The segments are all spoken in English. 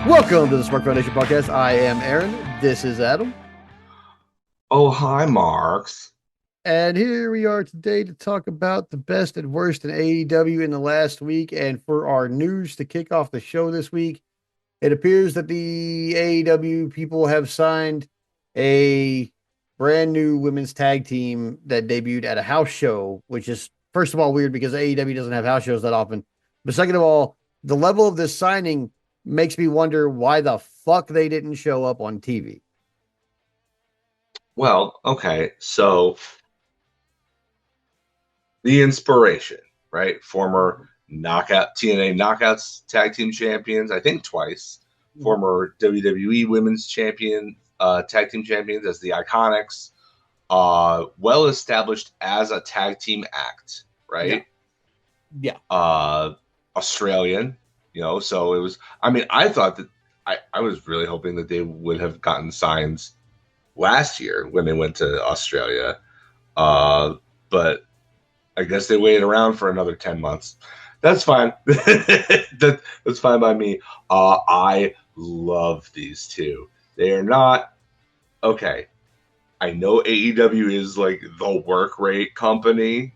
Welcome to the Smark Foundation podcast. I am Aaron. This is Adam. Oh, hi, Marks. And here we are today to talk about the best and worst in AEW in the last week. And for our news to kick off the show this week, it appears that the AEW people have signed a brand new women's tag team that debuted at a house show, which is, first of all, weird because AEW doesn't have house shows that often. But second of all, the level of this signing makes me wonder why the fuck they didn't show up on TV. Well, okay, so the inspiration, right? Former knockout TNA Knockouts tag team champions, I think twice. Former WWE Women's Champion tag team champions as the Iconics. Well established as a tag team act, right? Yeah. Australian, so it was. I mean, I thought that I was really hoping that they would have gotten signs last year when they went to Australia. But I guess they waited around for another 10 months. That's fine. That's fine by me. I love these two. They are not okay. I know AEW is like the work rate company,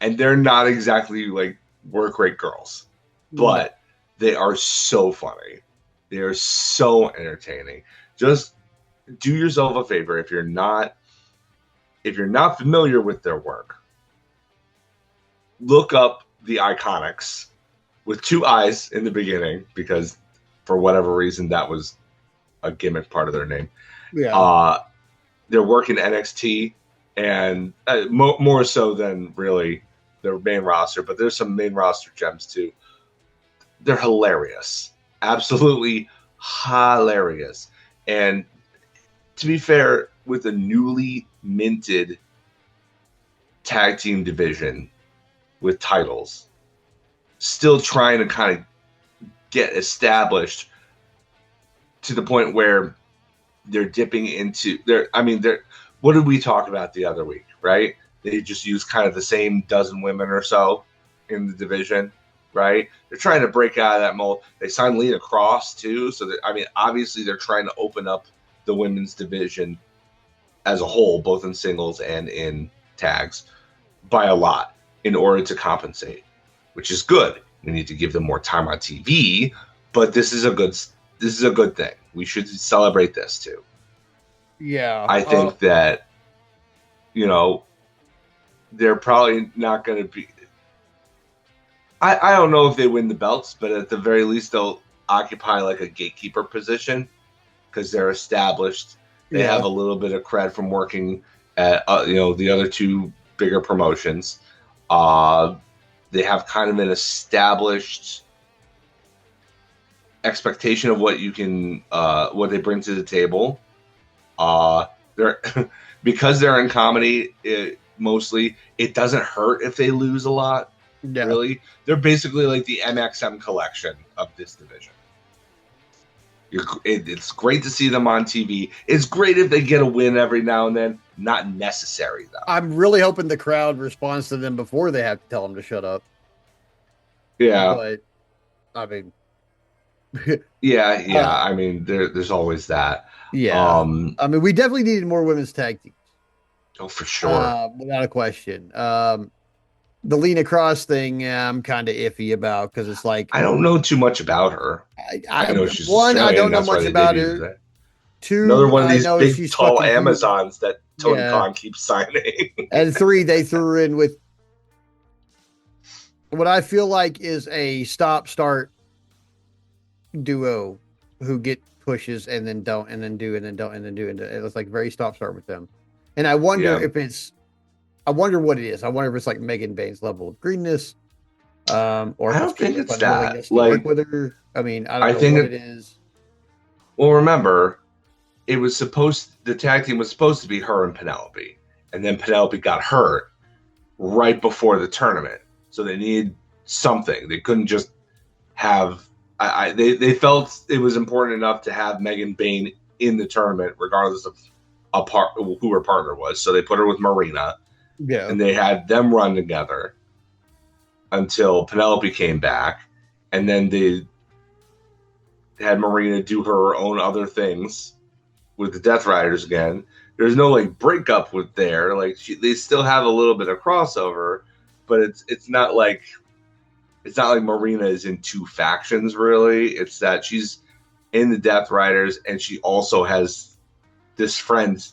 and they're not exactly like work rate girls, but they are so funny. They are so entertaining. Just do yourself a favor if you're not familiar with their work. Look up the Iconics with two eyes in the beginning because for whatever reason that was a gimmick part of their name. Yeah. Their work in NXT and more so than really their main roster, but there's some main roster gems too. They're hilarious, absolutely hilarious. And to be fair, with a newly minted tag team division with titles, still trying to kind of get established to the point where they're dipping into what did we talk about the other week, right? They just use kind of the same dozen women or so in the division, right? They're trying to break out of that mold. They signed Lita Cross too, so obviously they're trying to open up the women's division as a whole, both in singles and in tags, by a lot in order to compensate, which is good. We need to give them more time on TV, but this is a good thing. We should celebrate this too. Yeah. I think that they're probably not going to be. I don't know if they win the belts, but at the very least they'll occupy like a gatekeeper position because they're established. They have a little bit of cred from working at the other two bigger promotions. They have kind of an established expectation of what you can what they bring to the table. They're because they're in comedy mostly. It doesn't hurt if they lose a lot. Yeah. Really, they're basically like the MXM collection of this division. It's great to see them on TV. It's great if they get a win every now and then. Not necessary, though. I'm really hoping the crowd responds to them before they have to tell them to shut up. Yeah. But, I mean... yeah. I mean, there's always that. Yeah. I mean, we definitely needed more women's tag teams. Oh, for sure. Without a question. The Lena Cross thing, I'm kind of iffy about because it's like I don't know too much about her. I know she's one. Australian, I don't know much about her. Two, another one of these I know big she's tall Amazons that Tony Yeah. Khan keeps signing. And three, they threw in with what I feel like is a stop-start duo who get pushes and then don't, and then do, and then don't, and then do, and it's like very stop-start with them. And I wonder if it's. I wonder what it is. I wonder if it's like Megan Bain's level of greenness, or I don't think it's that. Like with her. I mean, I don't know what it is. Well, remember, the tag team was supposed to be her and Penelope, and then Penelope got hurt right before the tournament, so they needed something. They couldn't just have. They felt it was important enough to have Megan Bain in the tournament, regardless of who her partner was. So they put her with Marina. Yeah. And they had them run together until Penelope came back. And then had Marina do her own other things with the Death Riders again. There's no like breakup with there. Like they still have a little bit of crossover, but it's not like Marina is in two factions really. It's that she's in the Death Riders and she also has this friend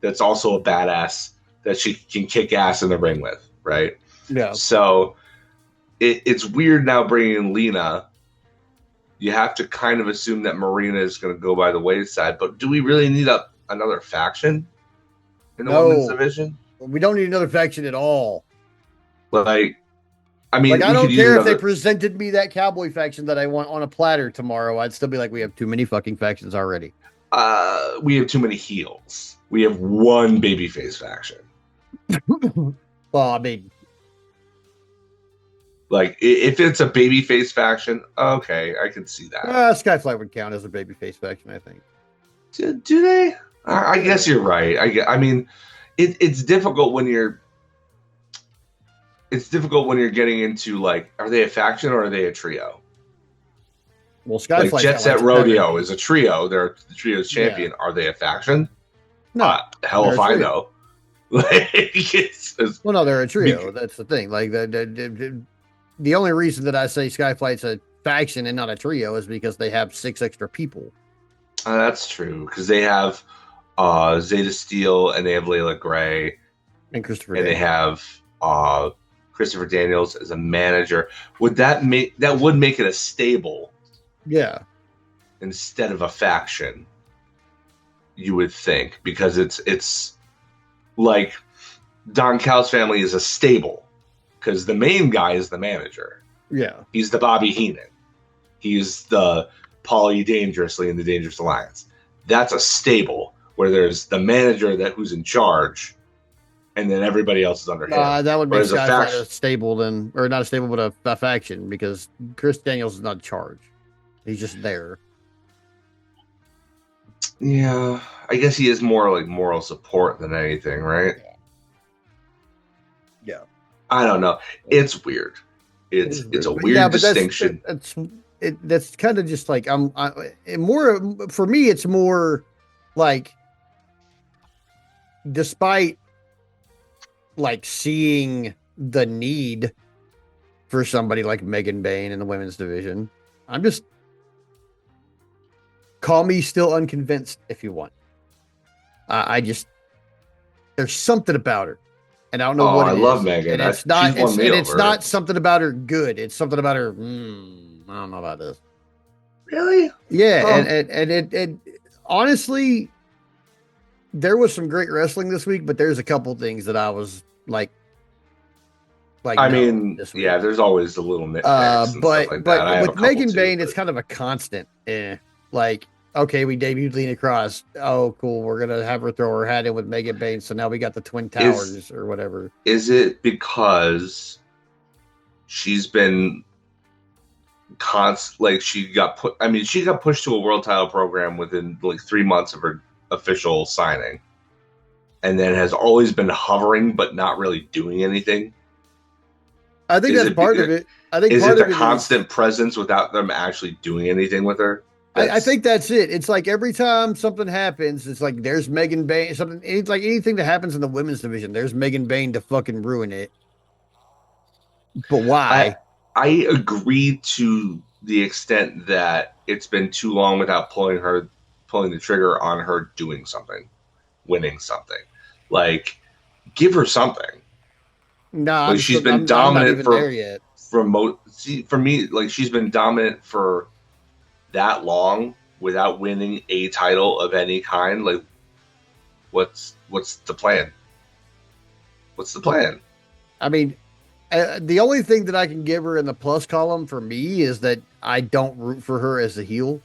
that's also a badass that she can kick ass in the ring with, right? Yeah. So it's weird now bringing in Lena. You have to kind of assume that Marina is going to go by the wayside, but do we really need another faction in the women's division? We don't need another faction at all. Like, I mean, I don't care if they presented me that cowboy faction that I want on a platter tomorrow. I'd still be like, we have too many fucking factions already. We have too many heels. We have one babyface faction. Well, I mean, like if it's a babyface faction, okay, I can see that. Skyfly would count as a babyface faction, I think. Do they? I guess you're right. I mean, it's difficult when you're. It's difficult when you're getting into like, are they a faction or are they a trio? Well, Skyfly like Jet Set Rodeo is a trio. They're the trio's champion. Yeah. Are they a faction? No, hell if I know. Well, no, they're a trio. That's the thing. Like the only reason that I say Skyflight's a faction and not a trio is because they have 6 extra people. That's true because they have Zeta Steel and they have Layla Gray and Christopher, and Daniels. They have Christopher Daniels as a manager. Would that make it a stable? Yeah. Instead of a faction, you would think, because it's like Don Callis family is a stable because the main guy is the manager. Yeah. He's the Bobby Heenan. He's the Paulie Dangerously in the Dangerous Alliance. That's a stable where there's the manager who's in charge, and then everybody else is under him. That would make Skyfly a stable then, or not a stable, but a faction, because Chris Daniels is not in charge. He's just there. Yeah, I guess he is more like moral support than anything, right? Yeah. I don't know. It's weird. It's a weird distinction. That's kind of just like more for me. It's more like, despite like seeing the need for somebody like Megan Bayne in the women's division, I'm just, call me still unconvinced if you want. I just, there's something about her, and I don't know what it is. I love Megan. And it's not something about her good. It's something about her. I don't know about this. Really? Yeah, and it honestly, there was some great wrestling this week, but there's a couple things that I was like I mean, yeah, there's always a little nitpicks but with Megan Bayne, it's kind of a constant. Like, okay, we debuted Lena Cross. Oh, cool. We're gonna have her throw her hat in with Megan Bayne. So now we got the Twin Towers or whatever. Is it because she's been she got pushed to a world title program within like 3 months of her official signing, and then has always been hovering but not really doing anything? I think that's part of it. I think is it the constant presence without them actually doing anything with her? I think that's it. It's like every time something happens, it's like there's Megan Bayne. It's like anything that happens in the women's division, there's Megan Bayne to fucking ruin it. But why? I agree to the extent that it's been too long without pulling the trigger on her doing something, winning something. Like, give her something. No, like she's been dominant for me. Like, she's been dominant for that long without winning a title of any kind. Like, what's the plan? What's the plan? I mean, the only thing that I can give her in the plus column for me is that I don't root for her as a heel.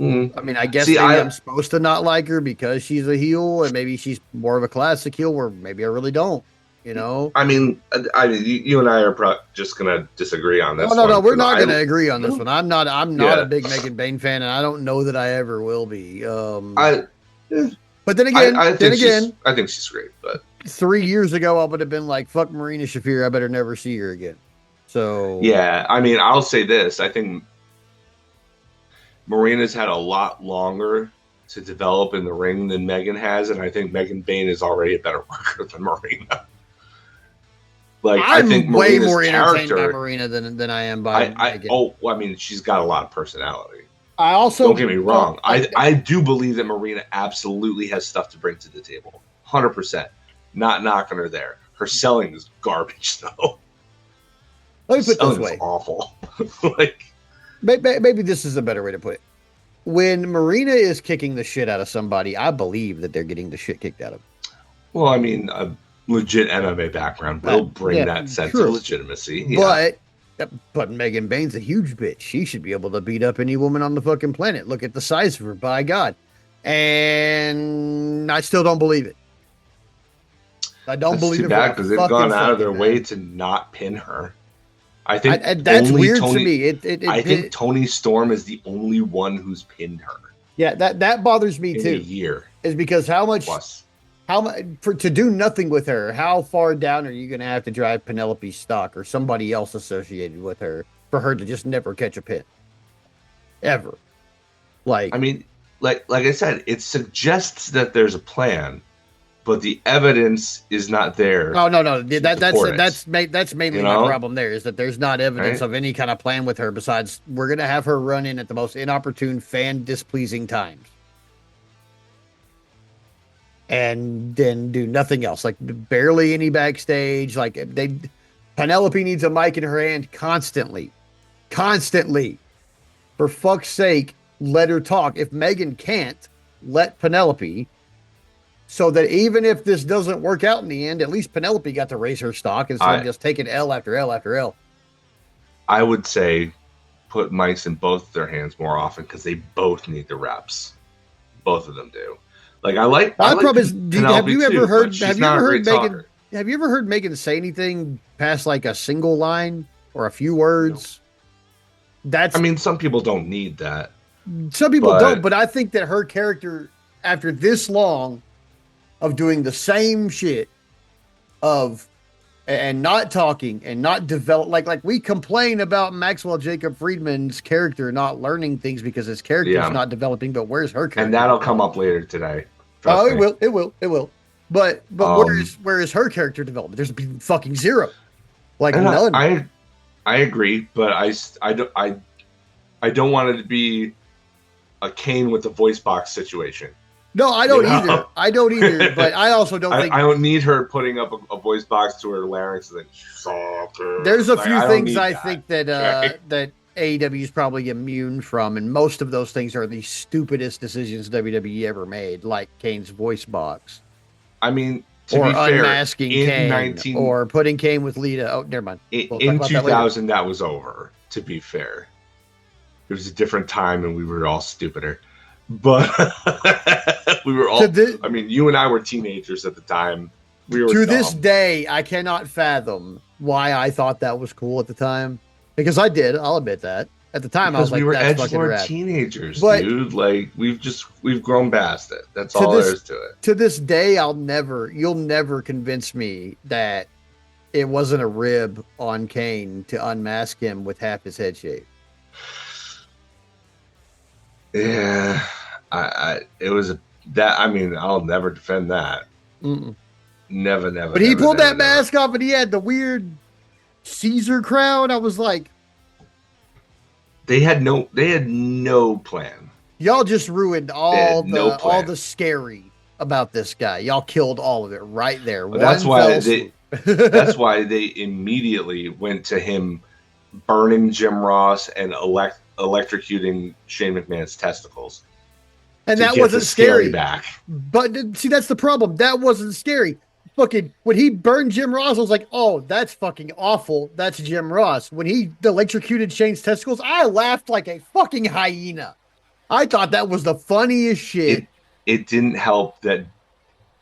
I mean, I guess I'm supposed to not like her because she's a heel, and maybe she's more of a classic heel, where maybe I really don't. You know, I mean, you and I are just gonna disagree on this. No, we're not gonna agree on this one. I'm not a big Megan Bayne fan, and I don't know that I ever will be. But then again, I think she's great. But 3 years ago, I would have been like, "Fuck Marina Shafir, I better never see her again." So yeah, I mean, I'll say this: I think Marina's had a lot longer to develop in the ring than Megan has, and I think Megan Bain is already a better worker than Marina. Like, I think I'm way Marina's more entertained by character. Marina than I am by Megan. I mean, she's got a lot of personality. I also Don't get me wrong. like, I do believe that Marina absolutely has stuff to bring to the table. 100%. Not knocking her there. Her selling is garbage, though. Let me put it this way. Awful. Like, maybe this is a better way to put it. When Marina is kicking the shit out of somebody, I believe that they're getting the shit kicked out of them. Well, I mean, a legit MMA background will bring that sense of legitimacy. Yeah. But Megan Bain's a huge bitch. She should be able to beat up any woman on the fucking planet. Look at the size of her, by God. And I still don't believe it. I don't believe it. Too bad, because they've gone out of their way to not pin her. I think that's weird to me. I think Toni Storm is the only one who's pinned her. Yeah, that bothers me too. A year is because how much to do nothing with her? How far down are you going to have to drive Penelope's stock or somebody else associated with her for her to just never catch a pin? Ever? Like, I mean, like I said, it suggests that there's a plan, but the evidence is not there. Oh no, that's mainly my problem. There is that there's not evidence of any kind of plan with her besides we're gonna have her run in at the most inopportune, fan displeasing times, and then do nothing else. Like barely any backstage. Like Penelope needs a mic in her hand constantly. For fuck's sake, let her talk. If Megan can't, let Penelope. So that even if this doesn't work out in the end, at least Penelope got to raise her stock instead of just taking L after L after L. I would say put mics in both their hands more often because they both need the reps. Both of them do. Like have you ever heard Megan say anything past like a single line or a few words? No. Some people don't need that. Some people don't, but I think that her character, after this long of doing the same shit and not talking and not develop, like we complain about Maxwell Jacob Friedman's character not learning things because his character is not developing, but where's her character? And that'll come up later today. It will. But where is her character development? There's been fucking zero. Like none. I agree, but I don't want it to be a Kane with the voice box situation. No, I don't either. I don't either. But I also don't think I don't need her putting up a voice box to her larynx. And then there's a few things I think that that AEW is probably immune from, and most of those things are the stupidest decisions WWE ever made, like Kane's voice box. I mean, or unmasking Kane, or putting Kane with Lita. Oh, never mind. In 2000, that was over. To be fair, it was a different time, and we were all stupider. But we were all. You and I were teenagers at the time. We were to dumb. This day, I cannot fathom why I thought that was cool at the time. Because I did. I'll admit that. At the time, I was like, we were edgelord teenagers, dude. Like we've grown past it. That's all there is to it. To this day, you'll never convince me that it wasn't a rib on Kane to unmask him with half his head shaved. Yeah, it was that. I mean, I'll never defend that. Mm-mm. Never. But he pulled that mask off, and he had the weird Caesar crown. I was like, they had no plan. Y'all just ruined all the scary about this guy. Y'all killed all of it right there. Well, that's why that's why they immediately went to him burning Jim Ross and electrocuting Shane McMahon's testicles. And that wasn't scary. Back. But see, that's the problem. That wasn't scary. Fucking when he burned Jim Ross, I was like, "Oh, that's fucking awful." That's Jim Ross. When he electrocuted Shane's testicles, I laughed like a fucking hyena. I thought that was the funniest shit. It didn't help that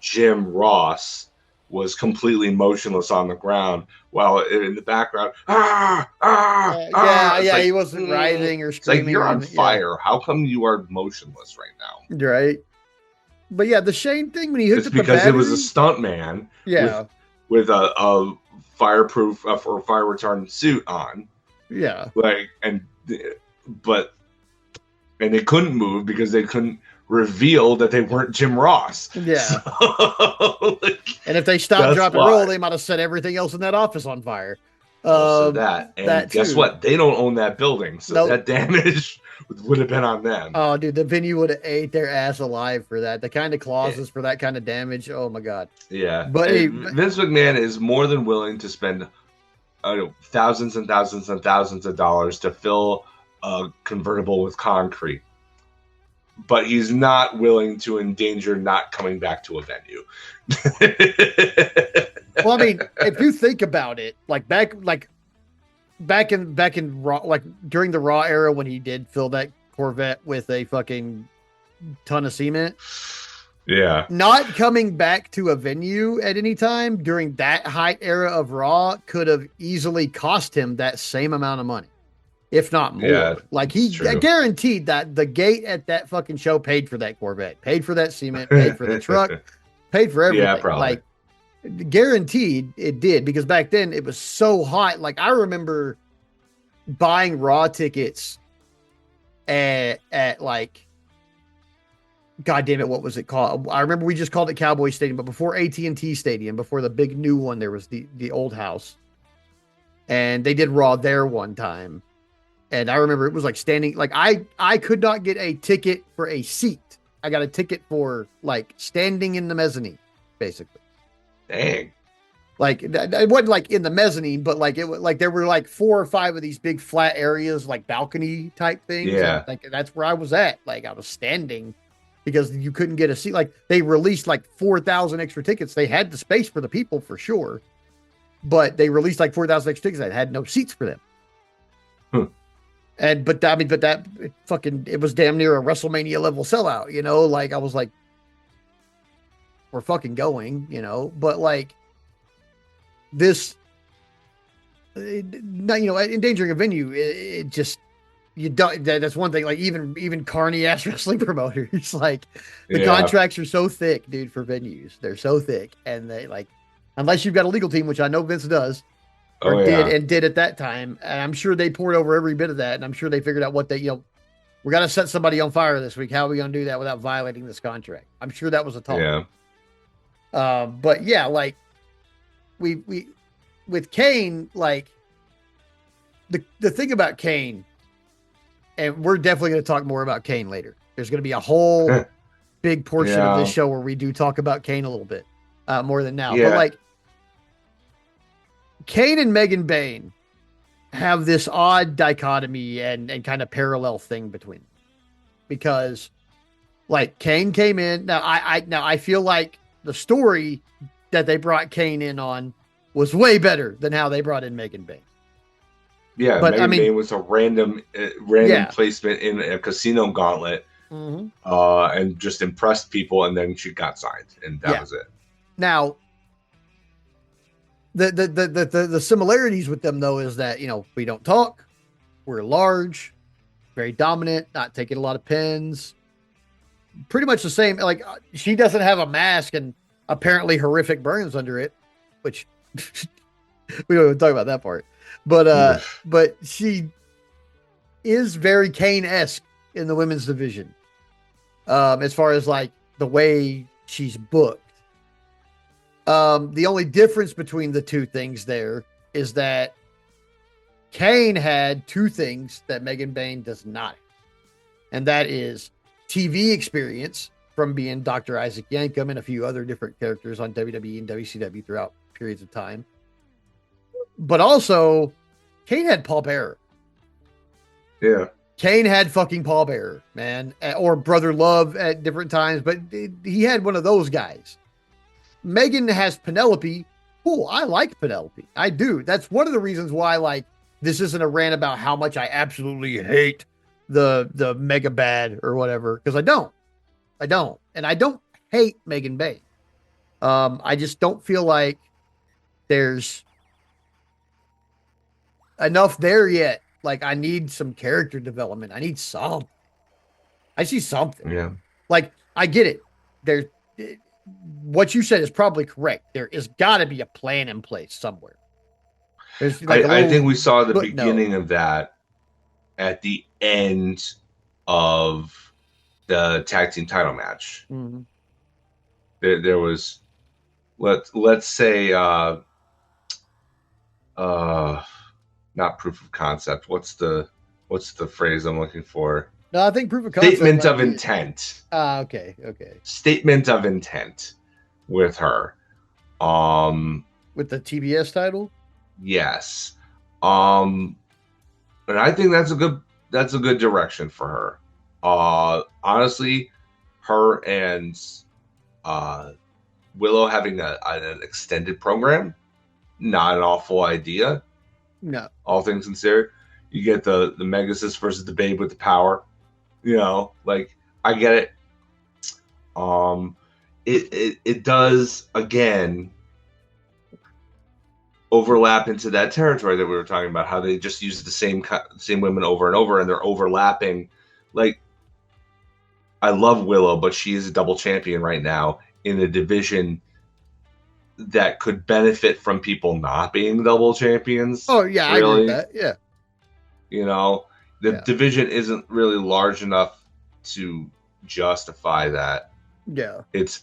Jim Ross was completely motionless on the ground while in the background, he wasn't writhing or screaming. It's like, you're on fire. How come you are motionless right now? Right. But yeah, the Shane thing when he hooked up the battery. Because it was a stunt man. Yeah. With a fireproof or fire retardant suit on. Yeah. But and they couldn't move because they couldn't reveal that they weren't Jim Ross. So, Yeah. like, And if they stopped, that's drop, and why. roll, they might have set everything else in that office on fire. Also, Um, that. And that guess too. what? They don't own that building, so Nope. that damage would have been on them. Oh, dude, the venue would have ate their ass alive for that. The kind of Yeah. clauses for that kind of damage. Oh my god. Yeah. But hey, And Vince McMahon is more than willing to spend thousands and thousands and thousands of dollars to fill a convertible with concrete, but he's not willing to endanger not coming back to a venue. well, I mean, if you think about it, back in Raw, like during the Raw era when he did fill that Corvette with a fucking ton of cement, Yeah. not coming back to a venue at any time during that height era of Raw could have easily cost him that same amount of money, if not more. Yeah. Like It's he true. guaranteed that the gate at that fucking show paid for that Corvette, paid for that cement, paid for the truck, paid for Yeah, everything. probably. Like guaranteed it did because back then it was so hot. Like I remember buying Raw tickets at like God damn it, what was it called? I remember we just called it Cowboy Stadium, but before AT&T Stadium, before the big new one, there was the old house, and they did Raw there one time, and I remember it was like standing, like I could not get a ticket for a seat. I got a ticket for like standing in the mezzanine, basically. Dang. Like it wasn't like in the mezzanine, but like it was like there were like 4 or 5 of these big flat areas, like balcony type things, and Yeah. like that's where I was at. Like I was standing because you couldn't get a seat. Like they released like 4,000 extra tickets. They had the space for the people for sure, but they released like 4,000 extra tickets that had no seats for them. Hmm. And but that it was damn near a WrestleMania level sellout. You know, like I was like, we're fucking going. You know, but like this, endangering a venue, it just you don't. That's one thing. Like even carny ass wrestling promoters, like the Yeah. contracts are so thick, dude. For venues, they're so thick, and they like unless you've got a legal team, which I know Vince does or Oh, yeah. did at that time, and I'm sure they poured over every bit of that, and I'm sure they figured out what they we got to set somebody on fire this week. How are we going to do that without violating this contract? I'm sure that was a talk. Yeah. But yeah, like we with Kane, like the thing about Kane, and we're definitely going to talk more about Kane later. There's going to be a whole big portion of this Yeah. show where we do talk about Kane a little bit more than now. But Yeah. like Kane and Megan Bain have this odd dichotomy and kind of parallel thing between them because like Kane came in. Now I feel like the story that they brought Kane in on was way better than how they brought in Megan Bain. Yeah. But, Megan I mean- Bain was a random Yeah. placement in a casino gauntlet, and just impressed people, and then she got signed, and that Yeah. was it. Now, the similarities with them though is that we don't talk, we're large, very dominant, not taking a lot of pins, pretty much the same. Like she doesn't have a mask and apparently horrific burns under it, which we don't even talk about that part. But she is very Kane-esque in the women's division, as far as like the way she's booked. The only difference between the two things there is that Kane had two things that Megan Bain does not, and that is TV experience from being Dr. Isaac Yankem and a few other different characters on WWE and WCW throughout periods of time. But also, Kane had Paul Bearer. Yeah. Kane had fucking Paul Bearer, man, or Brother Love at different times, but he had one of those guys. Megan has Penelope. Cool, I like Penelope. I do. That's one of the reasons why, like, this isn't a rant about how much I absolutely hate the mega bad or whatever, because I don't. And I don't hate Megan Bain. I just don't feel like there's enough there yet. Like, I need some character development. I need something. I see something. Yeah. Like, I get it. There's what you said is probably correct. There is got to be a plan in place somewhere. There's like I think we saw the beginning of that at the end of the tag team title match. Mm-hmm. There was let's say uh not proof of concept. What's the phrase I'm looking for? No, I think proof of concept Statement might of be it. intent. Okay, okay. Statement of intent with her. Um With the TBS title? yes. Um and I think that's a good direction for her. Honestly, her and uh Willow having an extended program, not an awful idea. No. All things considered, you get the Megasis versus the Babe with the power. Like I get it. Um, it does again overlap into that territory that we were talking about. How they just use the same women over and over, and they're overlapping. Like I love Willow, but she is a double champion right now in a division that could benefit from people not being double champions. Oh yeah, I agree with Really, that. Yeah. you know, the Yeah. division isn't really large enough to justify that. Yeah. It's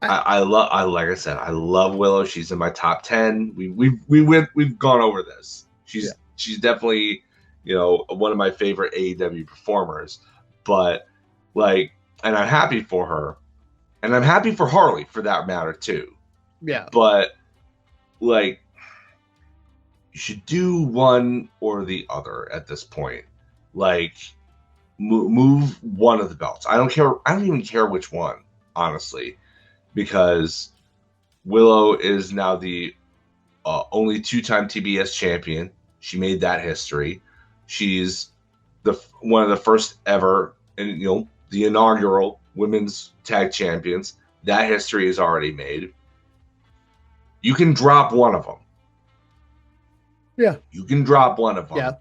I love I like I said I love Willow. She's in my top 10. We've gone over this. Yeah. She's definitely one of my favorite AEW performers. But like, and I'm happy for her, and I'm happy for Harley for that matter too. Yeah. But like, you should do one or the other at this point. Like, move one of the belts. I don't care. I don't even care which one, honestly, because Willow is now the only two-time TBS champion. She made that history. She's one of the first ever, and the inaugural women's tag champions. That history is already made. You can drop one of them. Yeah. You can drop one of them. Yeah.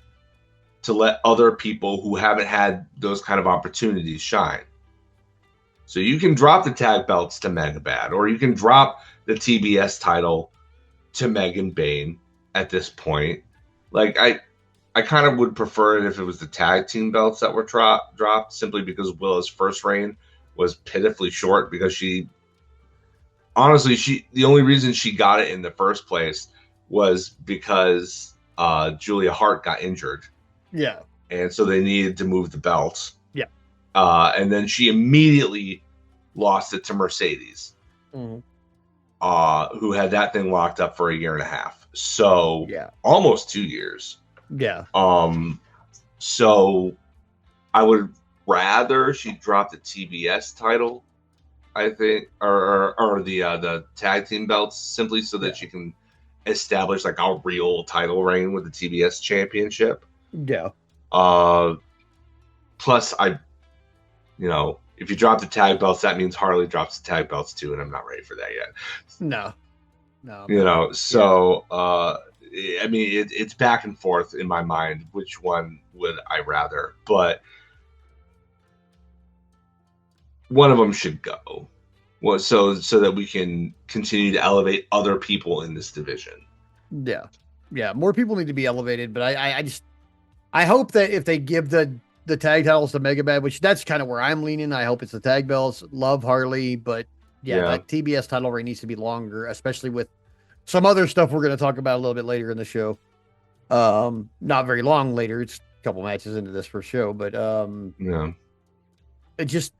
To let other people who haven't had those kind of opportunities shine. So you can drop the tag belts to Megabad, or you can drop the TBS title to Megan Bayne at this point. Like, I kind of would prefer it if it was the tag team belts that were dropped, simply because Willow's first reign was pitifully short, because the only reason she got it in the first place was because Julia Hart got injured. Yeah. And so they needed to move the belts. Yeah. And then she immediately lost it to Mercedes, Mm-hmm. Who had that thing locked up for a year and a half. So Yeah. almost 2 years. Yeah. So I would rather she drop the TBS title, I think, or the tag team belts, simply so that she can establish like a real title reign with the TBS championship. Yeah. Plus, if you drop the tag belts, that means Harley drops the tag belts too, and I'm not ready for that yet. No. I mean, it's back and forth in my mind. Which one would I rather? But one of them should go. Well, so that we can continue to elevate other people in this division. Yeah. Yeah. More people need to be elevated, but I hope that if they give the tag titles to Megabad, which that's kind of where I'm leaning, I hope it's the tag belts. Love Harley, but that TBS title reign needs to be longer, especially with some other stuff we're going to talk about a little bit later in the show. Not very long later. It's a couple matches into this first show, but it just,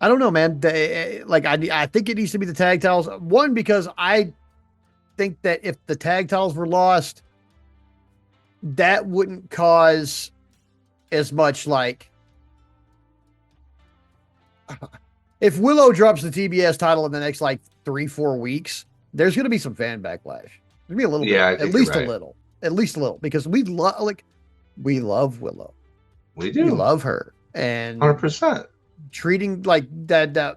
I don't know, man. I think it needs to be the tag titles. One, because I think that if the tag titles were lost, that wouldn't cause as much, like, if Willow drops the TBS title in the next like 3-4 weeks, there's going to be some fan backlash. There's going to be a little bit, at least a little, because we love Willow. We do. We love her, and 100%. Treating like that. I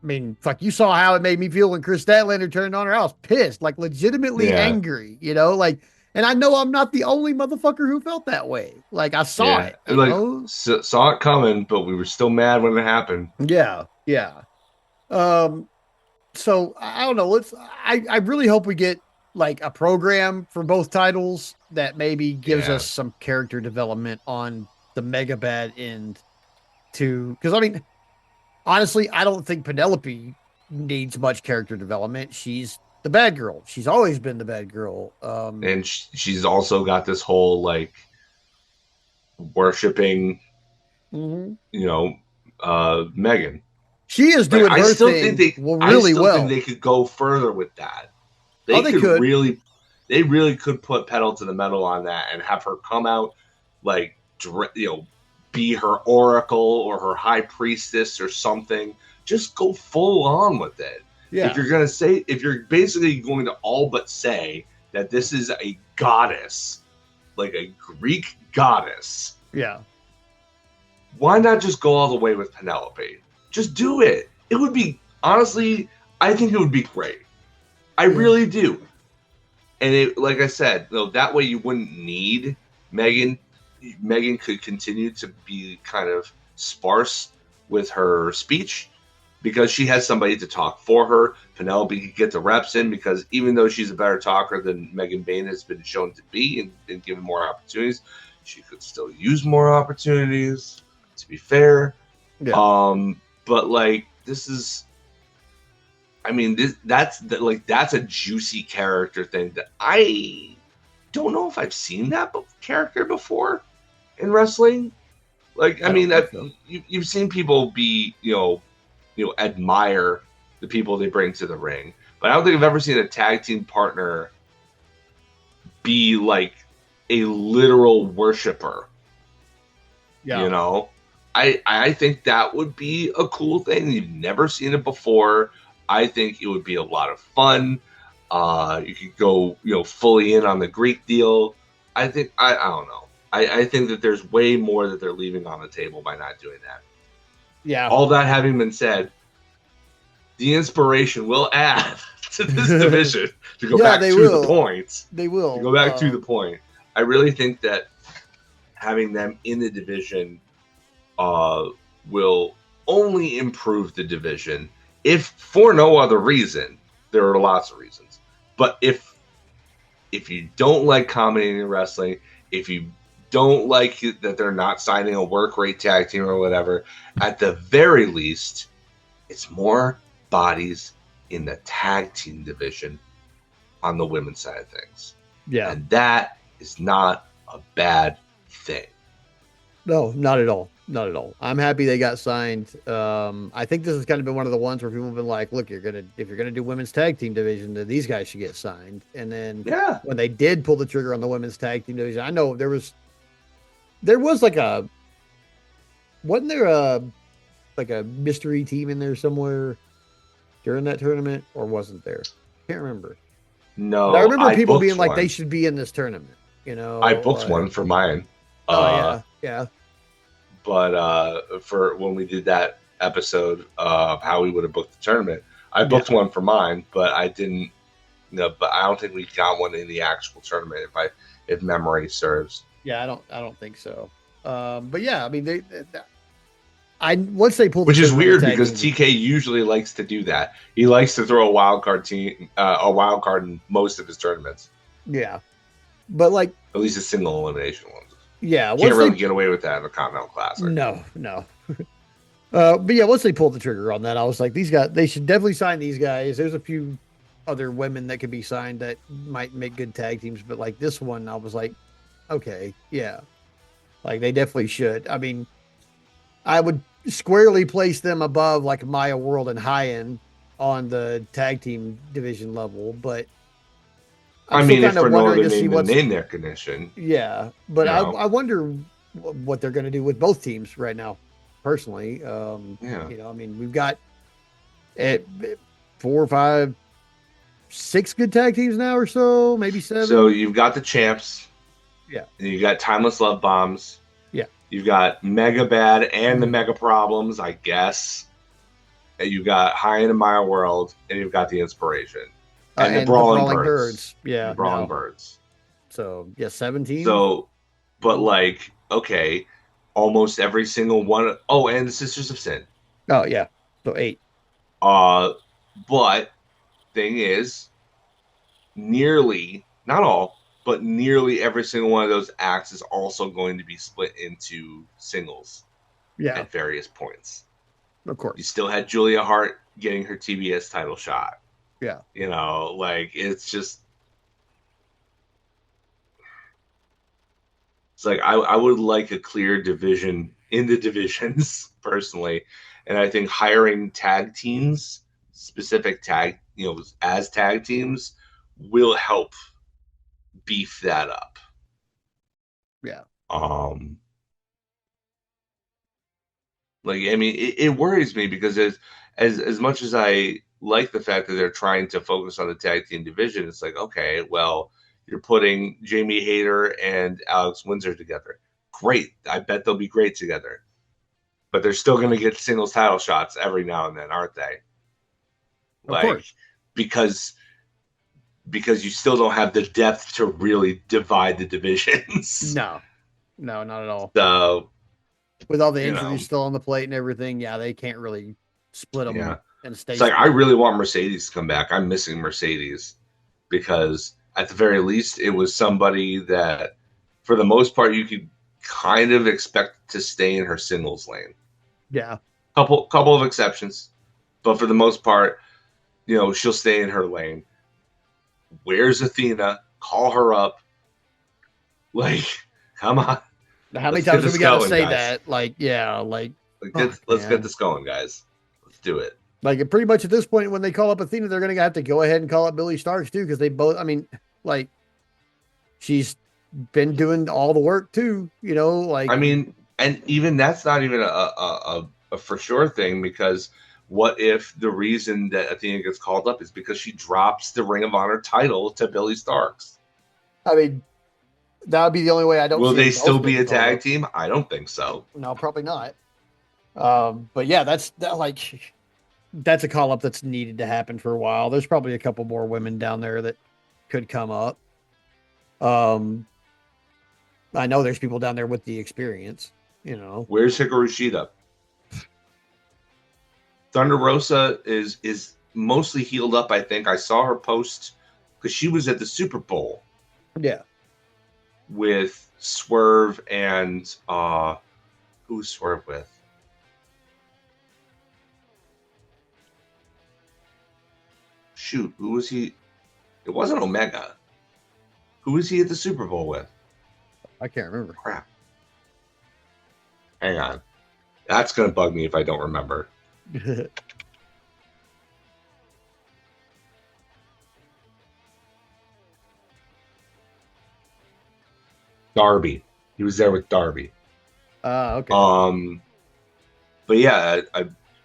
mean, fuck, you saw how it made me feel when Chris Statlander turned on her. I was pissed, like legitimately angry, like. And I know I'm not the only motherfucker who felt that way. Like, I saw it. Saw it coming, but we were still mad when it happened. Yeah, yeah. So I don't know. I really hope we get like a program for both titles that maybe gives Yeah. us some character development on the mega bad end to because I mean honestly I don't think Penelope needs much character development. She's the bad girl. She's always been the bad girl. And she's also got this whole like worshiping, Mhm. you know, Megan. She is Like doing her thing I really still think well. they could go further with that. Oh, They they could could. really, they really could put pedal to the metal on that and have her come out like, be her oracle or her high priestess or something. Just go full on with it. Yeah. If you're basically going to all but say that this is a goddess, like a Greek goddess, Yeah. why not just go all the way with Penelope? Just do it. It would be, honestly, I think it would be great. I Yeah. really do. And like I said, that way you wouldn't need Megan. Megan could continue to be kind of sparse with her speech because she has somebody to talk for her. Penelope could get the reps in because even though she's a better talker than Megan Bain has been shown to be and given more opportunities, she could still use more opportunities, to be fair. Yeah. But like this is, I mean, that's a juicy character thing that I don't know if I've seen that character before in wrestling. Like, I I don't mean, think so. you've seen people be, admire the people they bring to the ring, but I don't think I've ever seen a tag team partner be like a literal worshiper. Yeah. You know, I think that would be a cool thing. You've never seen it before. I think it would be a lot of fun. You could go, fully in on the Greek deal. I don't know. I think that there's way more that they're leaving on the table by not doing that. Yeah. All that having been said, the inspiration will add to this division to go Yeah, back they to the will. point. They To go will. back to the point. I really think that having them in the division will only improve the division, if for no other reason. There are lots of reasons, but if you don't like comedy in wrestling, if you don't like that they're not signing a work rate tag team or whatever, at the very least, it's more bodies in the tag team division on the women's side of things. Yeah. And that is not a bad thing. No, not at all. Not at all. I'm happy they got signed. I think this has kind of been one of the ones where people have been like, look, if you're gonna do women's tag team division, then these guys should get signed. And then Yeah. when they did pull the trigger on the women's tag team division, I know there was like a wasn't there a mystery team in there somewhere during that tournament, or wasn't there? Can't remember. No, But I remember people booked being like one. they should be in this tournament. I booked Like, one for mine. oh yeah, yeah. But for when we did that episode of how we would have booked the tournament, I booked Yeah. one for mine, but I didn't. But I don't think we got one in the actual tournament. If memory serves. Yeah, I don't think so. But yeah, I mean I once they pulled, Which the is trigger on the weird tag because team- TK usually likes to do that. He likes to throw a wild card in most of his tournaments, yeah, but like at least the single elimination ones. yeah, Can't once really they get away with that in the Continental Classic. no. But yeah, once they pulled the trigger on that, I was like, these guys, they should definitely sign these guys. There's a few other women that could be signed that might make good tag teams, but like this one, I was like, okay, yeah, like they definitely should. I mean, I would squarely place them above like Maya World and High End on the tag team division level, but I'm I still mean, if kind of for no wondering other to see name than what's name recognition, yeah, but you know. I wonder what they're going to do with both teams right now. Personally, Yeah. I mean, we've got eh, 4, 5, 6 good tag teams now, or so, maybe 7. So you've got the champs. Yeah. And you've got Timeless Love Bombs. Yeah. You've got Mega Bad and the Mega Problems, I guess. And you've got High End of My World, and you've got the Inspiration. And the Brawling Birds. Yeah, The Brawling no. Birds. So yeah, 17. So, but like, okay, almost every single one. Oh, and the Sisters of Sin. Oh yeah, so 8. But thing is, nearly, not all, but nearly every single one of those acts is also going to be split into singles Yeah, at various points. of You course. still had Julia Hart getting her TBS title shot. Yeah, You know, like it's like I would like a clear division in the divisions personally, and I think hiring tag teams, specific tag, as tag teams, will help beef that up. yeah, Um, like I mean, it worries me because as much as I like the fact that they're trying to focus on the tag team division, it's like okay, well, you're putting Jamie Hayter and Alex Windsor together. Great, I bet they'll be great together. But they're still going to get singles title shots every now and then, aren't they? of Like course. because because you still don't have the depth to really divide the divisions. No, no, not at all. So With all the you injuries know, still on the plate and everything, yeah, they can't really split yeah. them and stay It's like I split. really want Mercedes to come back. I'm missing Mercedes because at the very least it was somebody that, for the most part, you could kind of expect to stay in her singles lane. Yeah, Couple of exceptions, but for the most part, she'll stay in her lane. Where's Athena? Call her up. Like, come on. how many Let's get times have this we got to going, say guys. that? Like, yeah, like, fuck, Let's get man. this going, guys. Let's do it. Like, pretty much at this point, when they call up Athena, they're gonna have to go ahead and call up Billy Starks too, because they both. I mean, like, she's been doing all the work too. Like, I mean, and even that's not even a for sure thing, because what if the reason that Athena gets called up is because she drops the Ring of Honor title to Billy Starks? I mean, that would be the only way. I don't Will see they them still both be getting a called tag up. team? I don't think so. No, probably not. But yeah, that's a call up that's needed to happen for a while. There's probably a couple more women down there that could come up. Um, I know there's people down there with the experience. You know, Where's Hikaru Shida? Thunder Rosa is mostly healed up. I think I saw her post because she was at the Super Bowl yeah, with Swerve and who's Swerve with? Shoot, who was he? It wasn't Omega. Who was he at the Super Bowl with? I can't remember. Crap. Hang on. That's gonna bug me if I don't remember. Darby. He was there with Darby. Okay. But yeah,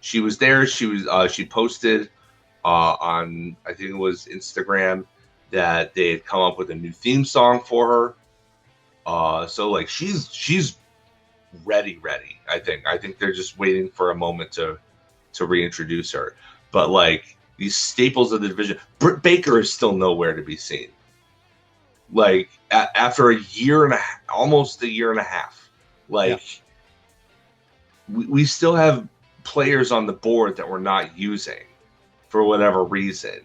she was there. She posted on, I think it was Instagram, that they had come up with a new theme song for her. So like she's ready. I think they're just waiting for a moment to reintroduce her. But like these staples of the division, Britt Baker is still nowhere to be seen. Like after a year and almost a year and a half, Yeah. like we still have players on the board that we're not using for whatever reason.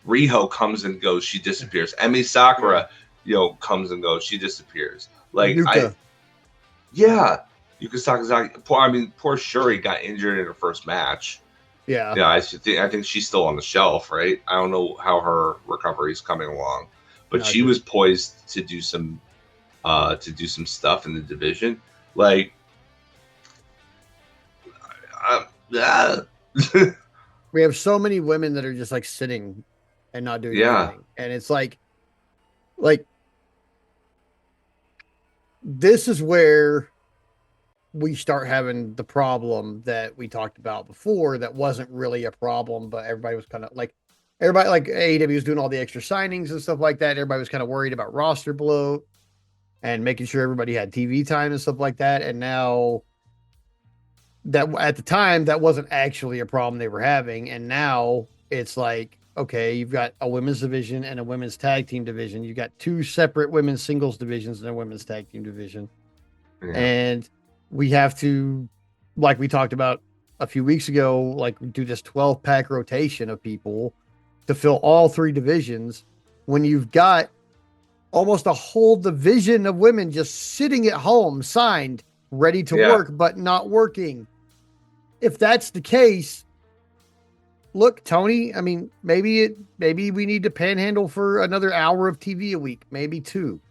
Riho comes and goes, she disappears. Emi Sakura, comes and goes, she disappears. Like Yuka. yeah, Yuka Sakazaki. Poor Shuri got injured in her first match. Yeah. Yeah, I think she's still on the shelf, right? I don't know how her recovery is coming along, but No, she was poised to do some stuff in the division. Like, yeah, we have so many women that are just like sitting and not doing yeah. anything, and it's like this is where we start having the problem that we talked about before that wasn't really a problem, but everybody was kind of like AEW was doing all the extra signings and stuff like that. Everybody was kind of worried about roster bloat and making sure everybody had TV time and stuff like that. And now that at the time that wasn't actually a problem they were having. And now it's like, okay, you've got a women's division and a women's tag team division. You've got two separate women's singles divisions and a women's tag team division. Yeah. And we have to, like we talked about a few weeks ago, like do this 12-pack rotation of people to fill all three divisions when you've got almost a whole division of women just sitting at home, signed, ready to Yeah. work, but not working. If that's the case, look, Tony, I mean, maybe we need to panhandle for another hour of TV a week, maybe two.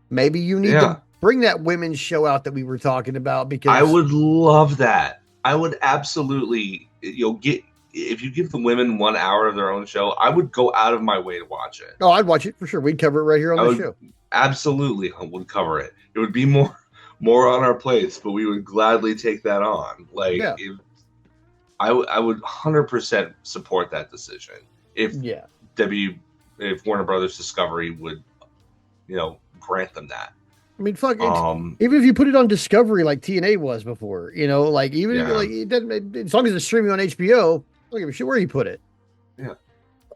Maybe you need Yeah. to bring that women's show out that we were talking about, because I would love that. I would absolutely, get if you give the women 1 hour of their own show, I would go out of my way to watch it. Oh, I'd watch it for sure. We'd cover it right here on I the would show. absolutely would cover it. It would be more on our plates, but we would gladly take that on. Like, Yeah. I would 100% support that decision if if Warner Brothers Discovery would, grant them that. I mean, fuck, even if you put it on Discovery like TNA was before, like even if it doesn't, as long as it's streaming on HBO, I don't give a shit where you put it. Yeah.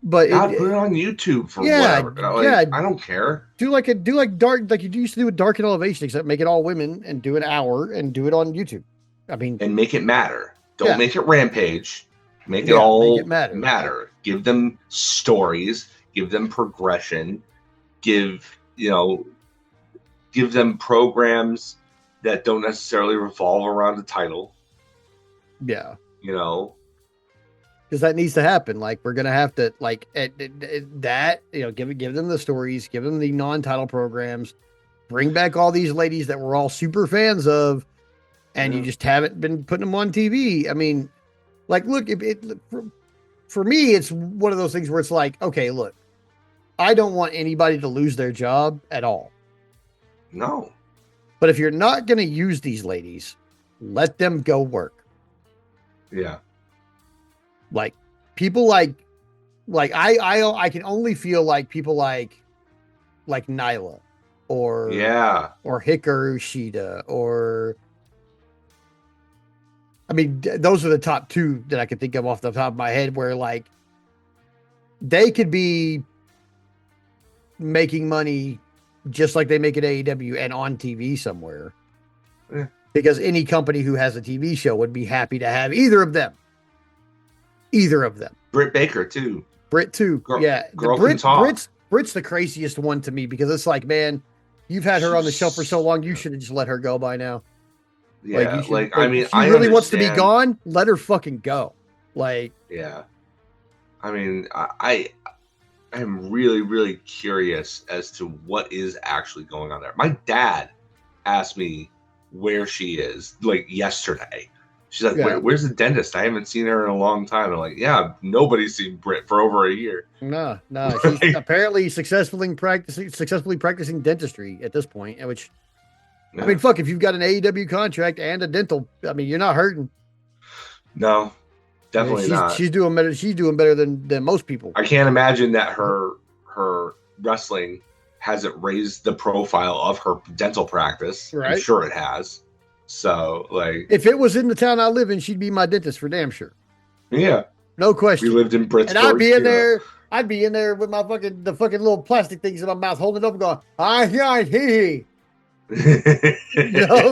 But put it on YouTube for whatever. I don't care. Do like dark, like you used to do with Dark and Elevation, except make it all women and do an hour and do it on YouTube. I mean, and make it matter. Don't make it Rampage. Make it all matter. Give them stories. Give them progression. Give them programs that don't necessarily revolve around the title. Yeah. Because that needs to happen. Like, we're gonna have to give them the stories, give them the non-title programs, bring back all these ladies that we're all super fans of, and you just haven't been putting them on TV. I mean, like, look, for me, it's one of those things where it's like, okay, look, I don't want anybody to lose their job at all. No. But if you're not going to use these ladies, let them go work. Yeah. Like, people I can only feel like people like Nyla or Hikaru Shida, or I mean, those are the top two that I can think of off the top of my head, where like they could be making money just like they make at AEW and on TV somewhere. Yeah. Because any company who has a TV show would be happy to have either of them. Britt Baker too. Britt too. Girl can talk. Britt's the craziest one to me, because it's like, man, you've had her on the show for so long, you should have just let her go by now. Yeah, if she really wants to be gone, let her fucking go. Like, yeah. I mean, I am really, really curious as to what is actually going on there. My dad asked me where she is, like, yesterday. She's like, where's the dentist? I haven't seen her in a long time. I'm like, yeah, nobody's seen Britt for over a year. No. She's apparently successfully practicing dentistry at this point, which, I mean, fuck, if you've got an AEW contract and a dental, I mean, you're not hurting. No, definitely not. She's doing better. She's doing better than most people. I can't imagine that her wrestling hasn't raised the profile of her dental practice. Right. I'm sure it has. So, like, if it was in the town I live in, she'd be my dentist for damn sure. Yeah, no question. We lived in Britsburg, and I'd be in there. I'd be in there with the fucking little plastic things in my mouth, holding it up and going, he.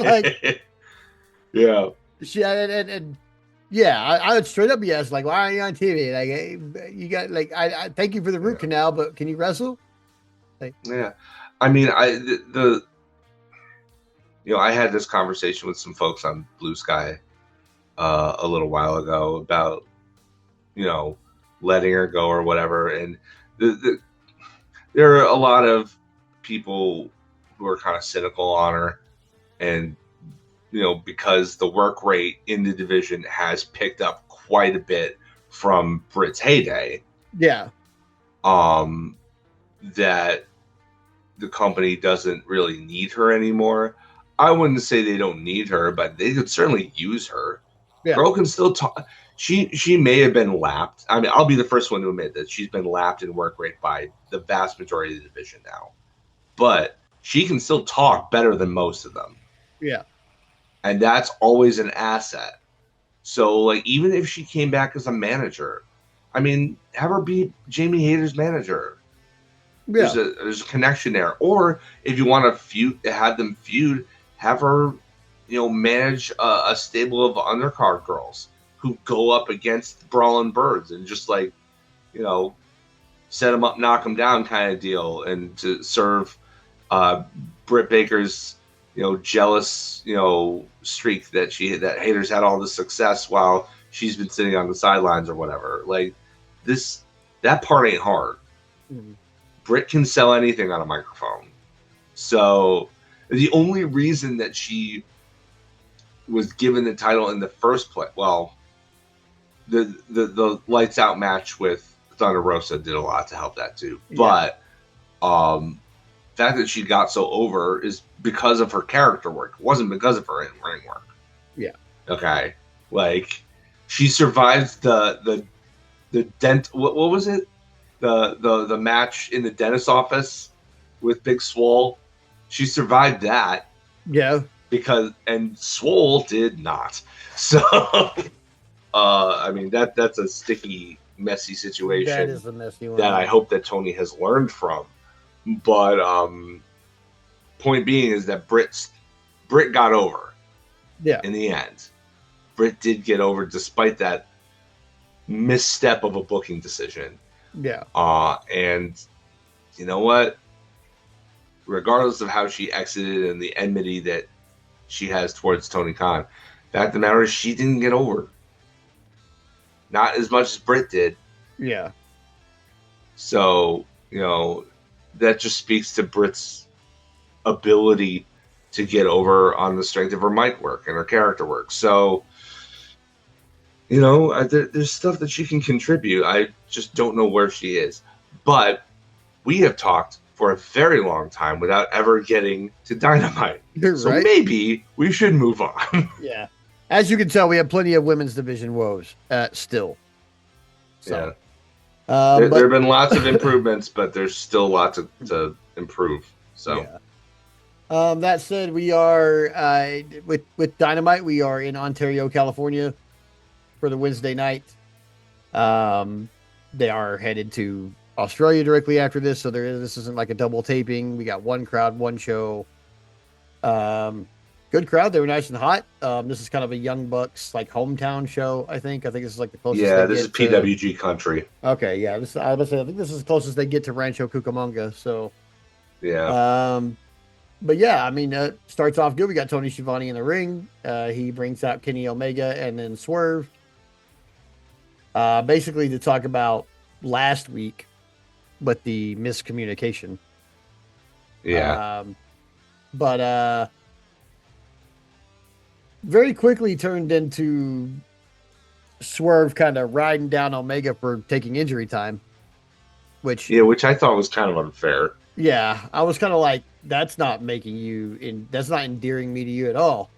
Like, yeah. I would straight up be asked, like, why are you on TV? Like, hey, you got, like, I thank you for the root canal, but can you wrestle? Like, yeah, I mean, I had this conversation with some folks on Blue Sky a little while ago about, letting her go or whatever. And there are a lot of people who are kind of cynical on her. And, because the work rate in the division has picked up quite a bit from Britt's heyday. Yeah. That the company doesn't really need her anymore. I wouldn't say they don't need her, but they could certainly use her. Yeah. Girl can still talk. She may have been lapped. I mean, I'll be the first one to admit that she's been lapped in work rate by the vast majority of the division now. But she can still talk better than most of them. Yeah. And that's always an asset. So, like, even if she came back as a manager, I mean, have her be Jamie Hayter's manager. Yeah. There's a connection there. Or if you want to have them feud, have her, manage a stable of undercard girls who go up against Brawling Birds and just, like, set him up, knock him down kind of deal, and to serve uh, Britt Baker's jealous streak that haters had all this success while she's been sitting on the sidelines or whatever. Like that part ain't hard. Mhm. Britt can sell anything on a microphone. So the only reason that she was given the title in the first place, well, the lights out match with Thunder Rosa did a lot to help that too. Yeah. But the fact that she got so over is because of her character work. It wasn't because of her ring work. Yeah. Okay. Like she survived the dent. What was it? The match in the dentist's office with Big Swole. She survived that. Yeah. And Swole did not. So I mean that's a sticky, messy situation. That is a messy one. That I hope that Tony has learned from. But point being is that Britt got over. Yeah. In the end, Britt did get over despite that misstep of a booking decision. Yeah. And you know what? Regardless of how she exited and the enmity that she has towards Tony Khan, the fact of the matter is she didn't get over. Not as much as Britt did. Yeah. So, that just speaks to Britt's ability to get over on the strength of her mic work and her character work. So, there's stuff that she can contribute. I just don't know where she is. But we have talked for a very long time without ever getting to Dynamite. So right. Maybe we should move on. Yeah. As you can tell, we have plenty of women's division woes still. So, yeah. There have been lots of improvements, but there's still lots to improve. So, yeah. That said, we are with Dynamite. We are in Ontario, California, for the Wednesday night. They are headed to Australia directly after this, so this isn't like a double taping. We got one crowd, one show. Good crowd. They were nice and hot. This is kind of a Young Bucks like hometown show. I think this is like the closest. Yeah, this is PWG country. Okay, yeah. I think this is the closest they get to Rancho Cucamonga. So, yeah. But yeah, I mean, starts off good. We got Tony Schiavone in the ring. He brings out Kenny Omega and then Swerve. Basically to talk about last week, but the miscommunication. Yeah. But very quickly turned into Swerve kind of riding down Omega for taking injury time. Which I thought was kind of unfair. Yeah, I was kind of like, that's not that's not endearing me to you at all.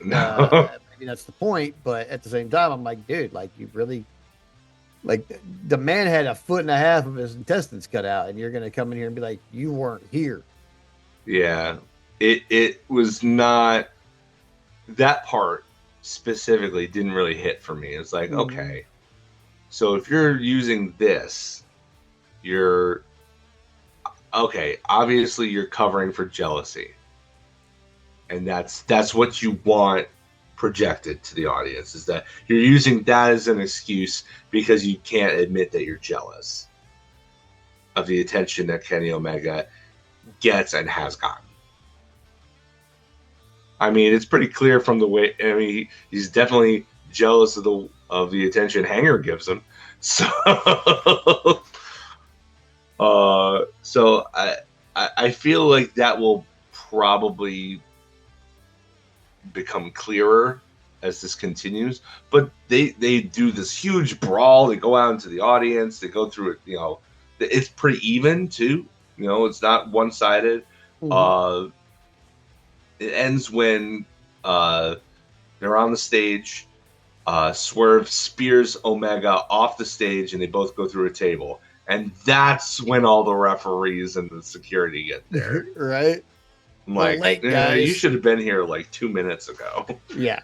No. Maybe that's the point, but at the same time, I'm like, dude, like you really, like the man had 1.5 feet of his intestines cut out, and you're gonna come in here and be like, you weren't here. Yeah, it was not. That part specifically didn't really hit for me. It's like, okay, so if you're using this, you're okay. Obviously, you're covering for jealousy, and that's what you want projected to the audience, is that you're using that as an excuse because you can't admit that you're jealous of the attention that Kenny Omega gets and has gotten. I mean, it's pretty clear from the way. I mean, he's definitely jealous of the attention Hanger gives him. So, so I feel like that will probably become clearer as this continues. But they do this huge brawl. They go out into the audience. They go through it. It's pretty even too. It's not one sided. Mm-hmm. It ends when they're on the stage. Swerve spears Omega off the stage, and they both go through a table. And that's when all the referees and the security get there. Right? I'm like, you should have been here like 2 minutes ago. Yeah.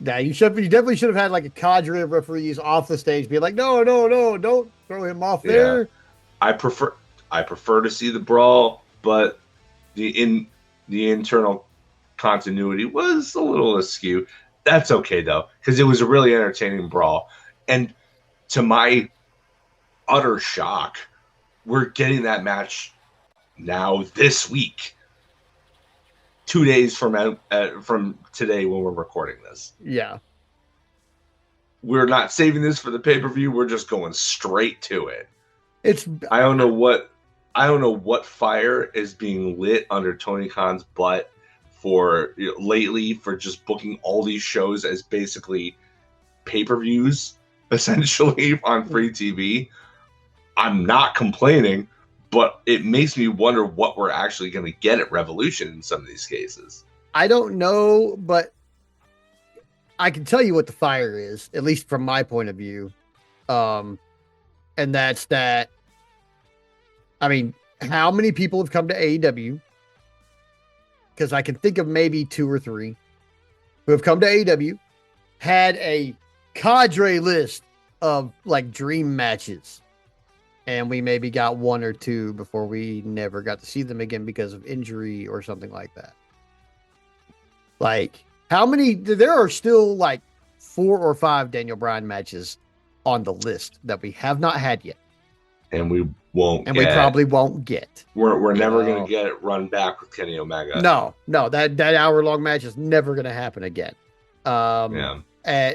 Yeah, you definitely should have had like a cadre of referees off the stage be like, no, don't throw him off there. Yeah. I prefer to see the brawl, but the internal continuity was a little askew. That's okay though, because it was a really entertaining brawl. And to my utter shock, we're getting that match now this week, 2 days from today when we're recording this. Yeah. We're not saving this for the pay-per-view. We're just going straight to it. It's I don't know what fire is being lit under Tony Khan's butt for lately for just booking all these shows as basically pay-per-views essentially on free TV. I'm not complaining, but it makes me wonder what we're actually going to get at Revolution in some of these cases. I don't know, but I can tell you what the fire is, at least from my point of view. And that's that. I mean, how many people have come to AEW? Because I can think of maybe 2 or 3 who have come to AEW, had a cadre list of like dream matches, and we maybe got 1 or 2 before we never got to see them again because of injury or something like that. Like, how many? There are still like 4 or 5 Daniel Bryan matches on the list that we have not had yet, and we won't. And we probably won't get. We're never going to get it run back with Kenny Omega. No, that hour-long match is never going to happen again.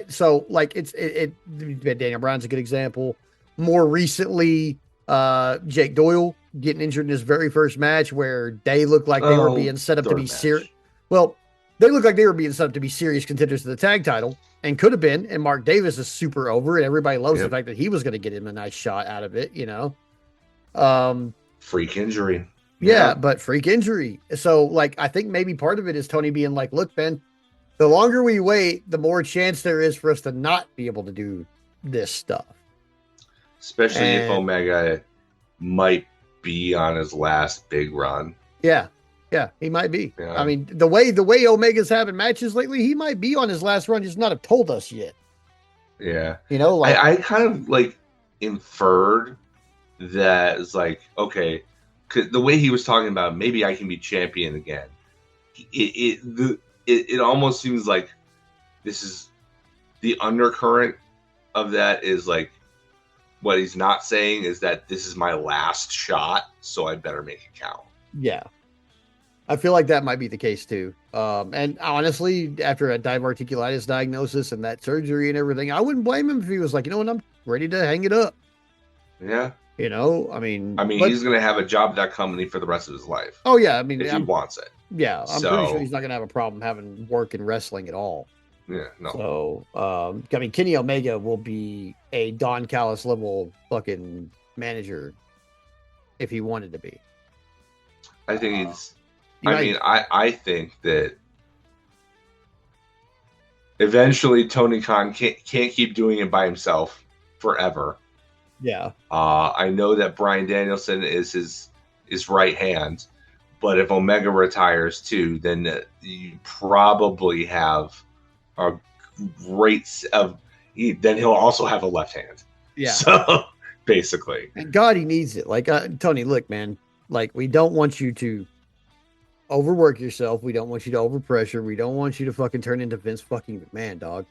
So like Daniel Bryan's a good example. More recently, Jake Doyle getting injured in his very first match where they looked like they were being set up to be serious. Well, they looked like they were being set up to be serious contenders to the tag title and could have been. And Mark Davis is super over, and everybody loves the fact that he was going to get him a nice shot out of it, Freak injury. Yeah, but freak injury. So, like, I think maybe part of it is Tony being like, look, Ben, the longer we wait, the more chance there is for us to not be able to do this stuff. Especially if Omega might be on his last big run. Yeah, he might be. Yeah. I mean, the way Omega's having matches lately, he might be on his last run, just not have told us yet. Yeah. Like I kind of like inferred that it's like, okay, the way he was talking about maybe I can be champion again. It almost seems like this is the undercurrent of that is like what he's not saying is that this is my last shot, so I better make it count. Yeah. I feel like that might be the case too. And honestly, after a diverticulitis diagnosis and that surgery and everything, I wouldn't blame him if he was like, you know what, I'm ready to hang it up. Yeah. I mean, he's going to have a job at that company for the rest of his life. Oh yeah. I mean, if he wants it. Yeah. I'm pretty sure he's not going to have a problem having work in wrestling at all. Yeah. No. So, I mean, Kenny Omega will be a Don Callis level fucking manager if he wanted to be. I think he's, I think that eventually Tony Khan can't keep doing it by himself forever. Yeah. I know that Bryan Danielson is his right hand, but if Omega retires too, then you probably have a great then he'll also have a left hand. Yeah. So basically, and God, he needs it. Like Tony, look, man. Like, we don't want you to overwork yourself. We don't want you to overpressure. We don't want you to fucking turn into Vince fucking McMahon, dog.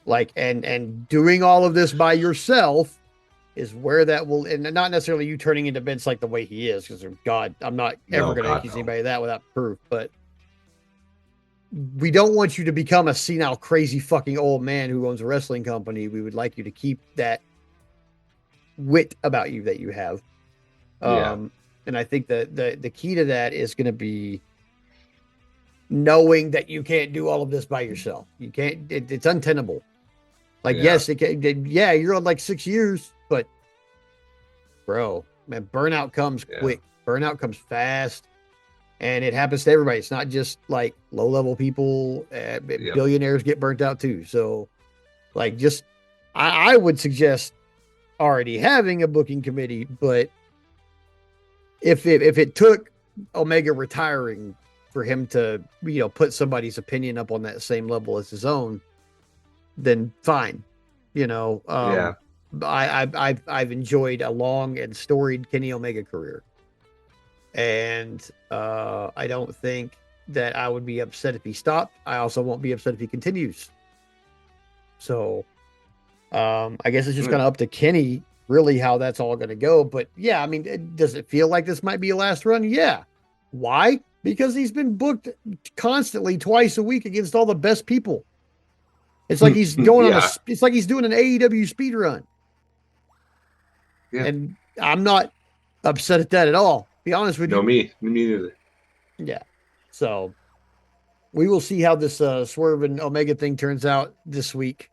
Like, and doing all of this by yourself is where that will, and not necessarily you turning into Vince like the way he is, because God, I'm not ever going to accuse anybody of that without proof, but we don't want you to become a senile, crazy fucking old man who owns a wrestling company. We would like you to keep that wit about you that you have. And I think that the key to that is going to be knowing that you can't do all of this by yourself. You can't, it's untenable. Like, yes, you're on like 6 years, but bro, man, burnout comes quick. Burnout comes fast, and it happens to everybody. It's not just like low-level people. Billionaires get burnt out too. So, like, just I would suggest already having a booking committee, but if it took Omega retiring for him to, put somebody's opinion up on that same level as his own, then fine. I've enjoyed a long and storied Kenny Omega career, and I don't think that I would be upset if he stopped. I also won't be upset if he continues. So I guess it's just kind of up to Kenny really how that's all going to go. But yeah, I mean, does it feel like this might be a last run? Yeah. Why? Because he's been booked constantly twice a week against all the best people. It's like he's going on a. Yeah, It's like he's doing an AEW speed run, yeah. and I'm not upset at that at all. Be honest with No, you. me neither. Yeah. So we will see how this Swerve and Omega thing turns out this week,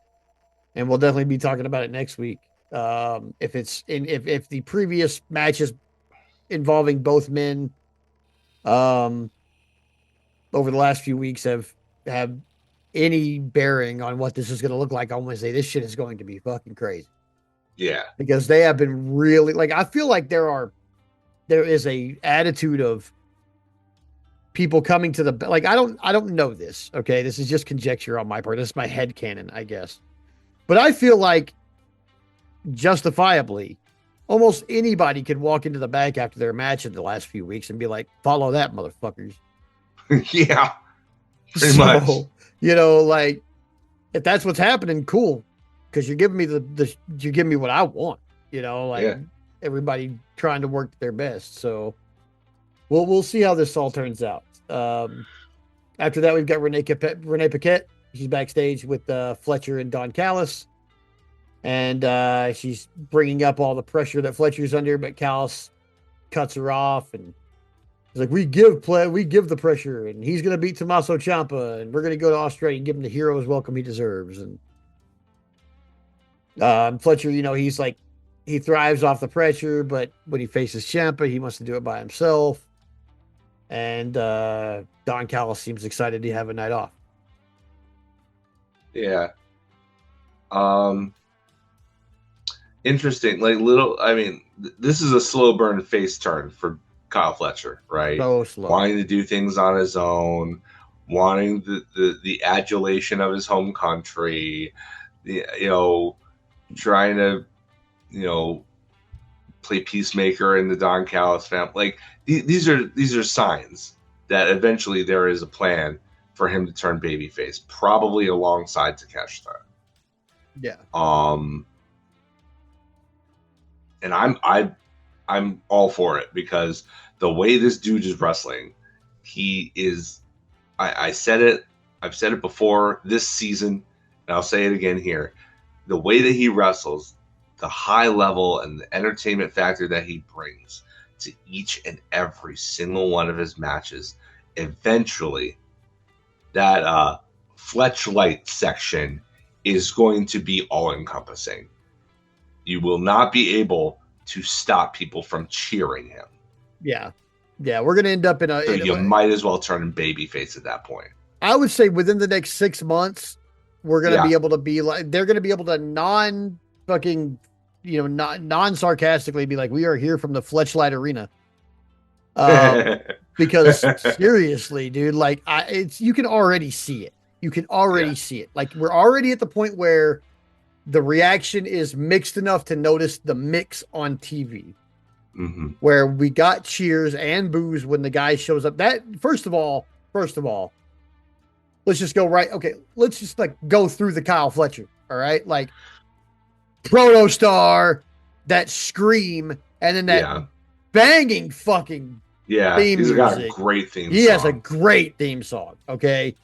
and we'll definitely be talking about it next week. If the previous matches involving both men um, over the last few weeks have any bearing on what this is going to look like on Wednesday, this shit is going to be fucking crazy Yeah, because they have been really like I feel like there is a attitude of people coming to the like I don't know this. Okay, this is just conjecture on my part. This is my head canon, I guess. But I feel like justifiably, almost anybody could walk into the back after their match in the last few weeks and be like, "Follow that, motherfuckers." yeah, pretty much. So like if that's what's happening, cool, because you're giving me you're giving me what I want. Like Yeah, everybody trying to work their best. So we'll see how this all turns out. After that, we've got Renee Paquette. She's backstage with Fletcher and Don Callis, and she's bringing up all the pressure that Fletcher's under, but Callis cuts her off and he's like, "We give the pressure, and he's gonna beat Tommaso Ciampa, and we're gonna go to Australia and give him the hero's welcome he deserves." And Fletcher, he's like, he thrives off the pressure, but when he faces Ciampa, he wants to do it by himself. And Don Callis seems excited to have a night off. yeah. Interesting. Like I mean, this is a slow burn face turn for Kyle Fletcher, right? So slow. Wanting to do things on his own, wanting the adulation of his home country, trying to, play peacemaker in the Don Callis family. Like these are signs that eventually there is a plan for him to turn babyface, probably alongside Takeshita. Yeah. And I'm all for it because the way this dude is wrestling, he is. I said it. I've said it before this season, and I'll say it again here. The way that he wrestles, the high level and the entertainment factor that he brings to each and every single one of his matches, eventually, that Fletch Light section is going to be all encompassing. You will not be able to stop people from cheering him. Yeah. Yeah. We're going to end up in a. So you might as well turn him babyface at that point. I would say within the next 6 months, we're going to be able to be like, they're going to be able to non sarcastically be like, we are here from the Fletchlight Arena. Because seriously, dude, like you can already see it. You can already see it. Like we're already at the point where the reaction is mixed enough to notice the mix on TV, where we got cheers and boos when the guy shows up. That first of all, let's just go right. Okay, let's just like go through the Kyle Fletcher. All right, like Protostar, that scream, and then that banging fucking theme he's music. Got a great theme. He has a great theme song. Okay,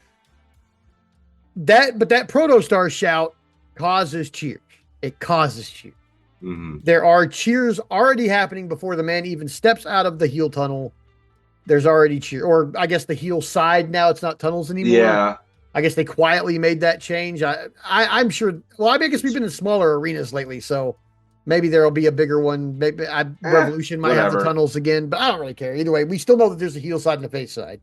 but that Protostar shout causes cheers. It causes cheers. There are cheers already happening before the man even steps out of the heel tunnel. There's already cheer, or I guess the heel side now. It's not tunnels anymore. Yeah, I guess they quietly made that change. I'm sure. Well, I guess we've been in smaller arenas lately, so maybe there'll be a bigger one. Maybe Revolution might have the tunnels again, but I don't really care. Either way, we still know that there's a heel side and a face side.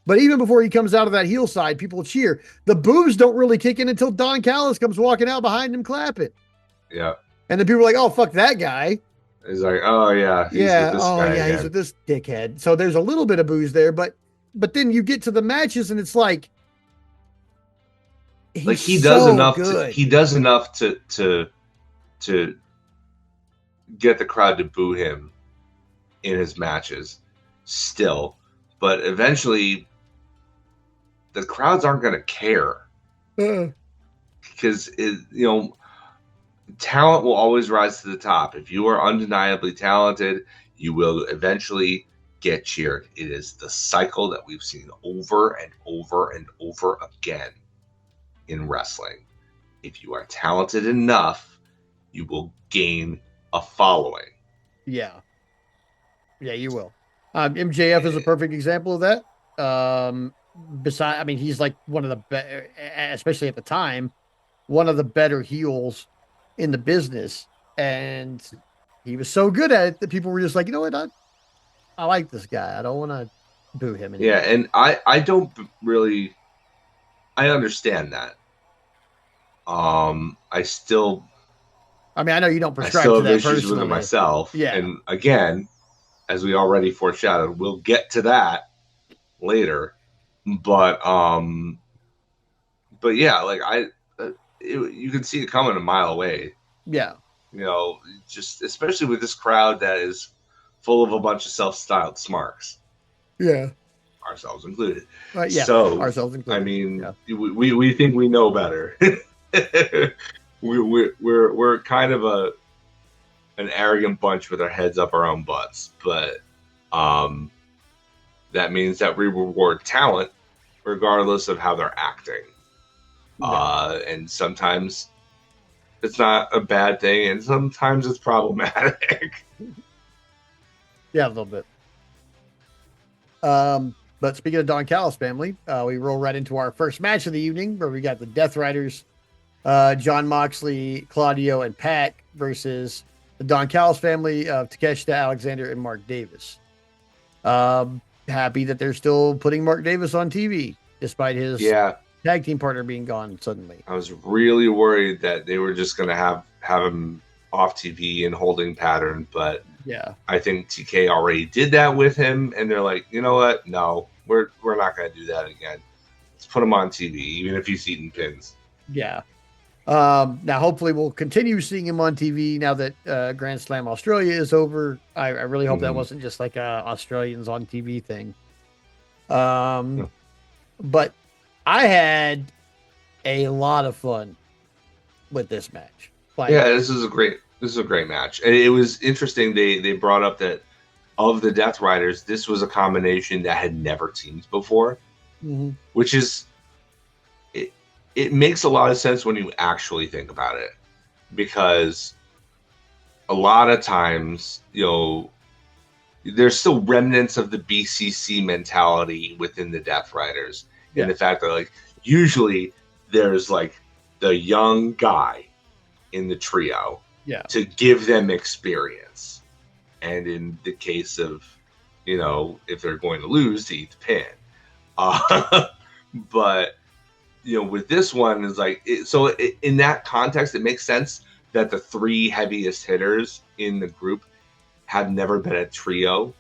But even before he comes out of that heel side, people cheer. The boos don't really kick in until Don Callis comes walking out behind him clapping. Yeah. And then people are like, "Oh, fuck that guy." He's like, "Oh yeah, he's with this dickhead." So there's a little bit of boos there, but then you get to the matches and it's like he does enough. He does enough to get the crowd to boo him in his matches still, but eventually the crowds aren't going to care because talent will always rise to the top. If you are undeniably talented, you will eventually get cheered. It is the cycle that we've seen over and over and over again in wrestling. If you are talented enough, you will gain a following. Yeah. Yeah, you will. MJF is a perfect example of that. I mean, he's like one of the better, especially at the time, one of the better heels in the business. And he was so good at it that people were just like, you know what? I like this guy. I don't want to boo him anymore. Yeah, and I don't really I understand that. I still I mean, I know you don't I prescribe still to have that issues with it personally. myself. Yeah. And again, as we already foreshadowed, we'll get to that later. But yeah, like you can see it coming a mile away. Yeah. You know, just especially with this crowd that is full of a bunch of self-styled smarks. Yeah. Ourselves included. Yeah. So, Ourselves included. I mean, yeah. we think we know better. we're kind of an arrogant bunch with our heads up our own butts, but that means that we reward talent regardless of how they're acting. Yeah. And sometimes it's not a bad thing, and sometimes it's problematic. Yeah, a little bit. But speaking of Don Callis family, we roll right into our first match of the evening where we got the Death Riders, John Moxley, Claudio, and Pac versus the Don Callis family of Takeshita, Alexander, and Mark Davis. Happy that they're still putting Mark Davis on TV despite his tag team partner being gone suddenly. I was really worried that they were just going to have him off TV in holding pattern, but yeah, I think TK already did that with him, and they're like, you know what? No, we're not going to do that again. Let's put him on TV, even if he's eating pins. Yeah. Now, hopefully, we'll continue seeing him on TV now that Grand Slam Australia is over. I really hope that wasn't just like a Australians on TV thing. But I had a lot of fun with this match. Like, yeah, this is a great match. And it was interesting. They brought up that of the Death Riders, this was a combination that had never teamed before, which is. It makes a lot of sense when you actually think about it, because a lot of times, you know, there's still remnants of the BCC mentality within the Death Riders, and the fact that like usually there's like the young guy in the trio to give them experience, and in the case of, you know, if they're going to lose, to eat the pin, but. You know, with this one is like in that context, it makes sense that the three heaviest hitters in the group have never been a trio,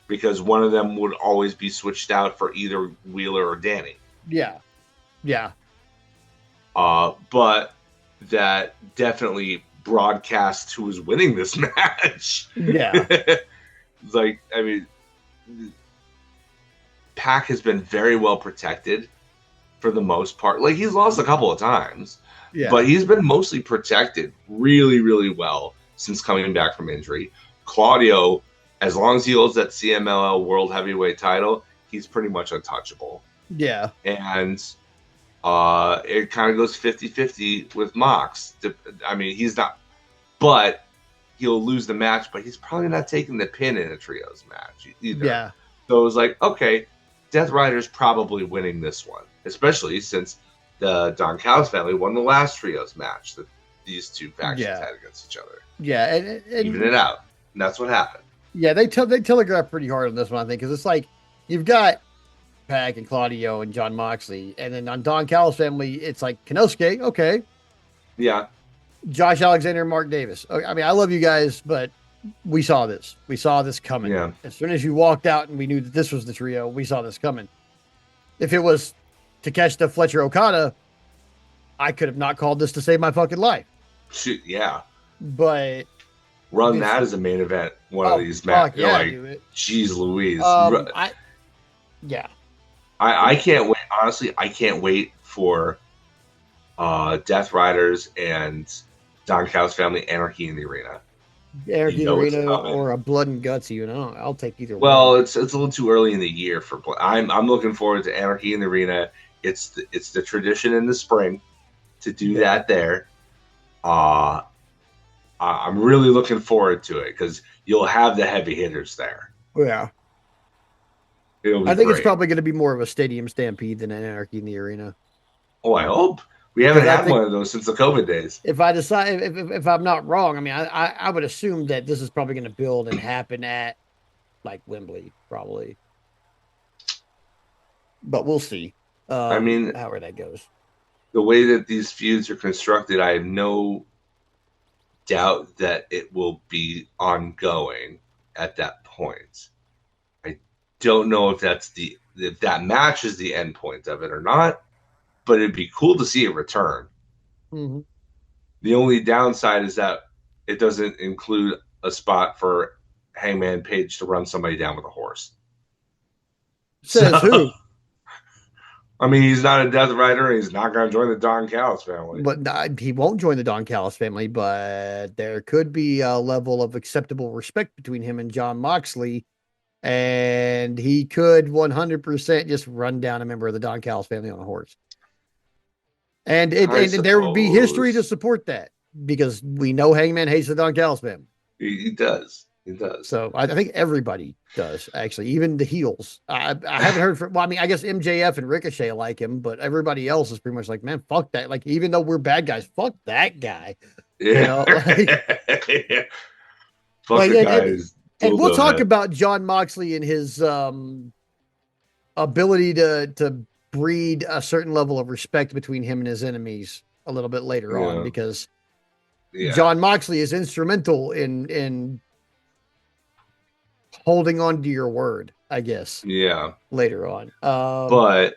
because one of them would always be switched out for either Wheeler or Danny. Yeah. But that definitely broadcasts who was winning this match. Yeah. It's like, I mean, Pac has been very well protected. For the most part, like he's lost a couple of times, but he's been mostly protected really, really well since coming back from injury. Claudio, as long as he holds that CMLL World Heavyweight title, he's pretty much untouchable. Yeah. And it kind of goes 50-50 with Mox. I mean, he's not, but he'll lose the match, but he's probably not taking the pin in a trios match either. Yeah. So it was like, okay, Death Rider's probably winning this one, especially since the Don Callis family won the last trios match that these two factions had against each other. Yeah, and even it out. And that's what happened. Yeah, they telegraph pretty hard on this one, I think, because it's like you've got Pac and Claudio and John Moxley, and then on Don Callis family, it's like Kenosuke, okay. Yeah. Josh Alexander and Mark Davis. I mean, I love you guys, but we saw this. We saw this coming. Yeah. As soon as you walked out and we knew that this was the trio, we saw this coming. If it was Takeshita, Fletcher, Okada, I could have not called this to save my fucking life. Shoot, yeah. But run that as a main event one of these matches. Yeah, like, geez Louise. I can't wait. Honestly, I can't wait for Death Riders and Don Callis family Anarchy in the Arena. You Anarchy in the know it's Arena coming. or a Blood and Guts. Even I'll take either one. Well, it's a little too early in the year for. I'm looking forward to Anarchy in the Arena. It's the tradition in the spring to do Yeah, that there. Uh, I'm really looking forward to it because you'll have the heavy hitters there. yeah. It'll be I think it's great. probably going to be more of a stadium stampede than an Anarchy in the Arena. Oh, I hope we haven't Because I had think one of those since the COVID days. if I decide, if I'm not wrong, I mean, I would assume that this is probably going to build and happen at like Wembley, probably, but we'll see. I mean, However that goes. the way that these feuds are constructed, I have no doubt that it will be ongoing at that point. I don't know if that match is the end point of it or not, but it'd be cool to see it return. Mm-hmm. The only downside is that it doesn't include a spot for Hangman Page to run somebody down with a horse. Says So, who? I mean, he's not a Death Rider, and he's not going to join the Don Callis family. But he won't join the Don Callis family. But there could be a level of acceptable respect between him and John Moxley, and he could 100% just run down a member of the Don Callis family on a horse. And I there would be history to suppose support that because we know Hangman hates the Don Callis family. he does. He does. So I think everybody does, actually, even the heels. I haven't heard from, well, I mean, I guess MJF and Ricochet like him, but everybody else is pretty much like, man, fuck that. Like, even though we're bad guys, fuck that guy. Yeah. You know, like, Fuck like the guys. and we'll talk head. about John Moxley and his ability to breed a certain level of respect between him and his enemies a little bit later on, because John Moxley is instrumental in holding on to your word, I guess. Yeah. Later on. But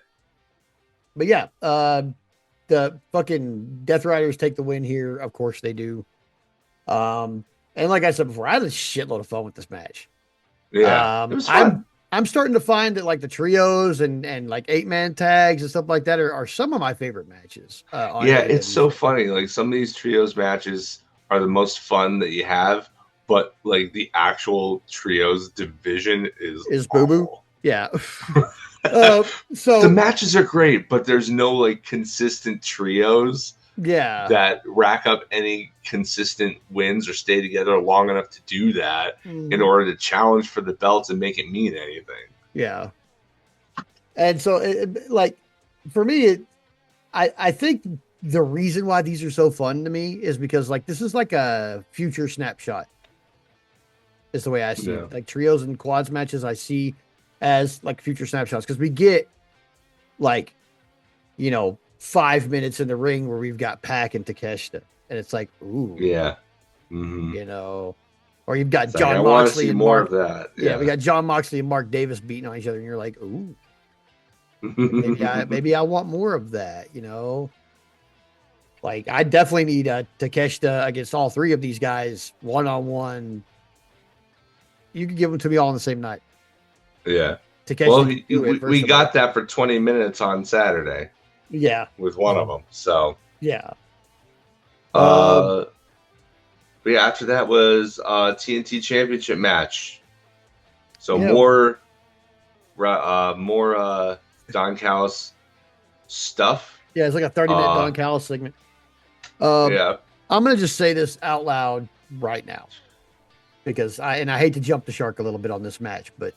yeah, the fucking Death Riders take the win here. Of course they do. And like I said before, I had a shitload of fun with this match. Yeah, it was fun. I'm starting to find that like the trios and like 8-man tags and stuff like that are some of my favorite matches. Yeah, it's so funny. Like some of these trios matches are the most fun that you have, but like the actual trios division is boo boo. Yeah. So the matches are great, but there's no like consistent trios. Yeah. That rack up any consistent wins or stay together long enough to do that in order to challenge for the belts and make it mean anything. Yeah. And so, like, for me, I think the reason why these are so fun to me is because, like, this is like a future snapshot, is the way I see it. Like, trios and quads matches, I see as like future snapshots because we get, like, 5 minutes in the ring where we've got Pac and Takeshita, and it's like, ooh, yeah, or you've got John Moxley and more Mark, of that. Yeah, we got John Moxley and Mark Davis beating on each other, and you're like, ooh, maybe I want more of that, Like, I definitely need a Takeshita against all three of these guys one-on-one. You can give them to me all on the same night. Yeah. Takeshita, well, we got that for 20 minutes on Saturday. Yeah. With one of them. So. Yeah. But yeah, after that was TNT Championship match. So more Don Callis stuff. Yeah, it's like a 30-minute Don Callis segment. Yeah. I'm going to just say this out loud right now. Because I hate to jump the shark a little bit on this match, but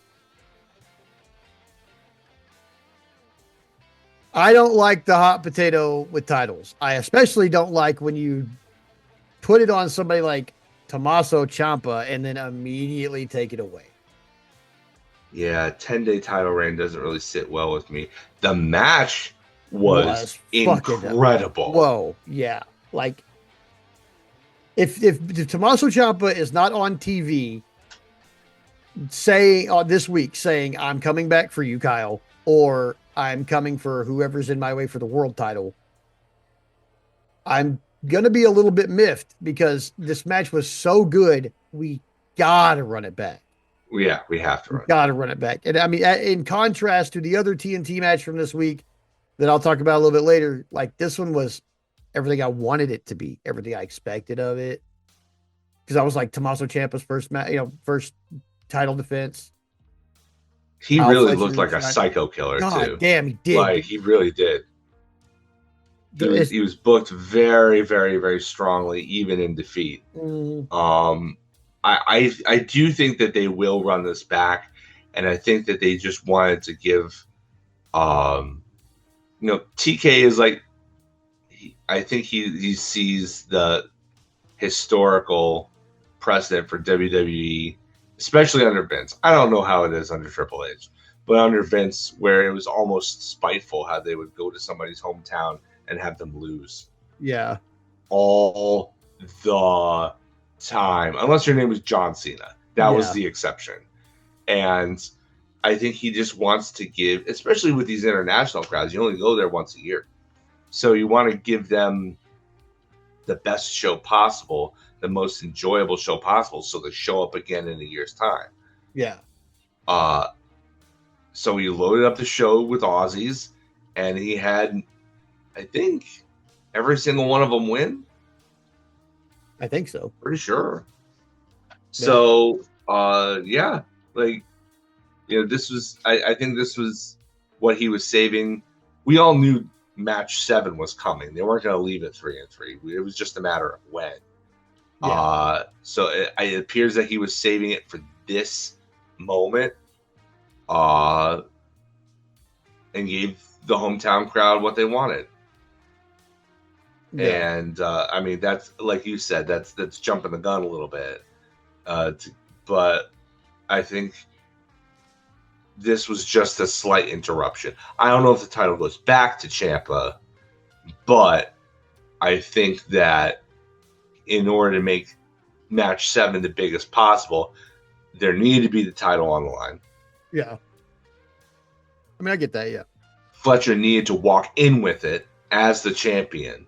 I don't like the hot potato with titles. I especially don't like when you put it on somebody like Tommaso Ciampa and then immediately take it away. Yeah, 10-day title reign doesn't really sit well with me. The match was incredible. Whoa, yeah. Like, if Tommaso Ciampa is not on TV this week saying, I'm coming back for you, Kyle, or I'm coming for whoever's in my way for the world title, I'm going to be a little bit miffed because this match was so good. We got to run it back. Yeah, we have to run it back. And I mean, in contrast to the other TNT match from this week that I'll talk about a little bit later, like this one was everything I wanted it to be, everything I expected of it. Because I was like Tommaso Ciampa's first title defense. He Kyle really looked Fletcher like a shot. psycho killer God too. damn, he did. Like he really did. It's, He was booked very, very, very strongly, even in defeat. mm, Um, I do think that they will run this back, and I think that they just wanted to give, TK is like, I think he sees the historical precedent for WWE, especially under Vince. I don't know how it is under Triple H, but under Vince, where it was almost spiteful how they would go to somebody's hometown and have them lose yeah, all the time, unless your name was John Cena. That was yeah, the exception. And I think he just wants to give, especially with these international crowds, you only go there once a year. So you want to give them the best show possible, the most enjoyable show possible, so they show up again in a year's time. yeah. Uh, so he loaded up the show with Aussies, and he had, I think, every single one of them win. I think so. Pretty sure. Yeah, So, yeah, like, this was, I think this was what he was saving. We all knew match 7 was coming. They weren't going to leave it 3-3. It was just a matter of when. yeah, So it appears that he was saving it for this moment, and gave the hometown crowd what they wanted. yeah, And I mean, that's like you said, that's jumping the gun a little bit. But I think this was just a slight interruption. I don't know if the title goes back to Ciampa, but I think that in order to make match 7 the biggest possible, there needed to be the title on the line. yeah. I mean, I get that. Yeah, Fletcher needed to walk in with it as the champion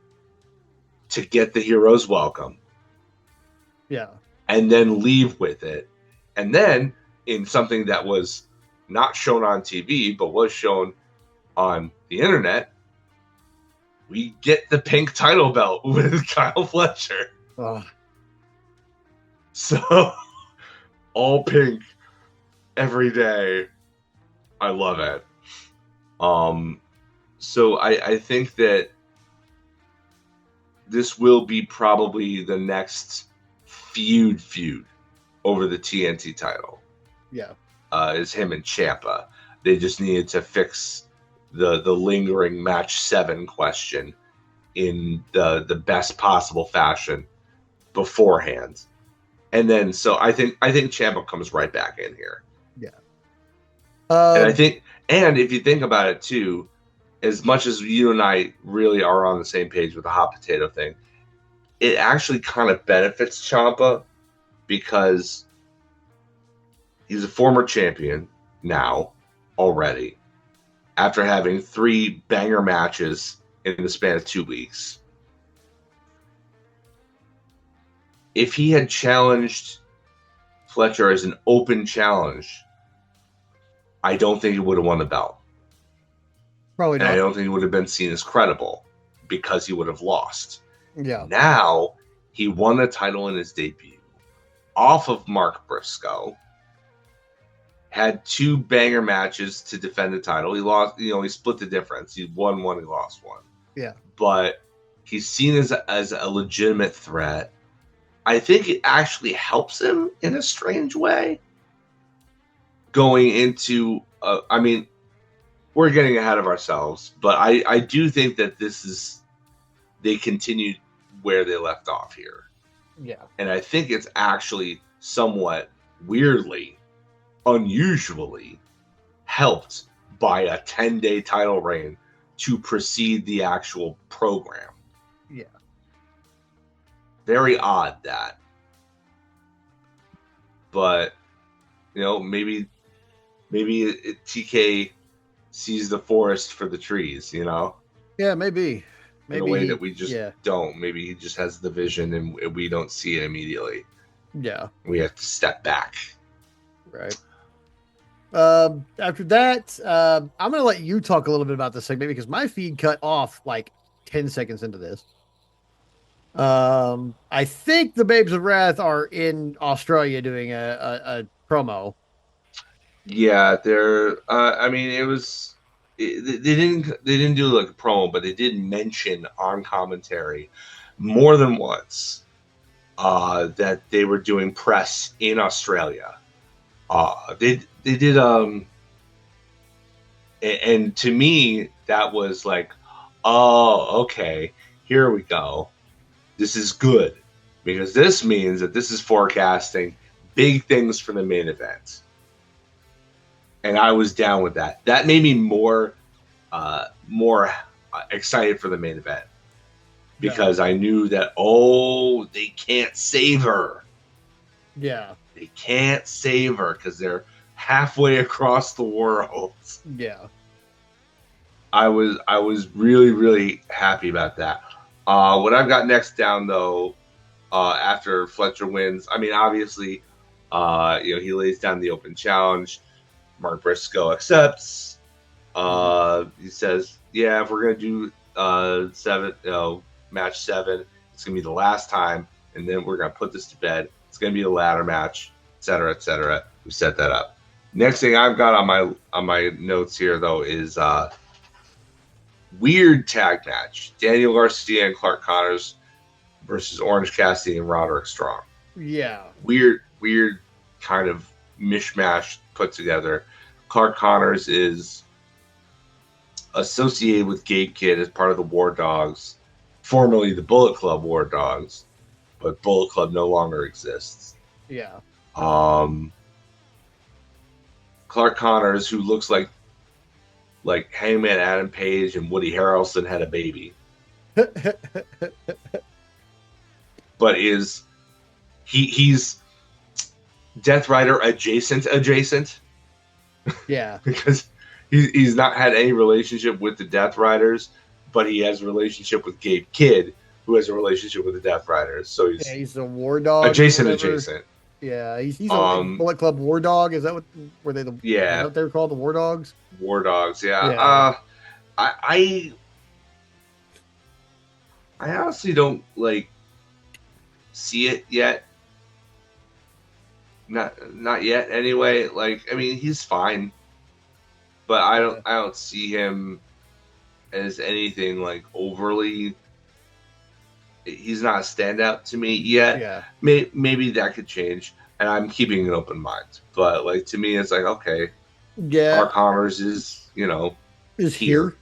to get the hero's welcome, yeah, and then leave with it. And then, in something that was not shown on TV but was shown on the internet, we get the pink title belt with Kyle Fletcher. So, all pink every day. I love it. So I think that this will be probably the next feud over the TNT title. yeah, Is him and Ciampa. They just needed to fix the lingering match 7 question in the best possible fashion beforehand. And then so I think Ciampa comes right back in here. yeah. And I think, and if you think about it too, as much as you and I really are on the same page with the hot potato thing, it actually kind of benefits Ciampa because he's a former champion now already after having 3 banger matches in the span of 2 weeks. If he had challenged Fletcher as an open challenge, I don't think he would have won the belt. Probably And I not. don't think he would have been seen as credible because he would have lost. Yeah, Now, he won the title in his debut off of Mark Briscoe, had 2 banger matches to defend the title. He lost, he split the difference. He won one, he lost one. yeah, But he's seen as a legitimate threat. I think it actually helps him in a strange way going into, I mean, we're getting ahead of ourselves, but I do think that they continued where they left off here. yeah, And I think it's actually somewhat weirdly, unusually helped by a 10-day title reign to precede the actual program. yeah. Very odd that. But, maybe TK sees the forest for the trees, Yeah, maybe. in a way that we just yeah, don't. Maybe he just has the vision and we don't see it immediately. yeah, We have to step back. right. After that, I'm gonna let you talk a little bit about this segment because my feed cut off like 10 seconds into this. I think the Babes of Wrath are in Australia doing a promo. Yeah, they're. I mean, it was. They didn't do like a promo, but they did mention on commentary more than once that they were doing press in Australia. They did and to me that was like, oh, okay, here we go. This is good because this means that this is forecasting big things for the main event, and I was down with that. That made me more excited for the main event Yeah. because I knew that, oh, they can't save her. Yeah. They can't save her because they're halfway across the world. Yeah. I was really really happy about that. What I've got next down though, after Fletcher wins, I mean obviously, he lays down the open challenge. Mark Briscoe accepts. Mhm. He says, "Yeah, if we're gonna do match 7, it's gonna be the last time, and then we're gonna put this to bed. It's gonna be a ladder match, etc., etc." We set that up. Next thing I've got on my notes here though is weird tag match: Daniel Garcia and Clark Connors versus Orange Cassidy and Roderick Strong. Yeah. Weird kind of mishmash put together. Clark Connors is associated with Gabe Kidd as part of the War Dogs, formerly the Bullet Club War Dogs, but Bullet Club no longer exists. Yeah. Um, Clark Connors, who looks like Hangman Adam Page and Woody Harrelson had a baby, but he's Death Rider adjacent Yeah. because he's not had any relationship with the Death Riders, but he has a relationship with Gabe Kidd, who has a relationship with the Death Riders. So Yeah, he's he's a war dog or adjacent, whatever. adjacent. Yeah, he's a Um, Bullet Club war dog. Is that what were they the is that yeah, what they're called, the war dogs? War Dogs. Yeah. Yeah. I I honestly don't like see it yet. Not yet. Anyway, like I mean, he's fine, but Yeah. I don't see him as anything like overly. He's not a standout to me yet. Yeah. Maybe that could change, and I'm keeping an open mind. But like to me, it's like okay, Yeah. Clark Connors is Is here. here.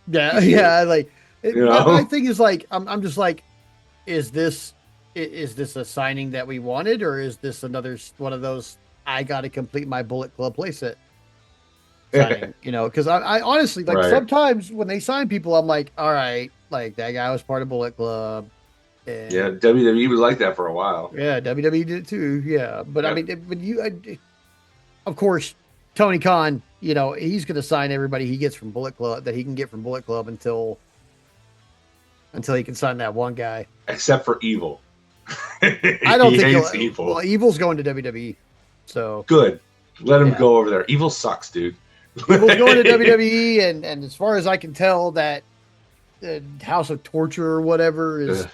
Yeah, He's here. yeah. Like You my know. thing is like I'm just like, is this is this a signing that we wanted, or is this another one of those I got to complete my Bullet Club playset signing? Because I honestly like Right. sometimes when they sign people, I'm like, all right, like that guy was part of Bullet Club, Yeah, and WWE was like that for a while. yeah, WWE did it too. Yeah, but I Yep. mean, but of course, Tony Khan, he's going to sign everybody he gets from Bullet Club that he can get from Bullet Club until he can sign that one guy. Except for Evil. I don't He think hates he'll. Evil. Well, Evil's going to WWE, so Good. Let him yeah, go over there. Evil sucks, dude. Evil's going to WWE, and as far as I can tell, that House of Torture or whatever is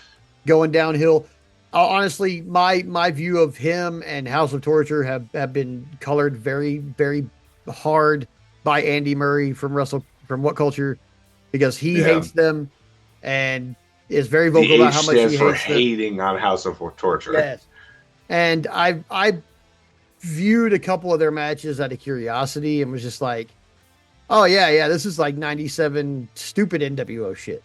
going downhill. Honestly, my view of him and House of Torture have been colored very very hard by Andy Murray from What Culture, because he Yeah. hates them and is very The vocal about H how much stands he for hates them. hating on House of Torture. Yes, and I viewed a couple of their matches out of curiosity and was just like, oh yeah, this is like '97 stupid NWO shit.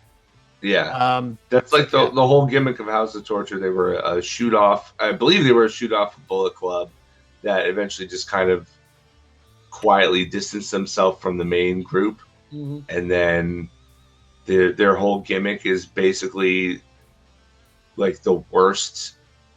Yeah. That's So like yeah, the whole gimmick of House of Torture. They were a shoot off. I believe they were a shoot off of Bullet Club that eventually just kind of quietly distanced themselves from the main group. mm-hmm. And then their whole gimmick is basically like the worst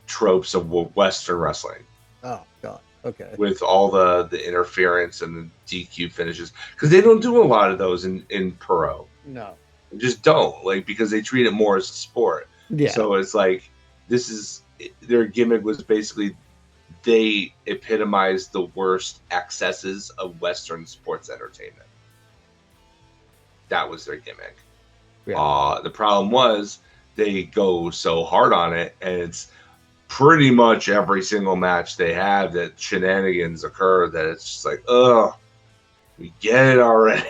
tropes of Western wrestling, Oh god, okay, with all the interference and the DQ finishes, because they don't do a lot of those in Pro. no, They just don't, like, because they treat it more as a sport. yeah, So it's like this is their gimmick was basically they epitomized the worst excesses of Western sports entertainment. That was their gimmick. yeah, The problem was they go so hard on it, and it's pretty much every single match they have that shenanigans occur that it's just like, ugh, we get it already.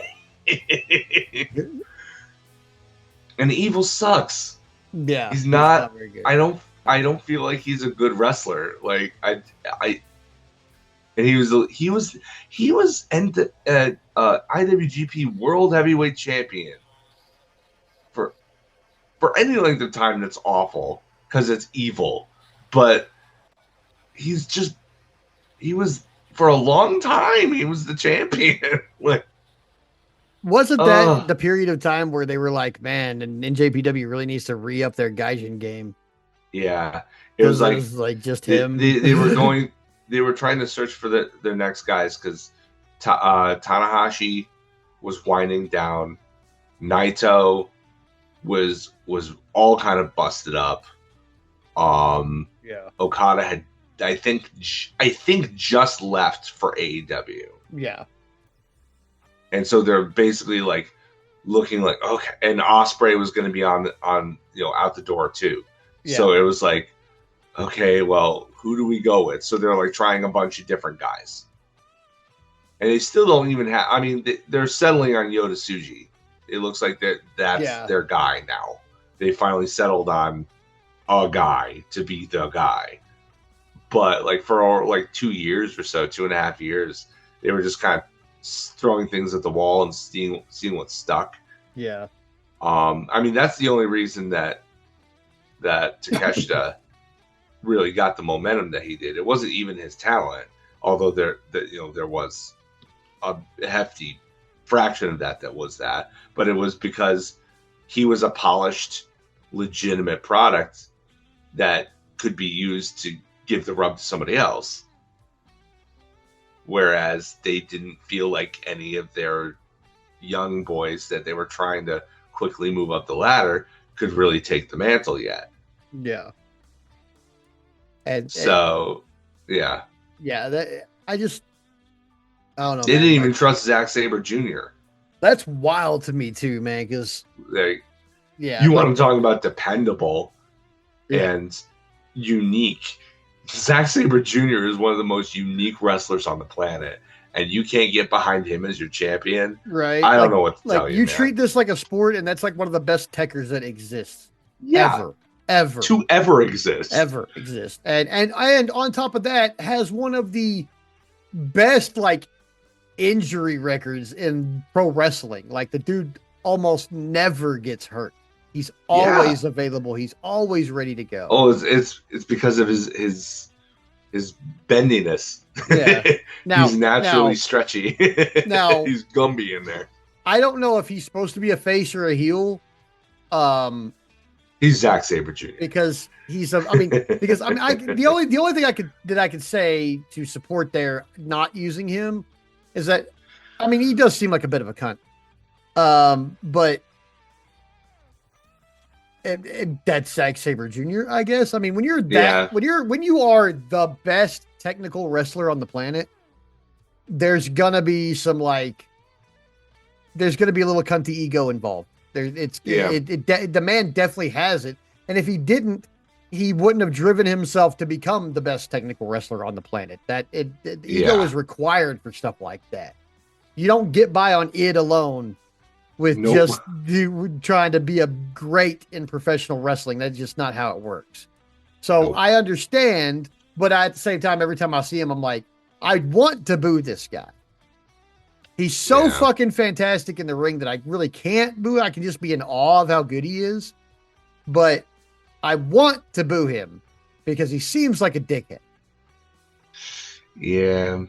And Evil sucks. Yeah, He's not very good. I don't feel like he's a good wrestler. Like and he was IWGP World Heavyweight Champion for any length of time. That's awful because it's evil, but he was for a long time. He was the champion. Like, wasn't that the period of time where they were like, man, and NJPW really needs to re up their Gaijin game? Yeah, it was like just him. They were going. They were trying to search for their next guys because Tanahashi was winding down. Naito was all kind of busted up. Yeah. Okada had, I think just left for AEW. Yeah. And so they're basically like looking like, okay, and Ospreay was going to be on out the door too. Yeah. So it was like, okay, well, who do we go with? So they're like trying a bunch of different guys. And they still don't even have, I mean, they're settling on Yota Tsuji. It looks like that's their guy now. They finally settled on a guy to be the guy. But like for like 2 years or so, 2.5 years, they were just kind of throwing things at the wall and seeing what stuck. Yeah. I mean, that's the only reason that Takeshita really got the momentum that he did. It wasn't even his talent, although there was a hefty fraction of that was that, but it was because he was a polished, legitimate product that could be used to give the rub to somebody else. Whereas they didn't feel like any of their young boys that they were trying to quickly move up the ladder could really take the mantle yet. Yeah. Yeah. I don't know. They didn't even trust Zack Sabre Jr. That's wild to me too, man. Because you want to talk about dependable and unique. Zack Sabre Jr. is one of the most unique wrestlers on the planet, and you can't get behind him as your champion. Right? I don't know what to tell you. You treat this like a sport, and that's like one of the best techers that exists. Yeah. Ever to ever exist. And on top of that, has one of the best like injury records in pro wrestling. Like the dude almost never gets hurt. He's always available. He's always ready to go. Oh, it's because of his bendiness. Yeah. Now, he's naturally stretchy. Now he's Gumby in there. I don't know if he's supposed to be a face or a heel. He's Zack Sabre Jr. Because the only thing I could say to support their not using him is that, I mean, he does seem like a bit of a cunt. But that's Zack Sabre Jr., I guess. I mean, when you are the best technical wrestler on the planet, there's gonna be a little cunty ego involved. The man definitely has it, and if he didn't, he wouldn't have driven himself to become the best technical wrestler on the planet. Ego is required for stuff like that. You don't get by on it alone with just trying to be a great in professional wrestling. That's just not how it works. So I understand, but at the same time, every time I see him, I'm like, I want to boo this guy. He's so fucking fantastic in the ring that I really can't boo. I can just be in awe of how good he is. But I want to boo him because he seems like a dickhead. Yeah.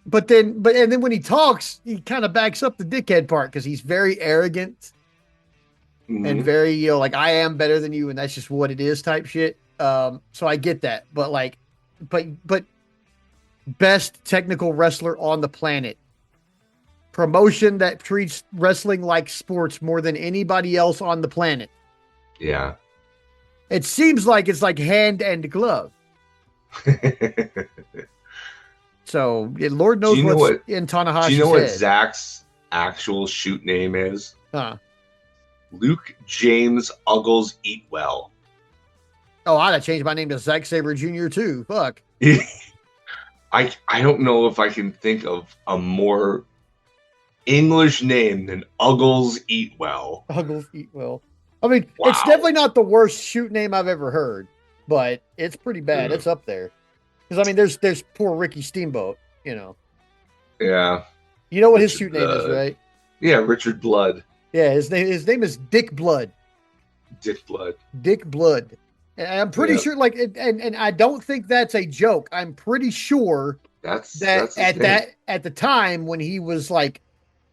But then when he talks, he kind of backs up the dickhead part because he's very arrogant and very, like, I am better than you and that's just what it is type shit. So I get that. But best technical wrestler on the planet. Promotion that treats wrestling like sports more than anybody else on the planet. Yeah. It seems like it's like hand and glove. So Lord knows what's in Tanahashi's head. Do you know what Zach's actual shoot name is? Huh. Luke James Uggles Eatwell. Oh, I'd have changed my name to Zack Sabre Jr. too. Fuck. I don't know if I can think of a more English name than Uggles Eatwell. Uggles Eatwell. I mean, Wow. it's definitely not the worst shoot name I've ever heard, but it's pretty bad. It's up there. Because I mean, there's poor Ricky Steamboat. You know. Yeah. You know what his shoot name is, right? Yeah, Richard Blood. Yeah, his name is Dick Blood. Dick Blood. Dick Blood. And I'm pretty sure, like, and I don't think that's a joke. I'm pretty sure that's at the time when he was like,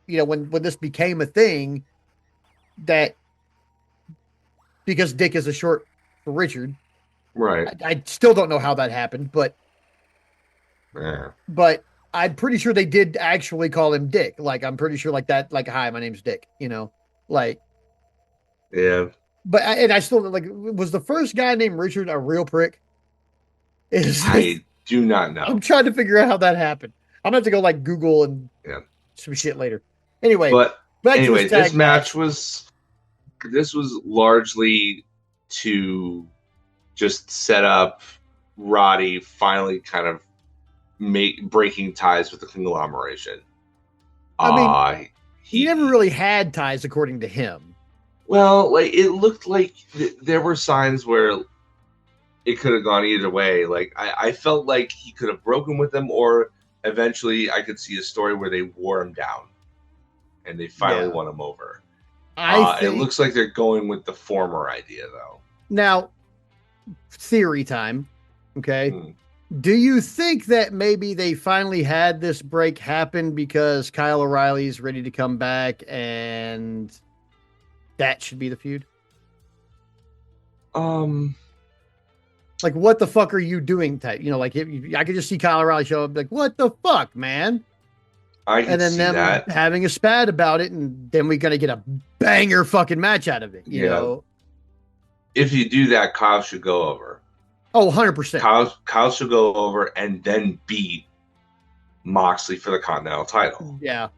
you know, when this became a thing, that because Dick is a short for Richard, right? I still don't know how that happened, but I'm pretty sure they did actually call him Dick. Like, I'm pretty sure like that, like, hi, my name's Dick. You know, like, yeah. But I still like. Was the first guy named Richard a real prick? I do not know. I'm trying to figure out how that happened. I'm gonna have to go like Google and some shit later. Anyway, this match was largely to just set up Roddy finally kind of breaking ties with the conglomeration. I mean, he never really had ties, according to him. Well, like, it looked like there were signs where it could have gone either way. Like, I felt like he could have broken with them, or eventually I could see a story where they wore him down and they finally won him over. It looks like they're going with the former idea, though. Now, theory time. Okay. Do you think that maybe they finally had this break happen because Kyle O'Reilly's ready to come back and that should be the feud? Like, what the fuck are you doing? Type, you know, like, I could just see Kyle O'Reilly show up, like, what the fuck, man? And then them having a spat about it, and then we're gonna get a banger fucking match out of it. You know, if you do that, Kyle should go over. Oh, 100%. Kyle should go over and then beat Moxley for the Continental title. Yeah,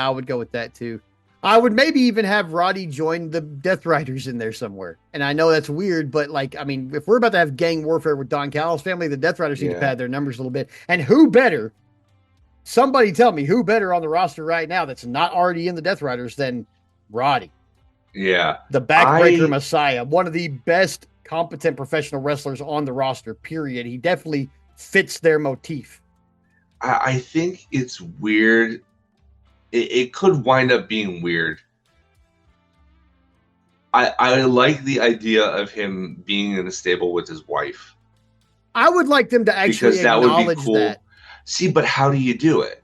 I would go with that too. I would maybe even have Roddy join the Death Riders in there somewhere. And I know that's weird, but like, I mean, if we're about to have gang warfare with Don Callis' family, the Death Riders need to pad their numbers a little bit. And who better? Somebody tell me who better on the roster right now that's not already in the Death Riders than Roddy? Yeah. The backbreaker messiah, one of the best competent professional wrestlers on the roster, period. He definitely fits their motif. I think it's weird. It could wind up being weird. I like the idea of him being in the stable with his wife. I would like them to actually acknowledge that. See, but how do you do it?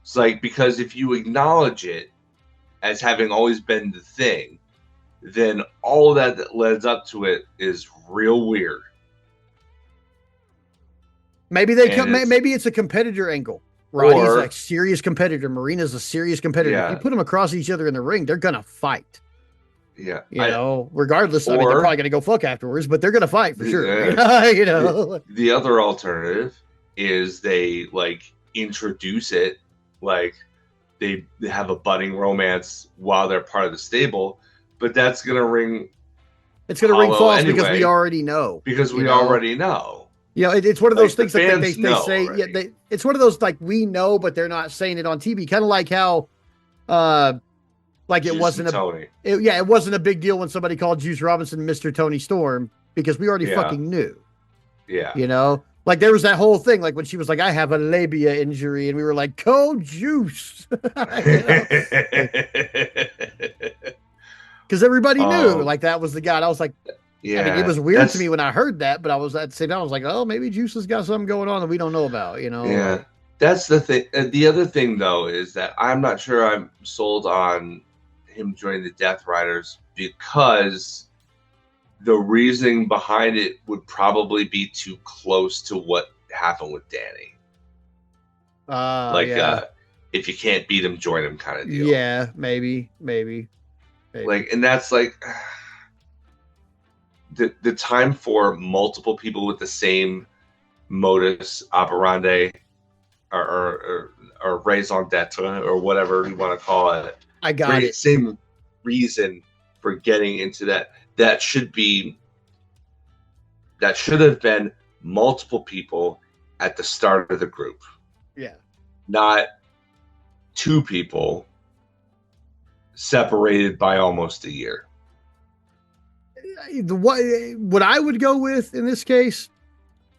It's like, because if you acknowledge it as having always been the thing, then all that leads up to it is real weird. Maybe maybe it's a competitor angle. Roddy's a serious competitor. Marina's a serious competitor. Yeah. If you put them across each other in the ring, they're gonna fight. Yeah, you know, regardless. I mean, they're probably gonna go fuck afterwards, but they're gonna fight for sure. You know, the other alternative is they like introduce it, like they have a budding romance while they're part of the stable, but that's gonna ring. It's gonna ring false anyway, because we already know. Because we already know. You know, it's one of those things that they say. Already. Yeah, it's one of those like we know, but they're not saying it on TV. Kind of like how, like it wasn't it wasn't a big deal when somebody called Juice Robinson Mr. Tony Storm because we already fucking knew. Yeah, you know, like there was that whole thing, like when she was like, "I have a labia injury," and we were like, "Code Juice," because everybody knew, like that was the guy. I was like. Yeah, I mean, it was weird to me when I heard that, but I was at the same time, I was like, oh, maybe Juice has got something going on that we don't know about, you know? Yeah, that's the thing. The other thing, though, is that I'm not sure I'm sold on him joining the Death Riders because the reasoning behind it would probably be too close to what happened with Danny. If you can't beat him, join him kind of deal. Yeah, maybe. Like, and that's like... The time for multiple people with the same modus operandi or raison d'etre or whatever you want to call it. I got it. Same reason for getting into that. That should have been multiple people at the start of the group. Yeah. Not two people separated by almost a year. What I would go with in this case,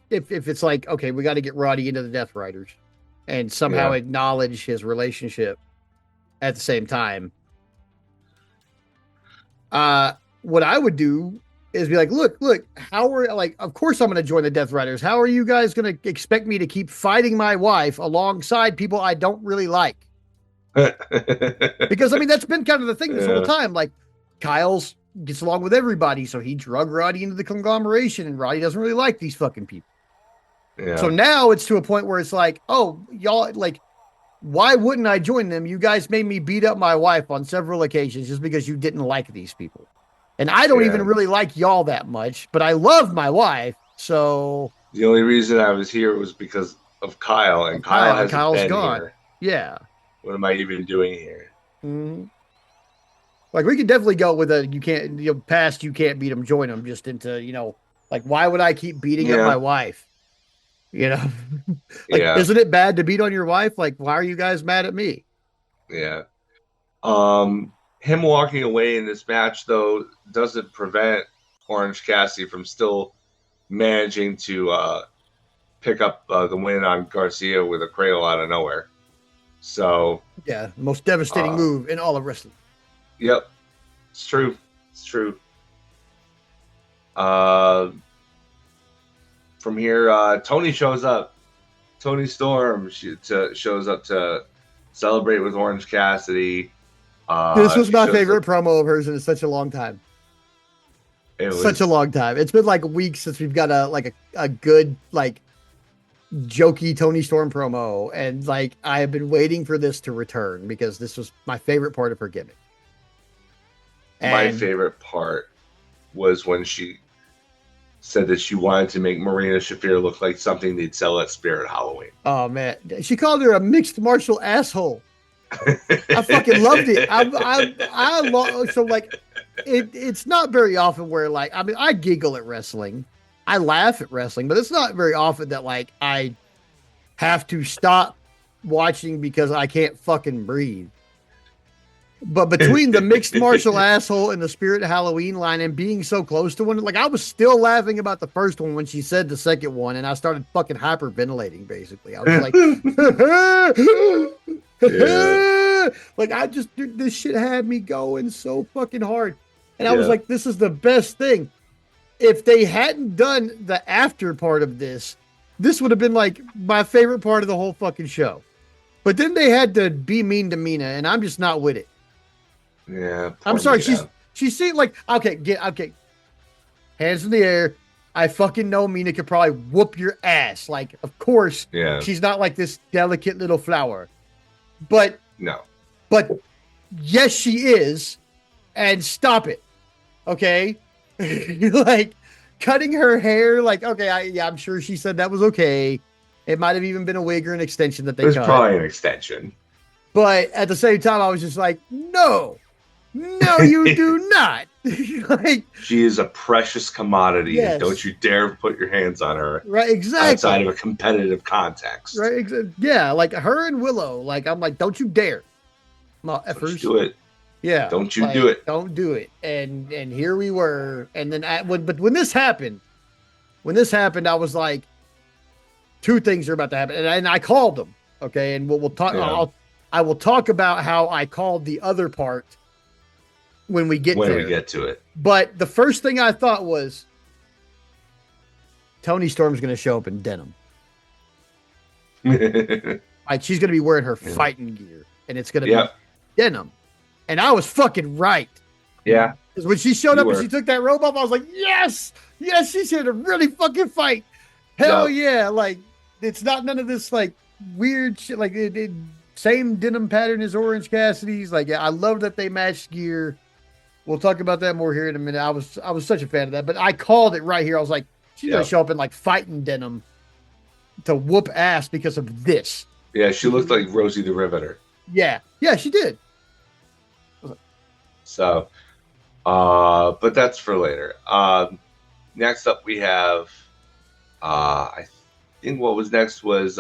if it's like, okay, we got to get Roddy into the Death Riders and somehow acknowledge his relationship at the same time. What I would do is be like, look, how are, like, of course I'm going to join the Death Riders. How are you guys going to expect me to keep fighting my wife alongside people I don't really like? Because, I mean, that's been kind of the thing this whole time. Like, Kyle's gets along with everybody, so he drug Roddy into the conglomeration, and Roddy doesn't really like these fucking people. Yeah. So now it's to a point where it's like, oh, y'all, like, why wouldn't I join them? You guys made me beat up my wife on several occasions just because you didn't like these people. And I don't even really like y'all that much, but I love my wife. So the only reason I was here was because of Kyle, and Kyle's gone. Here. Yeah. What am I even doing here? Mm-hmm. Like, we could definitely go with a, you can't, you know, past, you can't beat them, join them, just into, you know, like, why would I keep beating up my wife? You know, like, isn't it bad to beat on your wife? Like, why are you guys mad at me? Yeah. Him walking away in this match, though, doesn't prevent Orange Cassidy from still managing to pick up the win on Garcia with a cradle out of nowhere. So, yeah, most devastating move in all of wrestling. Yep, it's true. It's true. From here, Tony shows up. Tony Storm shows up to celebrate with Orange Cassidy. This was my favorite promo of hers in such a long time. Such a long time. It's been like weeks since we've got a good, like, jokey Tony Storm promo, and like, I have been waiting for this to return because this was my favorite part of her gimmick. My favorite part was when she said that she wanted to make Marina Shafir look like something they'd sell at Spirit Halloween. Oh man, she called her a mixed martial asshole. I fucking loved it. I love, so like, it's not very often where, like, I mean, I giggle at wrestling, I laugh at wrestling, but it's not very often that, like, I have to stop watching because I can't fucking breathe. But between the mixed martial asshole and the Spirit Halloween line and being so close to one, like, I was still laughing about the first one when she said the second one, and I started fucking hyperventilating, basically. I was like, like, this shit had me going so fucking hard. And I was like, this is the best thing. If they hadn't done the after part of this would have been like my favorite part of the whole fucking show. But then they had to be mean to Mina, and I'm just not with it. Yeah, I'm sorry. She seemed like, okay. Hands in the air. I fucking know Mina could probably whoop your ass. Like, of course, she's not like this delicate little flower. But yes, she is. And stop it. Okay? Like, cutting her hair, like, okay, I'm sure she said that was okay. It might have even been a wig or an extension that they cut. It was probably an extension. But at the same time, I was just like, no, you do not. Like, she is a precious commodity. Yes. Don't you dare put your hands on her. Right, exactly. Outside of a competitive context. Right, yeah, like her and Willow. Like, I'm like, don't you dare. Don't you do it. Yeah. Don't you do it. Don't do it. And here we were. And then when this happened, I was like, two things are about to happen. And I called them. Okay. And we'll talk. Yeah. I will talk about how I called the other part when we get to it. But the first thing I thought was Tony Storm's going to show up in denim. Like, she's going to be wearing her fighting gear, and it's going to be denim. And I was fucking right. Yeah. Because when she showed up and she took that robe off, I was like, yes, she's here to really fucking fight. Hell yeah. Like, it's not none of this, like, weird shit. Like, same denim pattern as Orange Cassidy's. Like, I love that they matched gear. We'll talk about that more here in a minute. I was such a fan of that, but I called it right here. I was like, she's going to show up in, like, fighting denim to whoop ass because of this. Yeah, she looked like Rosie the Riveter. Yeah, she did. So, But that's for later. Next up, we have I think what was next was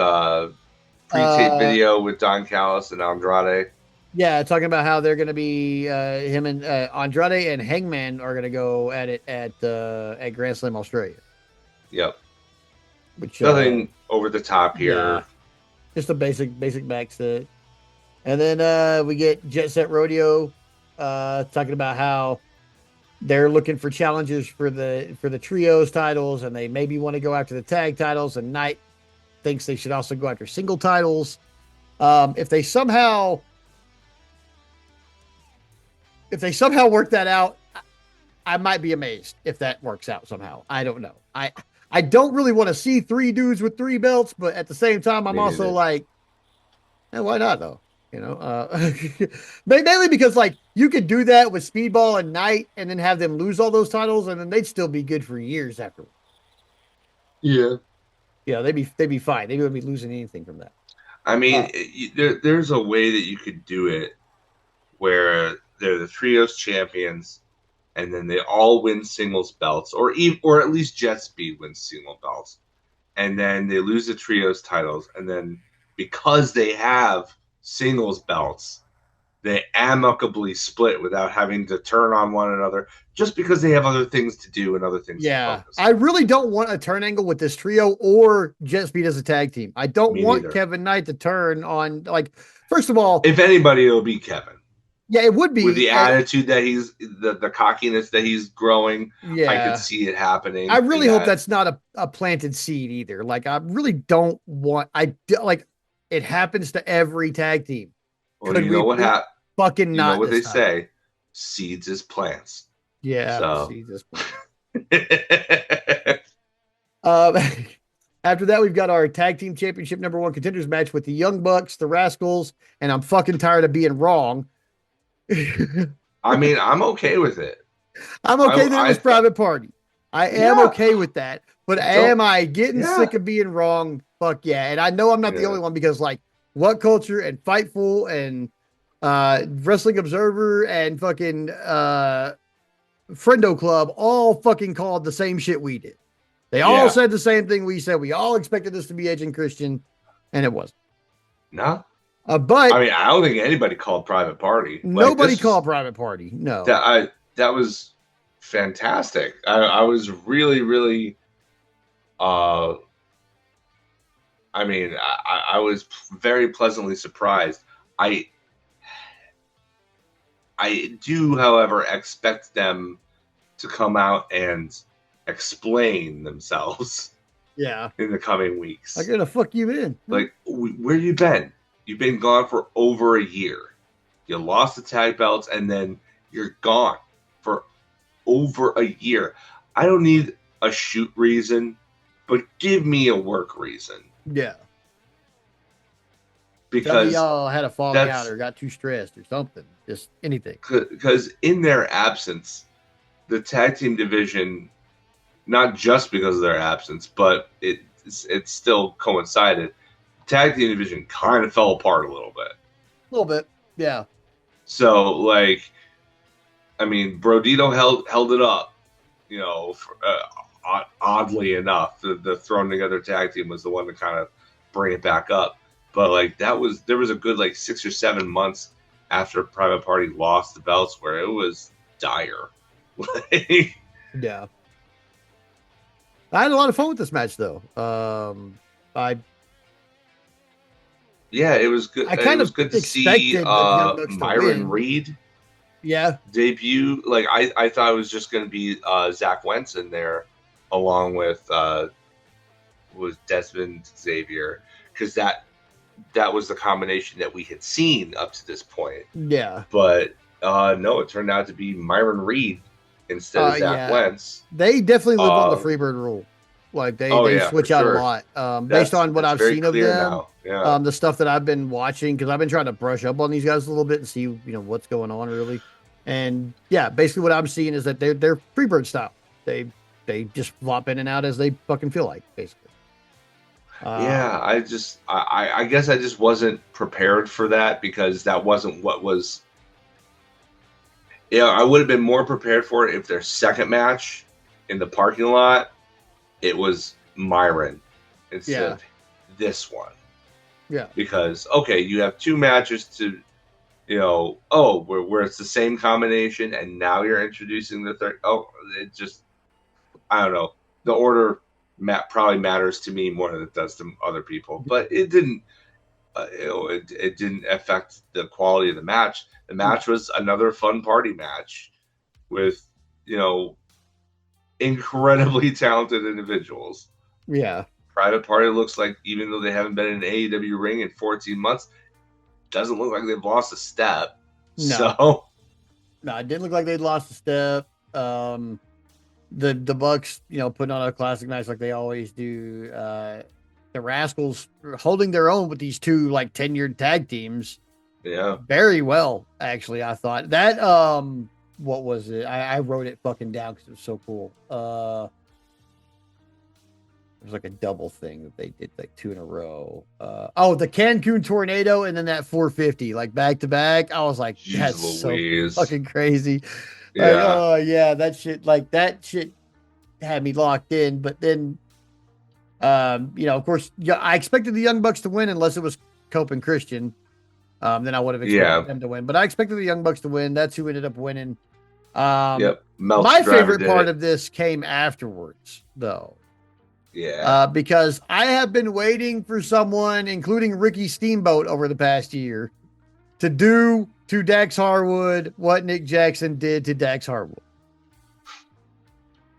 pre-tape Uh, video with Don Callis and Andrade. yeah, talking about how they're going to be him and Andrade and Hangman are going to go at it at Grand Slam Australia, Yep, which nothing over the top yeah, here. just a basic max set. And then we get Jet Set Rodeo talking about how they're looking for challenges for the trios titles, and they maybe want to go after the tag titles. And Knight thinks they should also go after single titles. If they somehow work that out, I might be amazed if that works out somehow. I don't know. I don't really want to see three dudes with three belts, but at the same time, I'm Me also neither. like, why not though? Mainly because like you could do that with Speedball and Knight, and then have them lose all those titles, and then they'd still be good for years afterwards. Yeah, Yeah, they'd be fine. They wouldn't be losing anything from that. I mean, Uh, there's a way that you could do it where they're the trios champions, and then they all win singles belts, or at least Jet Speed wins single belts, and then they lose the trios titles, and then because they have singles belts, they amicably split without having to turn on one another, just because they have other things to do and other things to yeah, focus I on. really don't want a turn angle with this trio or Jet Speed as a tag team. I don't Me want neither. Kevin Knight to turn on like. First of all, If anybody, it'll be Kevin. yeah, it would With be. the attitude that the cockiness that he's growing, I could Yeah, see it I happening in really hope that. that's not a planted seed either. Like, I really don't want. Like it happens to every tag team. Well, Could you we know what please fucking you know not what this they time? say, seeds is plants. Yeah, So see this point. Um, after that, we've got our tag team championship number one contenders match with the Young Bucks, the Rascals, and I'm fucking tired of being wrong. I'm I mean, I'm okay with it. okay that it I was thought, private party. I am yeah, okay with that. But am don't, I getting yeah, sick of being wrong? Fuck yeah. And I know I'm not the yeah, only one because like What Culture and Fightful and Wrestling Observer and fucking Friendo Club all fucking called the same shit we did. They all yeah. said the same thing we said. We all expected this to be Edge and Christian, and it wasn't. No, I But mean, I don't think anybody called private party. Like nobody this was called Private Party. No. that was fantastic. I was really, really. Uh, I mean, I was very pleasantly surprised. I I do, however, expect them to come out and explain themselves Yeah. in the coming I'm weeks. gonna fuck you in. Like, where you been? You've been gone for over a year. You lost the tag belts, and then you're gone for over a year. I don't need a shoot reason, but give me a work reason, Yeah. Tell me because y'all had a falling out that's or got too stressed or something. Just anything. because in their absence, the tag team division, not just because of their absence, but it still coincided. Tag team division kind of fell apart a little bit. A little bit. Yeah. So, like, I mean, Brodito held it up. You know, oddly enough, the thrown together tag team was the one to kind of bring it back up. But like there was a good like 6 or 7 months after Private Party lost the belts where it was dire. Yeah. I had a lot of fun with this match though. I Yeah, it was good. I It kind was of good to see expected the Young Bucks to Myron win. Reed Yeah. debut. Like I thought it was just going to be Zach Wentz in there, along with was Desmond Xavier, because that was the combination that we had seen up to this point. Yeah. But no, it turned out to be Myron Reed instead of Zach Yeah. Wentz. They definitely live on the Uh, Freebird rule. Like oh they yeah, for switch out a sure. lot. Based on what It's I've very seen of clear them, now. Yeah, the stuff that I've been watching, because I've been trying to brush up on these guys a little bit and see what's going on really. And yeah, basically what I'm seeing is that they're Freebird style. They just flop in and out as they fucking feel like, basically. yeah. I guess I just wasn't prepared for that because that wasn't what was. Yeah, I would have been more prepared for it if their second match in the parking lot it was Myron instead Yeah. of this one. Yeah. Because okay, you have two matches to where it's the same combination and now you're introducing the third. Oh, it just I don't know. The order probably matters to me more than it does to other people, but it didn't. It didn't affect the quality of the match. The No. match was another fun party match with you know incredibly talented individuals. Yeah. Private Party looks like, even though they haven't been in an AEW ring in 14 months, doesn't look like they've lost a step. No. So, No, it didn't look like they'd lost a step. The Bucks, putting on a classic match like they always do. The Rascals holding their own with these two like tenured tag teams yeah, very well. Actually, I thought that what was it? I wrote it fucking down because it was so cool. It was like a double thing that they did like two in a row. The Cancun tornado and then that 450 like back to back. I was like, jeez that's so Louise. fucking crazy. Like, Yeah, oh yeah, that shit had me locked in. But then, of course, yeah, I expected the Young Bucks to win unless it was Cope and Christian. Then I would have expected yeah, them to win. But I expected the Young Bucks to win. That's who ended up winning. yep. My Meltzer Driver favorite did part it. of this came afterwards, though. Yeah, Because I have been waiting for someone, including Ricky Steamboat over the past year, to do to Dax Harwood what Nick Jackson did to Dax Harwood.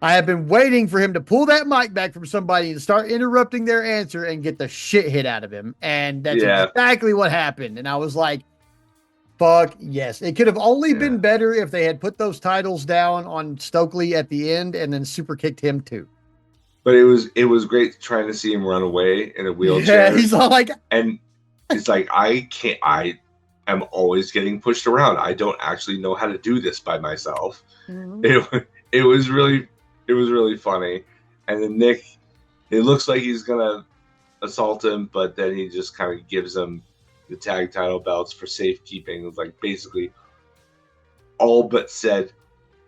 I have been waiting for him to pull that mic back from somebody and start interrupting their answer and get the shit hit out of him. And that's yeah, exactly what happened. And I was like, fuck yes. It could have only yeah. been better if they had put those titles down on Stokely at the end and then super kicked him too. But it was great trying to see him run away in a Yeah, wheelchair, he's all like, and it's like I can't. I am always getting pushed around. I don't actually know how to do this by myself. mm-hmm. It was really funny, and then Nick, it looks like he's gonna assault him, but then he just kind of gives him the tag title belts for safekeeping. It's like basically all but said,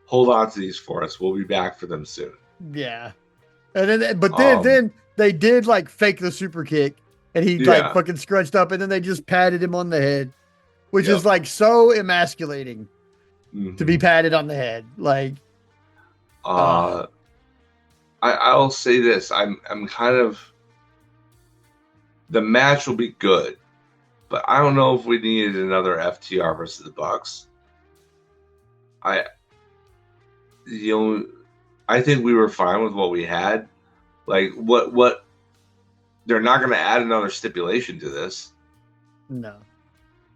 "Hold on to these for us. We'll be back for them soon." Yeah. And then, but then, Um, then they did like fake the super kick and he like yeah, fucking scrunched up and then they just patted him on the head, which is yep. like so emasculating to be hmm patted on the head. Like, uh, Uh, I'll say this: I'm kind of the match will be good, but I don't know if we needed another FTR versus the Bucks. I you know I think we were fine with what we had. Like what they're not going to add another stipulation to this. no.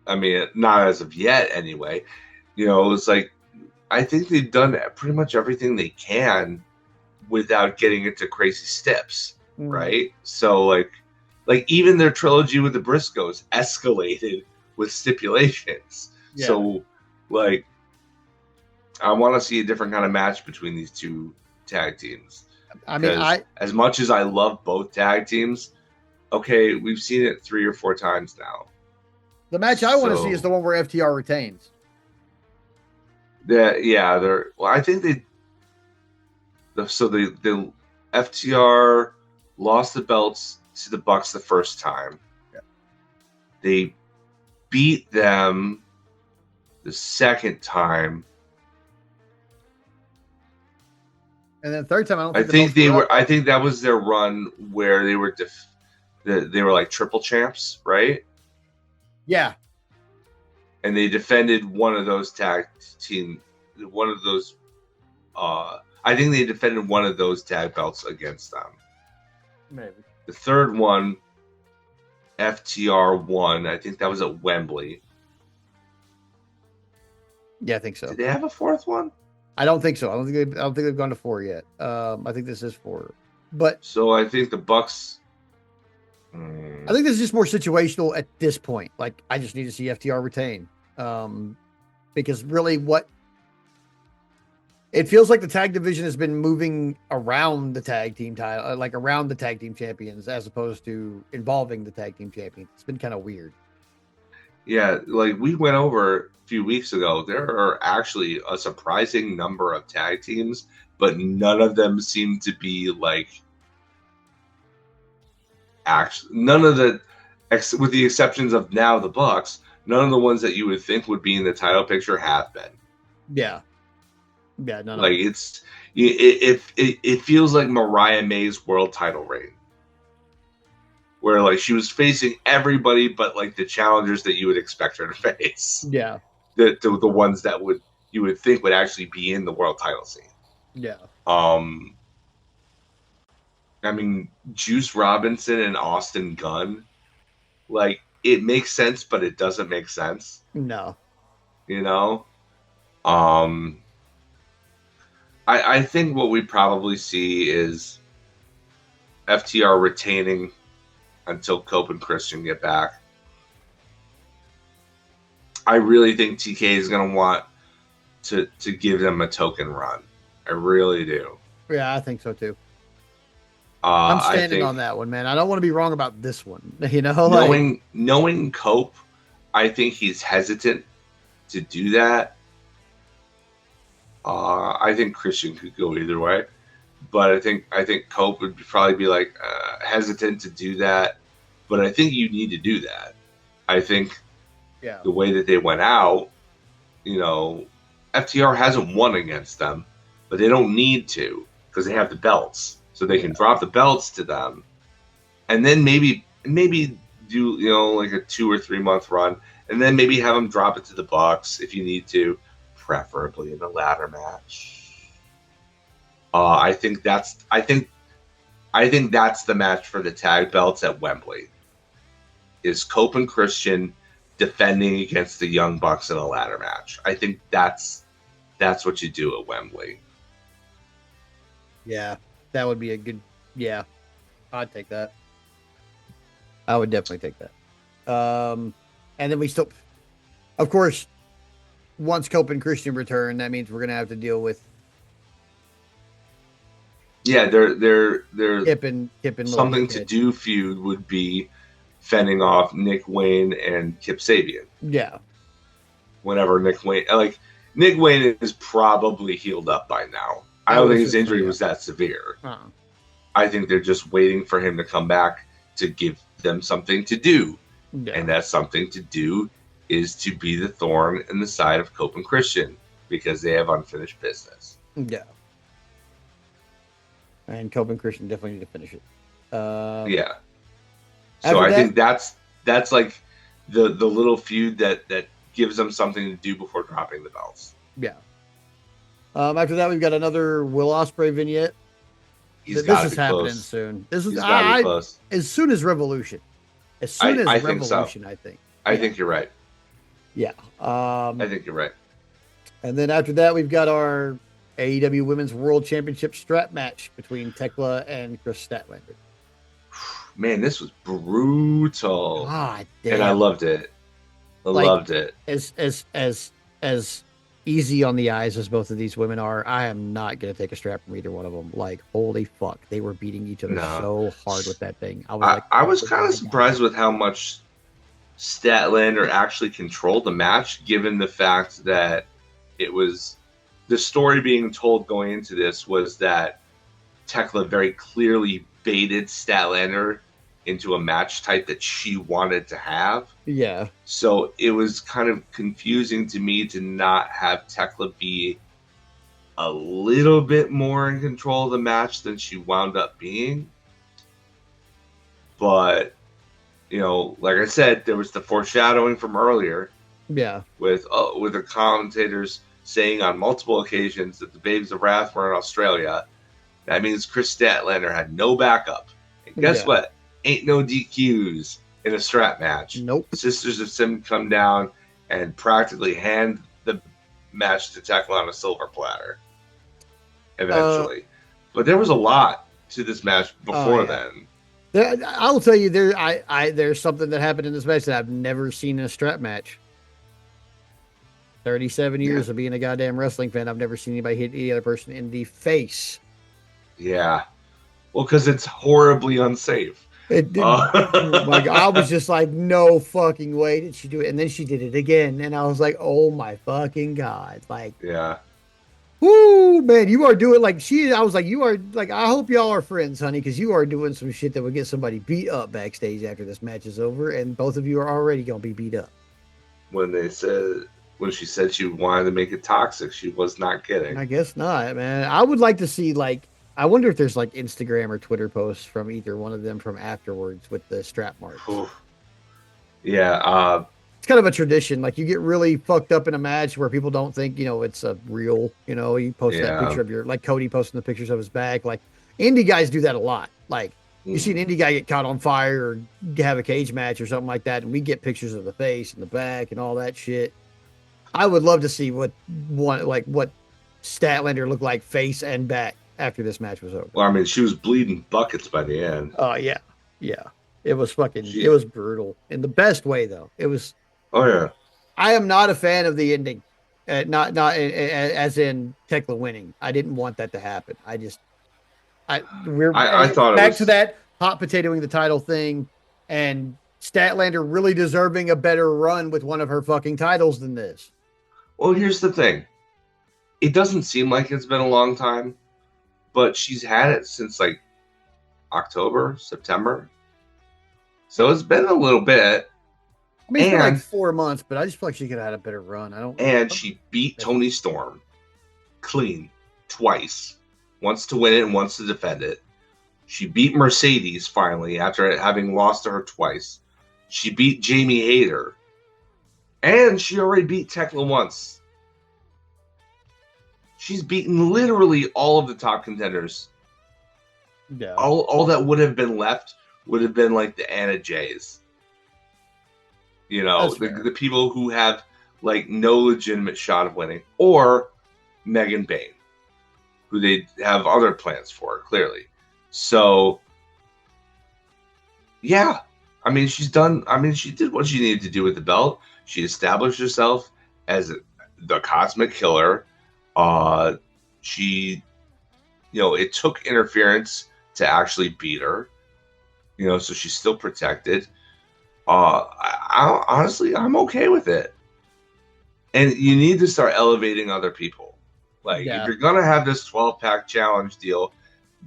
I mean, not as of yet, anyway. It's like I think they've done pretty much everything they can without getting into crazy steps, Mm, right? So like even their trilogy with the Briscoes escalated with stipulations. yeah. So like I want to see a different kind of match between these two tag teams I mean, because as much as I love both tag teams, okay, we've seen it 3 or 4 times now. the match I want to see is So the one where FTR retains. they're well. I think the FTR lost the belts to the Bucks the first time. Yeah. They beat them the second time. And then third time, I don't I think the think belts they were up, were. I right? think that was their run where they were they were like triple champs, right? Yeah. And they defended one of those tag team, one of those. I think they defended one of those tag belts against them. Maybe. The third one, FTR won. I think that was at Wembley. Yeah, I think so. Did they have a fourth one? I don't think so. I don't think they've gone to 4 yet. I think this is 4. But So I think the Bucks. I think this is just more situational at this point. Like, I just need to see FTR retain. Because really what it feels like the tag division has been moving around the tag team title, like around the tag team champions, as opposed to involving the tag team champions. It's been kind of weird. Yeah, like we went over a few weeks ago, there are actually a surprising number of tag teams, but none of them seem to be like actually none of the with the exceptions of now the Bucks, none of the ones that you would think would be in the title picture have been. Yeah. Yeah, no, Like no. it feels like Mariah May's world title reign, where like she was facing everybody but like the challengers that you would expect her to face. Yeah. The ones that you would think would actually be in the world title scene. Yeah. Um, I mean, Juice Robinson and Austin Gunn, like it makes sense, but it doesn't make sense. No. You know, um, I think what we probably see is FTR retaining until Cope and Christian get back. I really think TK is going to want to give them a token run. I really do. Yeah, I think so too. I'm I standing think on that one, man. I don't want to be wrong about this one. You know, like knowing Cope, I think he's hesitant to do that. I think Christian could go either way, but I think Cope would probably be like hesitant to do that. But I think you need to do that. I think the way that they went out, you know, FTR hasn't won against them, but they don't need to because they have the belts, so they can drop the belts to them, and then maybe do like a 2 or 3 month run, and then maybe have them drop it to the Bucks if you need to, preferably in a ladder match. I think that's the match for the tag belts at Wembley. Is Cope and Christian defending against the Young Bucks in a ladder match? I think that's what you do at Wembley. Yeah, that would be a good. Yeah, I'd take that. I would definitely take that. And then we still, of course, once Cope and Christian return, that means we're gonna have to deal with. Yeah, they're Kip and something to do feud would be fending off Nick Wayne and Kip Sabian. Yeah. Whenever Nick Wayne is probably healed up by now. I don't think his injury was that severe. I think they're just waiting for him to come back to give them something to do. Yeah. And that something to do is to be the thorn in the side of Cope and Christian because they have unfinished business. Yeah. And Cope and Christian definitely need to finish it. Yeah. So I think that's like the little feud that gives them something to do before dropping the belts. Yeah. After that, we've got another Will Ospreay vignette. This is happening soon. This is close. As soon as Revolution. As soon as Revolution, I think. I think you're right. Yeah. I think you're right. And then after that, we've got our AEW Women's World Championship strap match between Tekla and Chris Statlander. Man, this was brutal. God damn. And I loved it. I loved it. As easy on the eyes as both of these women are, I am not going to take a strap from either one of them. Like, holy fuck. They were beating each other so hard with that thing. I was kind of surprised with how much Statlander actually controlled the match, given the fact that it was the story being told going into this was that Tekla very clearly baited Statlander into a match type that she wanted to have. Yeah. So it was kind of confusing to me to not have Tekla be a little bit more in control of the match than she wound up being. But, like I said, there was the foreshadowing from earlier. Yeah. With the commentators saying on multiple occasions that the Babes of Wrath were in Australia. That means Chris Statlander had no backup. And guess what? Ain't no DQs in a strap match. Nope. Sisters of Sin come down and practically hand the match to Tekla on a silver platter. Eventually. But there was a lot to this match before then. I'll tell you, there's something that happened in this match that I've never seen in a strap match. 37 years of being a goddamn wrestling fan, I've never seen anybody hit any other person in the face. Yeah. Well, because it's horribly unsafe. It did. Like I was just like, no fucking way did she do it, and then she did it again, and I was like, oh my fucking god, like, Yeah. whoo, man, you are doing like she. I was like, you are like, I hope y'all are friends, honey, because you are doing some shit that would get somebody beat up backstage after this match is over, and both of you are already gonna be beat up. When she said she wanted to make it toxic, she was not kidding. I guess not, man. I would like to see like. I wonder if there's like Instagram or Twitter posts from either one of them from afterwards with the strap marks. Yeah, It's kind of a tradition. Like you get really fucked up in a match where people don't think, it's a real, you post that yeah. picture of like Cody posting the pictures of his back. Like indie guys do that a lot. Like you see an indie guy get caught on fire or have a cage match or something like that. And we get pictures of the face and the back and all that shit. I would love to see what Statlander looked like face and back after this match was over. Well, I mean, she was bleeding buckets by the end. Oh yeah. Yeah. It was it was brutal in the best way though. It was. Oh yeah. I am not a fan of the ending. Not as in Tekla winning. I didn't want that to happen. I thought back to that hot potatoing the title thing, and Statlander really deserving a better run with one of her fucking titles than this. Well, here's the thing. It doesn't seem like it's been a long time, but she's had it since like October, September. So it's been a little bit. I mean, it's been like 4 months, but I just feel like she could have had a better run. And she beat Toni Storm clean twice. Once to win it and once to defend it. She beat Mercedes finally after having lost to her twice. She beat Jamie Hayter. And she already beat Tekla once. She's beaten literally all of the top contenders. Yeah. All that would have been left would have been like the Anna Jays. The people who have like no legitimate shot of winning, or Megan Bayne, who they have other plans for, clearly. So, yeah, I mean, she did what she needed to do with the belt. She established herself as the Cosmic Killer. It took interference to actually beat her. So she's still protected. Honestly, I'm okay with it. And you need to start elevating other people. Like, if you're going to have this 12-pack challenge deal,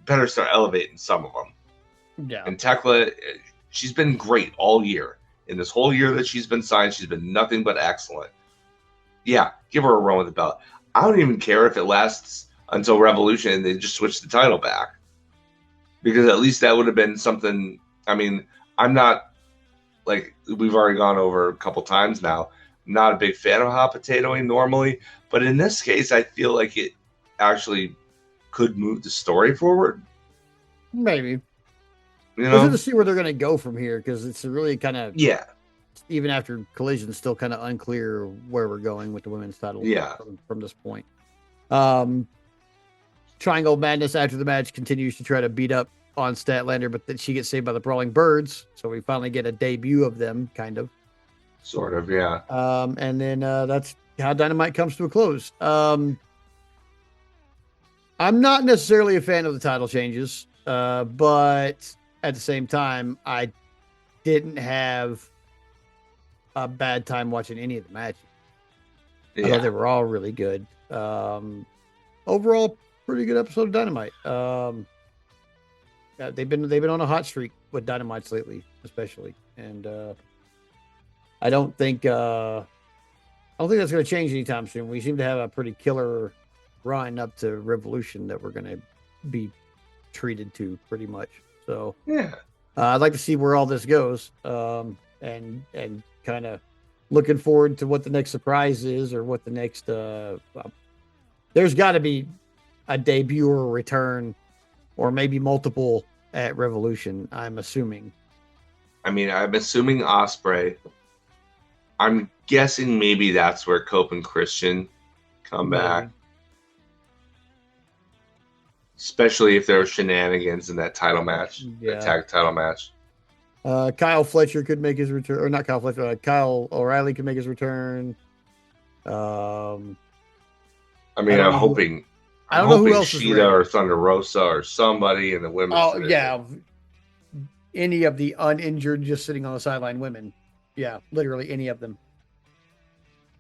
better start elevating some of them. Yeah. And Tekla, she's been great all year. In this whole year that she's been signed, she's been nothing but excellent. Yeah, give her a run with the belt. I don't even care if it lasts until Revolution and they just switch the title back. Because at least that would have been something. I mean, I'm not, like we've already gone over a couple times now, I'm not a big fan of hot potatoing normally, but in this case, I feel like it actually could move the story forward. Maybe. We'll to see where they're going to go from here, because it's really kind of, even after Collision, still kind of unclear where we're going with the women's title from this point. Triangle Madness after the match continues to try to beat up on Statlander, but then she gets saved by the Brawling Birds, so we finally get a debut of them, kind of. Sort of, yeah. And then that's how Dynamite comes to a close. I'm not necessarily a fan of the title changes, but at the same time, I didn't have a bad time watching any of the matches. I thought they were all really good. Overall, pretty good episode of Dynamite. They've been on a hot streak with Dynamites lately, especially, and I don't think that's going to change anytime soon. We seem to have a pretty killer run up to Revolution that we're going to be treated to pretty much. So I'd like to see where all this goes, and kind of looking forward to what the next surprise is, or what the next. There's got to be a debut or a return, or maybe multiple at Revolution, I'm assuming. I mean, I'm assuming Ospreay. I'm guessing maybe that's where Cope and Christian come back. Especially if there were shenanigans in that title match, the tag title match. Kyle Fletcher could make his return, or not Kyle Fletcher. Kyle O'Reilly could make his return. I mean, I'm hoping. I'm hoping Shida or Thunder Rosa or somebody in the women's division. any of the uninjured, just sitting on the sideline women. Yeah, literally any of them.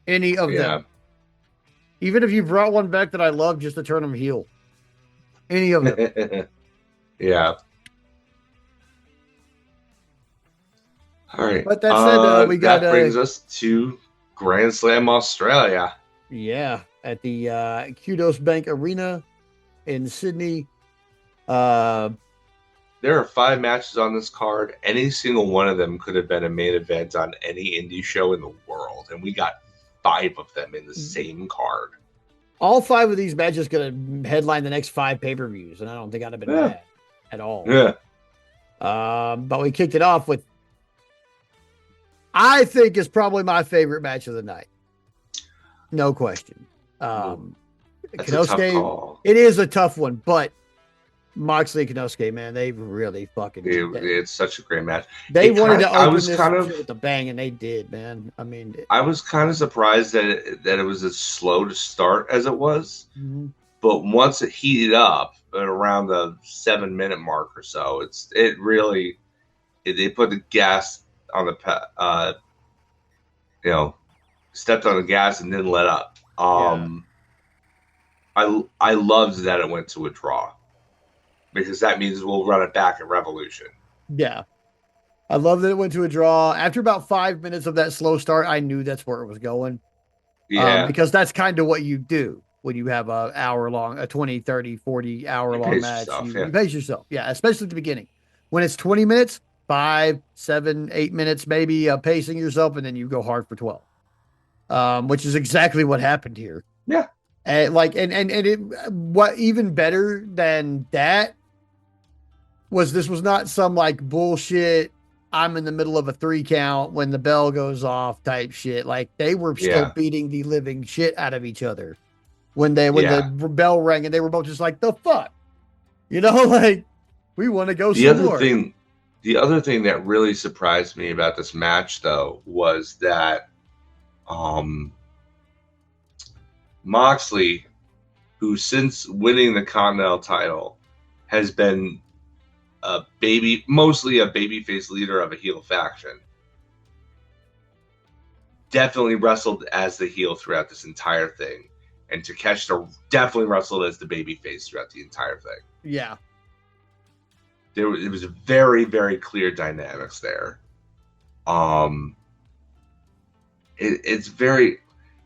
Any of Yeah. them. Even if you brought one back that I love just to turn them heel. Any of them. Yeah. All right. But that said, we got That brings us to Grand Slam Australia. yeah, at the Kudos Bank Arena in Sydney. There are 5 matches on this card. Any single one of them could have been a main event on any indie show in the world, and we got 5 of them in the same card. All 5 of these matches could headline the next 5 pay-per-views, and I don't think I'd have been mad at all. Yeah. But we kicked it off with, I think, is probably my favorite match of the night. No question. That's a tough call. It is a tough one, but Moxley and Kenosuke, man, they really fucking it's such a great match. They wanted to open this with a bang, and they did, man. I mean, I was kind of surprised that it was as slow to start as it was. Mm-hmm. But once it heated up at around the 7-minute mark or so, they put the gas on the stepped on the gas and didn't let up. I loved that it went to a draw, because that means we'll run it back at Revolution. Yeah. I love that it went to a draw. After about 5 minutes of that slow start, I knew that's where it was going. Yeah. Because that's kind of what you do when you have a 20, 30, 40 hour long match. You pace yourself. Yeah. Especially at the beginning. When it's 20 minutes, 5, 7, 8 minutes, maybe pacing yourself, and then you go hard for 12. Which is exactly what happened here. Yeah. And what even better than that was this was not some like bullshit, I'm in the middle of a 3 count when the bell goes off type shit. Like they were still beating the living shit out of each other when the bell rang, and they were both just like, the fuck, like we want to go some more. The other thing that really surprised me about this match though was that Moxley, who since winning the Continental title has been mostly a babyface leader of a heel faction, definitely wrestled as the heel throughout this entire thing, and Takeshita definitely wrestled as the babyface throughout the entire thing. Yeah, it was very, very clear dynamics there. It's very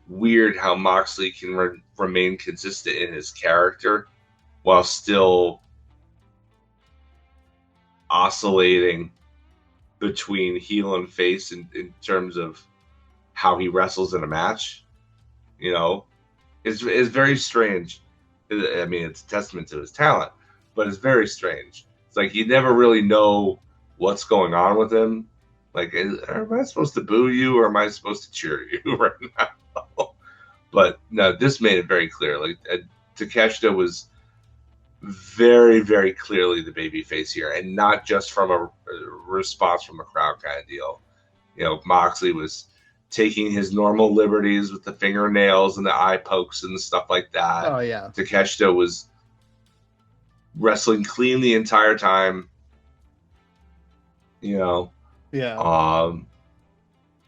weird how Moxley can remain consistent in his character while still oscillating between heel and face in terms of how he wrestles in a match. It's very strange. I mean, it's a testament to his talent, but it's very strange. It's like you never really know what's going on with him. Like, am I supposed to boo you or am I supposed to cheer you right now? But no, this made it very clear. Like Takeshita was very, very clearly the babyface here, and not just from a response from a crowd kind of deal. Moxley was taking his normal liberties with the fingernails and the eye pokes and stuff like that. Oh yeah. Takeshita was wrestling clean the entire time. Yeah.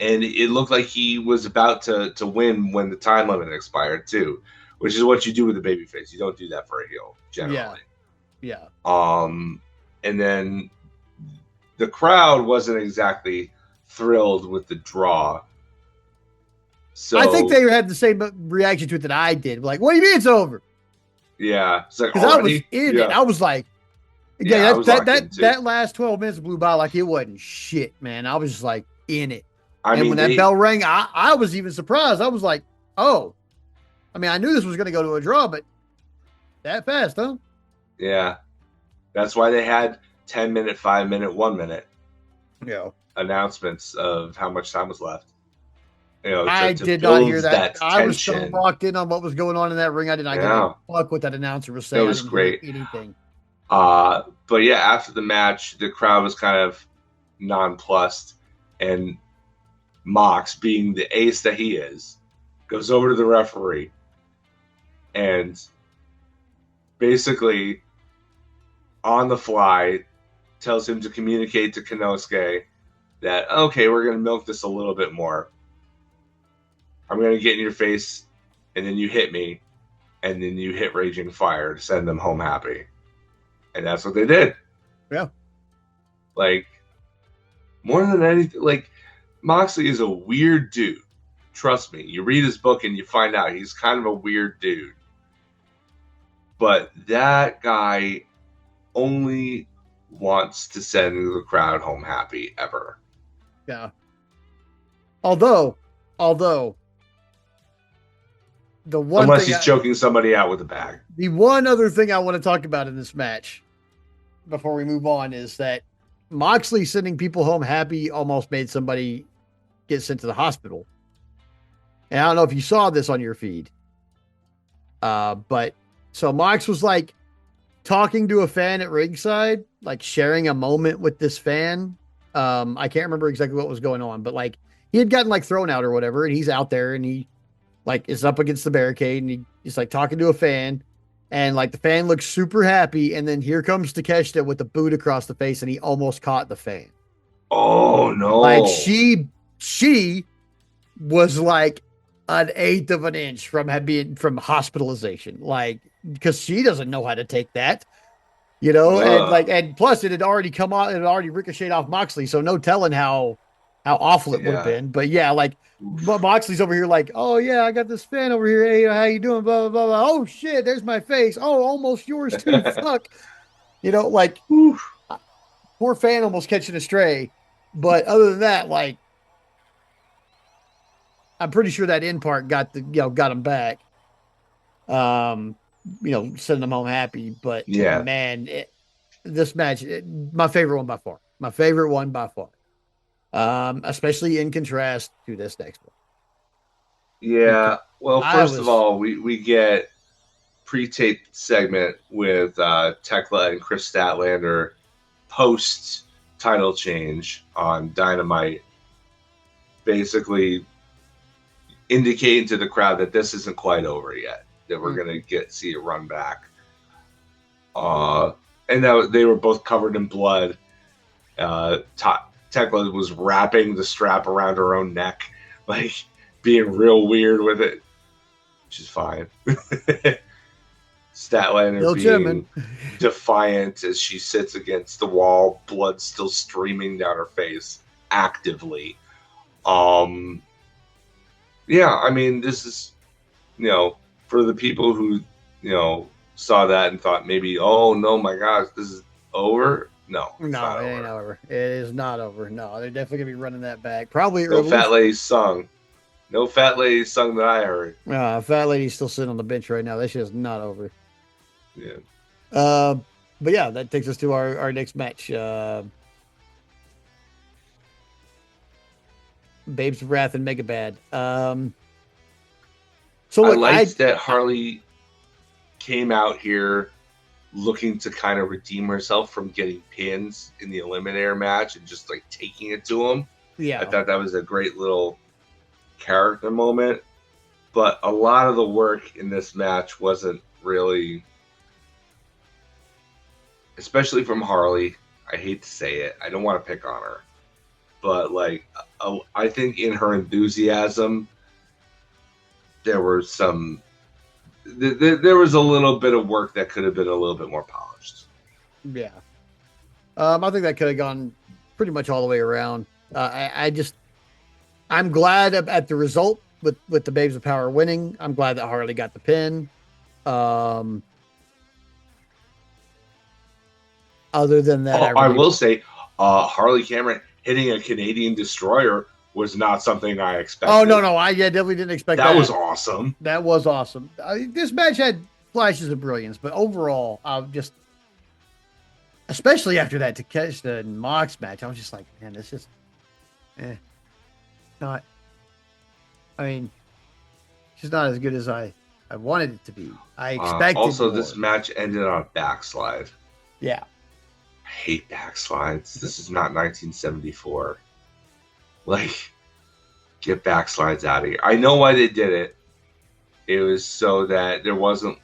And it looked like he was about to win when the time limit expired too, which is what you do with a babyface. You don't do that for a heel generally. Yeah. And then the crowd wasn't exactly thrilled with the draw. So I think they had the same reaction to it that I did. Like, what do you mean it's over? Yeah, it's like, because I was in it. I was like, that last 12 minutes blew by like it wasn't shit, man. I was just like in it. When that bell rang, I was even surprised. I was like, oh, I mean, I knew this was going to go to a draw, but that fast, huh? Yeah. That's why they had 10-minute, 5-minute, 1-minute announcements of how much time was left. I did not hear that. I was so locked in on what was going on in that ring. I did not give a fuck what that announcer was saying. It was great. Anything. But yeah, after the match, the crowd was kind of nonplussed, and Mox, being the ace that he is, goes over to the referee and basically on the fly tells him to communicate to Konosuke that, okay, we're going to milk this a little bit more. I'm going to get in your face, and then you hit me, and then you hit Raging Fire to send them home happy. And that's what they did. Yeah. Like, more than anything, like, Moxley is a weird dude. Trust me. You read his book and you find out he's kind of a weird dude. But that guy only wants to send the crowd home happy ever. Yeah. Although the one unless thing he's choking somebody out with a bag. The one other thing I want to talk about in this match before we move on is that Moxley sending people home happy almost made somebody get sent to the hospital. And I don't know if you saw this on your feed. But so Mox was like talking to a fan at ringside, like sharing a moment with this fan. I can't remember exactly what was going on, but like he had gotten like thrown out or whatever, and he's out there and he like is up against the barricade and he's like talking to a fan, and like the fan looks super happy, and then here comes Takeshita with the boot across the face, and he almost caught the fan. Oh no! Like she was like an eighth of an inch from hospitalization, like because she doesn't know how to take that, you know. And plus it had already come on, it had already ricocheted off Moxley, so no telling how awful it would have been. But yeah, like Moxley's over here like, oh yeah, I got this fan over here. Hey, how you doing? Blah blah blah blah. Oh shit, there's my face. Oh, almost yours too. Fuck, you know, like poor fan almost catching a stray. But other than that, like, I'm pretty sure that end part got him back. Sending them home happy. But yeah, man, this match, my favorite one by far. My favorite one by far. Especially in contrast to this next one. Yeah. Well, first of all, we get pre-taped segment with Tekla and Chris Statlander post title change on Dynamite, basically indicating to the crowd that this isn't quite over yet, that we're going to see it run back. And that they were both covered in blood. Tekla was wrapping the strap around her own neck, like being real weird with it, which is fine. Statlander being defiant as she sits against the wall, blood still streaming down her face actively. Yeah, I mean, this is, for the people who, saw that and thought maybe, oh no, my gosh, this is over. No, it ain't over. It is not over. No, they're definitely gonna be running that back. Probably no fat lady sung. No fat lady sung that I heard. Fat lady's still sitting on the bench right now. That shit is not over. Yeah. But yeah, that takes us to our next match. Babes of Wrath and Megabad. So I liked that Harley came out here looking to kind of redeem herself from getting pins in the Eliminator match and just like taking it to him. Yeah. I thought that was a great little character moment. But a lot of the work in this match wasn't really, especially from Harley. I hate to say it. I don't want to pick on her. But like, I think in her enthusiasm, there were there was a little bit of work that could have been a little bit more polished. Yeah. I think that could have gone pretty much all the way around. I'm glad at the result with the Babes of Power winning. I'm glad that Harley got the pin. Other than that, I will say, Harley Cameron hitting a Canadian destroyer was not something I expected. Oh, no. I definitely didn't expect that. That was awesome. That was awesome. This match had flashes of brilliance, but overall, especially after that Takeshita and Mox match, I was just like, man, this is not. I mean, she's not as good as I wanted it to be. I expected also, more. this match ended on a backslide. Yeah. I hate backslides. This is not 1974. Like, get backslides out of here. I know why they did it. It was so that there wasn't.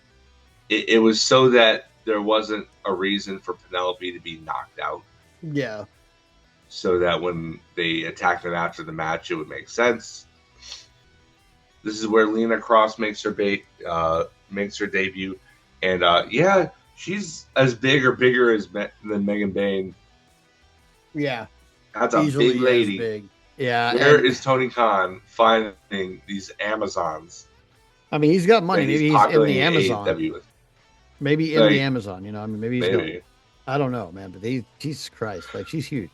It was so that there wasn't a reason for Penelope to be knocked out Yeah. so that when they attacked them after the match, it would make sense. This is where Lena Cross makes her debut, and yeah, she's as big or bigger than Megan Bayne. Yeah. That's a big Easily as lady. big. Yeah. Where And is Tony Khan finding these Amazons I mean, he's got money. that he's Maybe he's in the populating Amazon. AEW with? Maybe in the Like, Amazon. I mean, maybe he's got. maybe. I don't know, man. But Jesus Christ, like she's huge.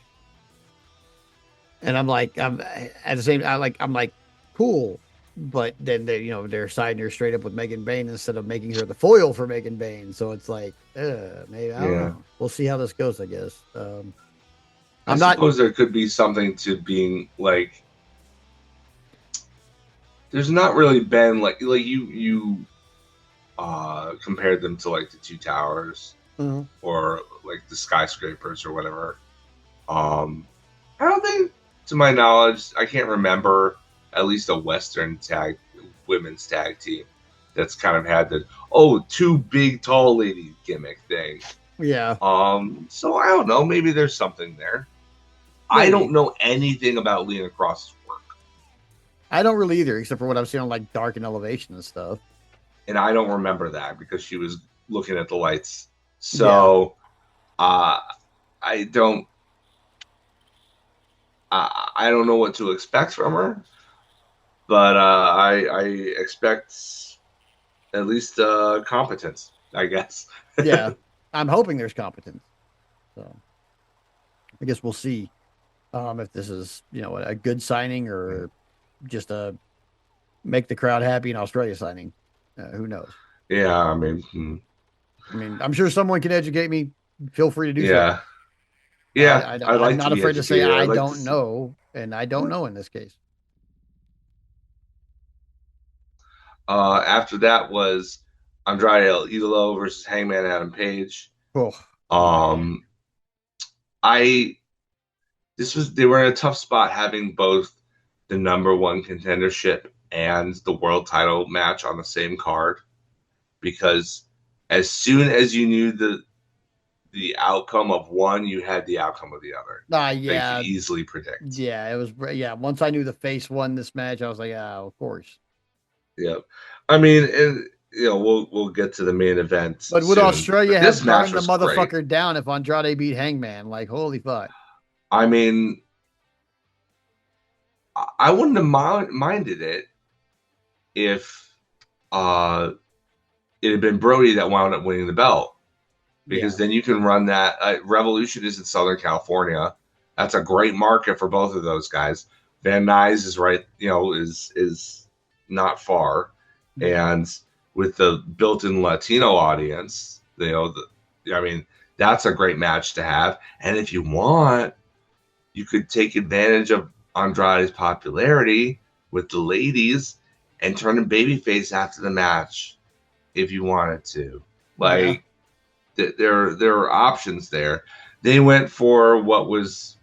And I'm like, I'm at the same. I'm like, cool. But then they're siding her straight up with Megan Bayne instead of making her the foil for Megan Bayne. So it's like, maybe I don't Yeah. know. We'll see how this goes. I guess. I I'm not. suppose there could be something to being like. There's not really been like you compared them to like the two towers or like the skyscrapers or whatever. I don't think, to my knowledge, I can't remember at least a Western women's tag team that's kind of had the two big tall lady gimmick thing. Yeah. So I don't know. Maybe there's something there. Maybe. I don't know anything about Lena Cross's work. I don't really either, except for what I've seen on like Dark and Elevation and stuff. And I don't remember that because she was looking at the lights. So I don't know what to expect from her, but I expect at least competence, I guess. Yeah, I'm hoping there's competence. So I guess we'll see if this is a good signing or just a make the crowd happy in Australia signing. Who knows? Yeah, I mean, I'm sure someone can educate me. Feel free to do so. Yeah, I'm not afraid to say I like don't know, and I don't know in this case. After that was Andrade El Idolo versus Hangman Adam Page. Oh, they were in a tough spot having both the number one contendership and the world title match on the same card, because as soon as you knew the outcome of one, you had the outcome of the other. Yeah, you could easily predict. Yeah, it was. Yeah, once I knew the face won this match, I was like, of course. Yeah, I mean, and we'll get to the main event. But would Australia have burned the motherfucker great. down if Andrade beat Hangman? Like, holy fuck! I mean, I wouldn't have minded it if it had been Brody that wound up winning the belt, because then you can run that. Revolution is in Southern California. That's a great market for both of those guys. Van Nuys is right, is not far, and with the built-in Latino audience, I mean, that's a great match to have. And if you want, you could take advantage of Andrade's popularity with the ladies and turn him babyface after the match if you wanted to. Like, there are options there. They went for what was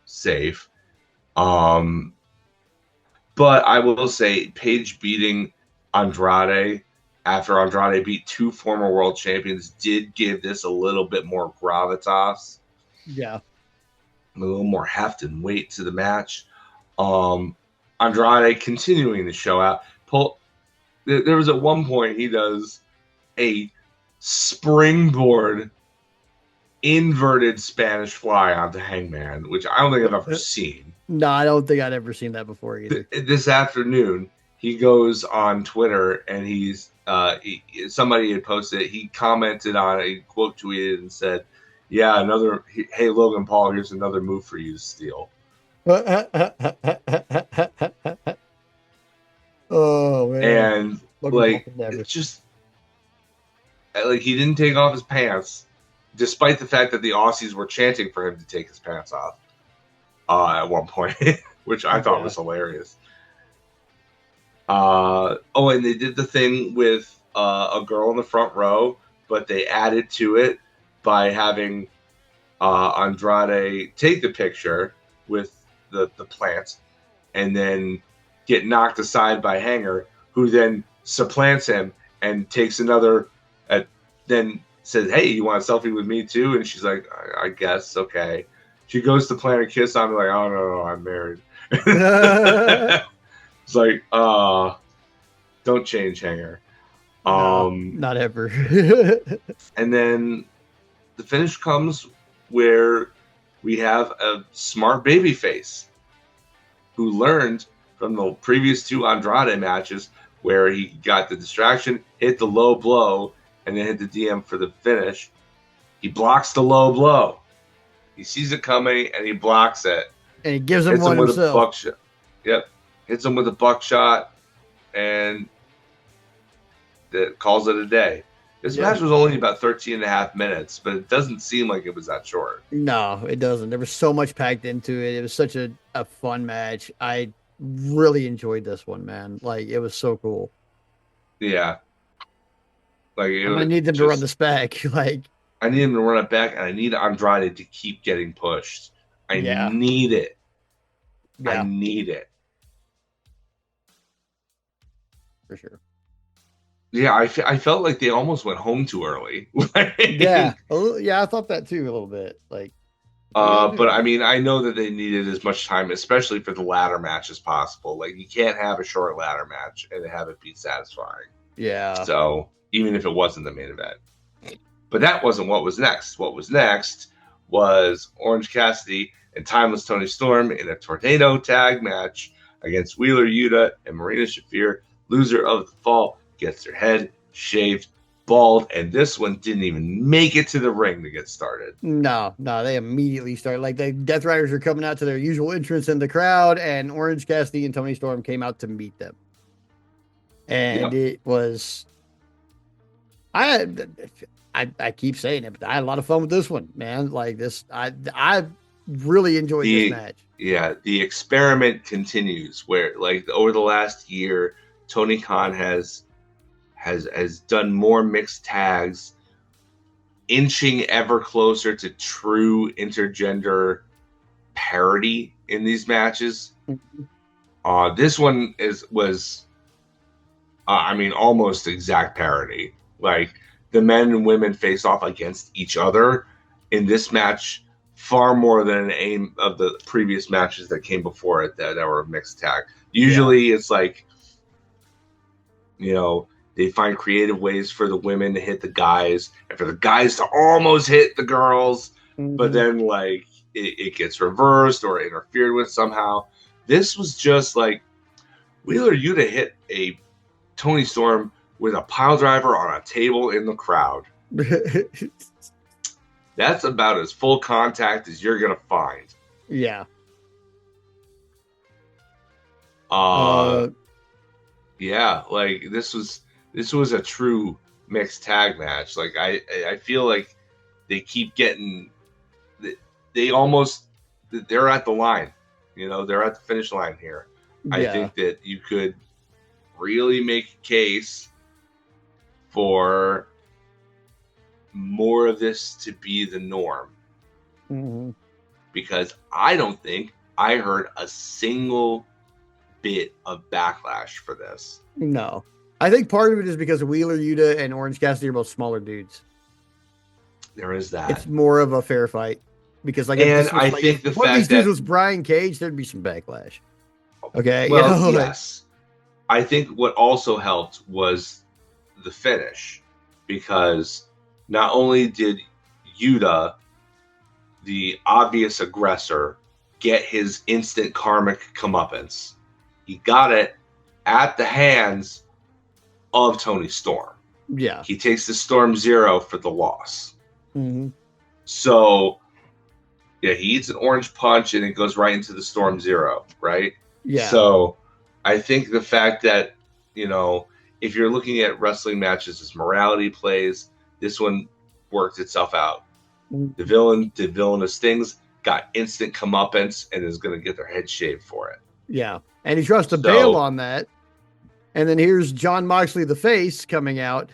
safe. But I will say, Page beating Andrade after Andrade beat two former world champions did give this a little bit more gravitas. Yeah. A little more heft and weight to the match. Andrade continuing to show out. There was at one point he does a springboard inverted Spanish fly onto Hangman, which I don't think I've ever seen. No, I don't think I'd ever seen that before either. This afternoon, he goes on Twitter and somebody had posted it. He commented on it, he quote tweeted and said, "Yeah, hey Logan Paul, here's another move for you to steal." Oh man! And it's just like he didn't take off his pants, despite the fact that the Aussies were chanting for him to take his pants off at one point, which I thought was hilarious. And they did the thing with a girl in the front row, but they added to it by having Andrade take the picture with the plant and then get knocked aside by Hanger, who then supplants him and takes another, then says, "Hey, you want a selfie with me too?" And she's like, "I guess, okay." She goes to plant a kiss on me like, oh no, I'm married. No, It's like, don't change, Hanger. not ever. And then the finish comes where we have a smart baby face who learned from the previous two Andrade matches where he got the distraction, hit the low blow, and then hit the DM for the finish. He blocks the low blow. He sees it coming and he blocks it. And he gives him Hits one him with himself. a buckshot. Yep. Hits him with a buckshot and that calls it a day. This match was only about 13 and a half minutes, but it doesn't seem like it was that short. No, it doesn't. There was so much packed into it. It was such a fun match. I really enjoyed this one, man. Like, it was so cool. Yeah. Like, I'm going to need them to run this back. Like, I need him to run it back, and I need Andrade to keep getting pushed. I need it. Yeah. I need it. For sure. Yeah, I felt like they almost went home too early. Yeah, I thought that too a little bit. Like, but I mean, I know that they needed as much time, especially for the ladder match, as possible. Like, you can't have a short ladder match and have it be satisfying. Yeah. So even if it wasn't the main event, but that wasn't what was next. What was next was Orange Cassidy and Timeless Tony Storm in a tornado tag match against Wheeler Yuta and Marina Shafir. Loser of the fall gets their head shaved, bald, and this one didn't even make it to the ring to get started. No, they immediately started. Like, the Death Riders are coming out to their usual entrance in the crowd, and Orange Cassidy and Tony Storm came out to meet them. And it was, I keep saying it, but I had a lot of fun with this one, man. Like, this, I really enjoyed this match. Yeah, the experiment continues where, like, over the last year, Tony Khan has done more mixed tags, inching ever closer to true intergender parity in these matches. This one was almost exact parity. Like, the men and women face off against each other in this match far more than any of the previous matches that came before it that were mixed tag. Usually it's like, they find creative ways for the women to hit the guys and for the guys to almost hit the girls, but then, like, it gets reversed or interfered with somehow. This was just like Wheeler Yuta hit a Tony Storm with a pile driver on a table in the crowd. That's about as full contact as you're gonna find. Yeah. Yeah, like, this was a true mixed tag match. Like, I feel like they keep getting, they're at the line, they're at the finish line here. Yeah. I think that you could really make a case for more of this to be the norm. Because I don't think I heard a single bit of backlash for this. No. I think part of it is because Wheeler Yuta and Orange Cassidy are both smaller dudes. There is that. It's more of a fair fight. Because, like, if one of these dudes was Brian Cage, there'd be some backlash. Okay. Well, yes. I think what also helped was the finish, because not only did Yuta, the obvious aggressor, get his instant karmic comeuppance, he got it at the hands of Tony Storm. Yeah. He takes the Storm Zero for the loss. So, yeah, he eats an orange punch and it goes right into the Storm Zero, right? Yeah. So, I think the fact that, if you're looking at wrestling matches as morality plays, this one worked itself out. The villain did villainous things, got instant comeuppance, and is going to get their head shaved for it. Yeah. And he tries to bail on that. And then here's Jon Moxley, the face, coming out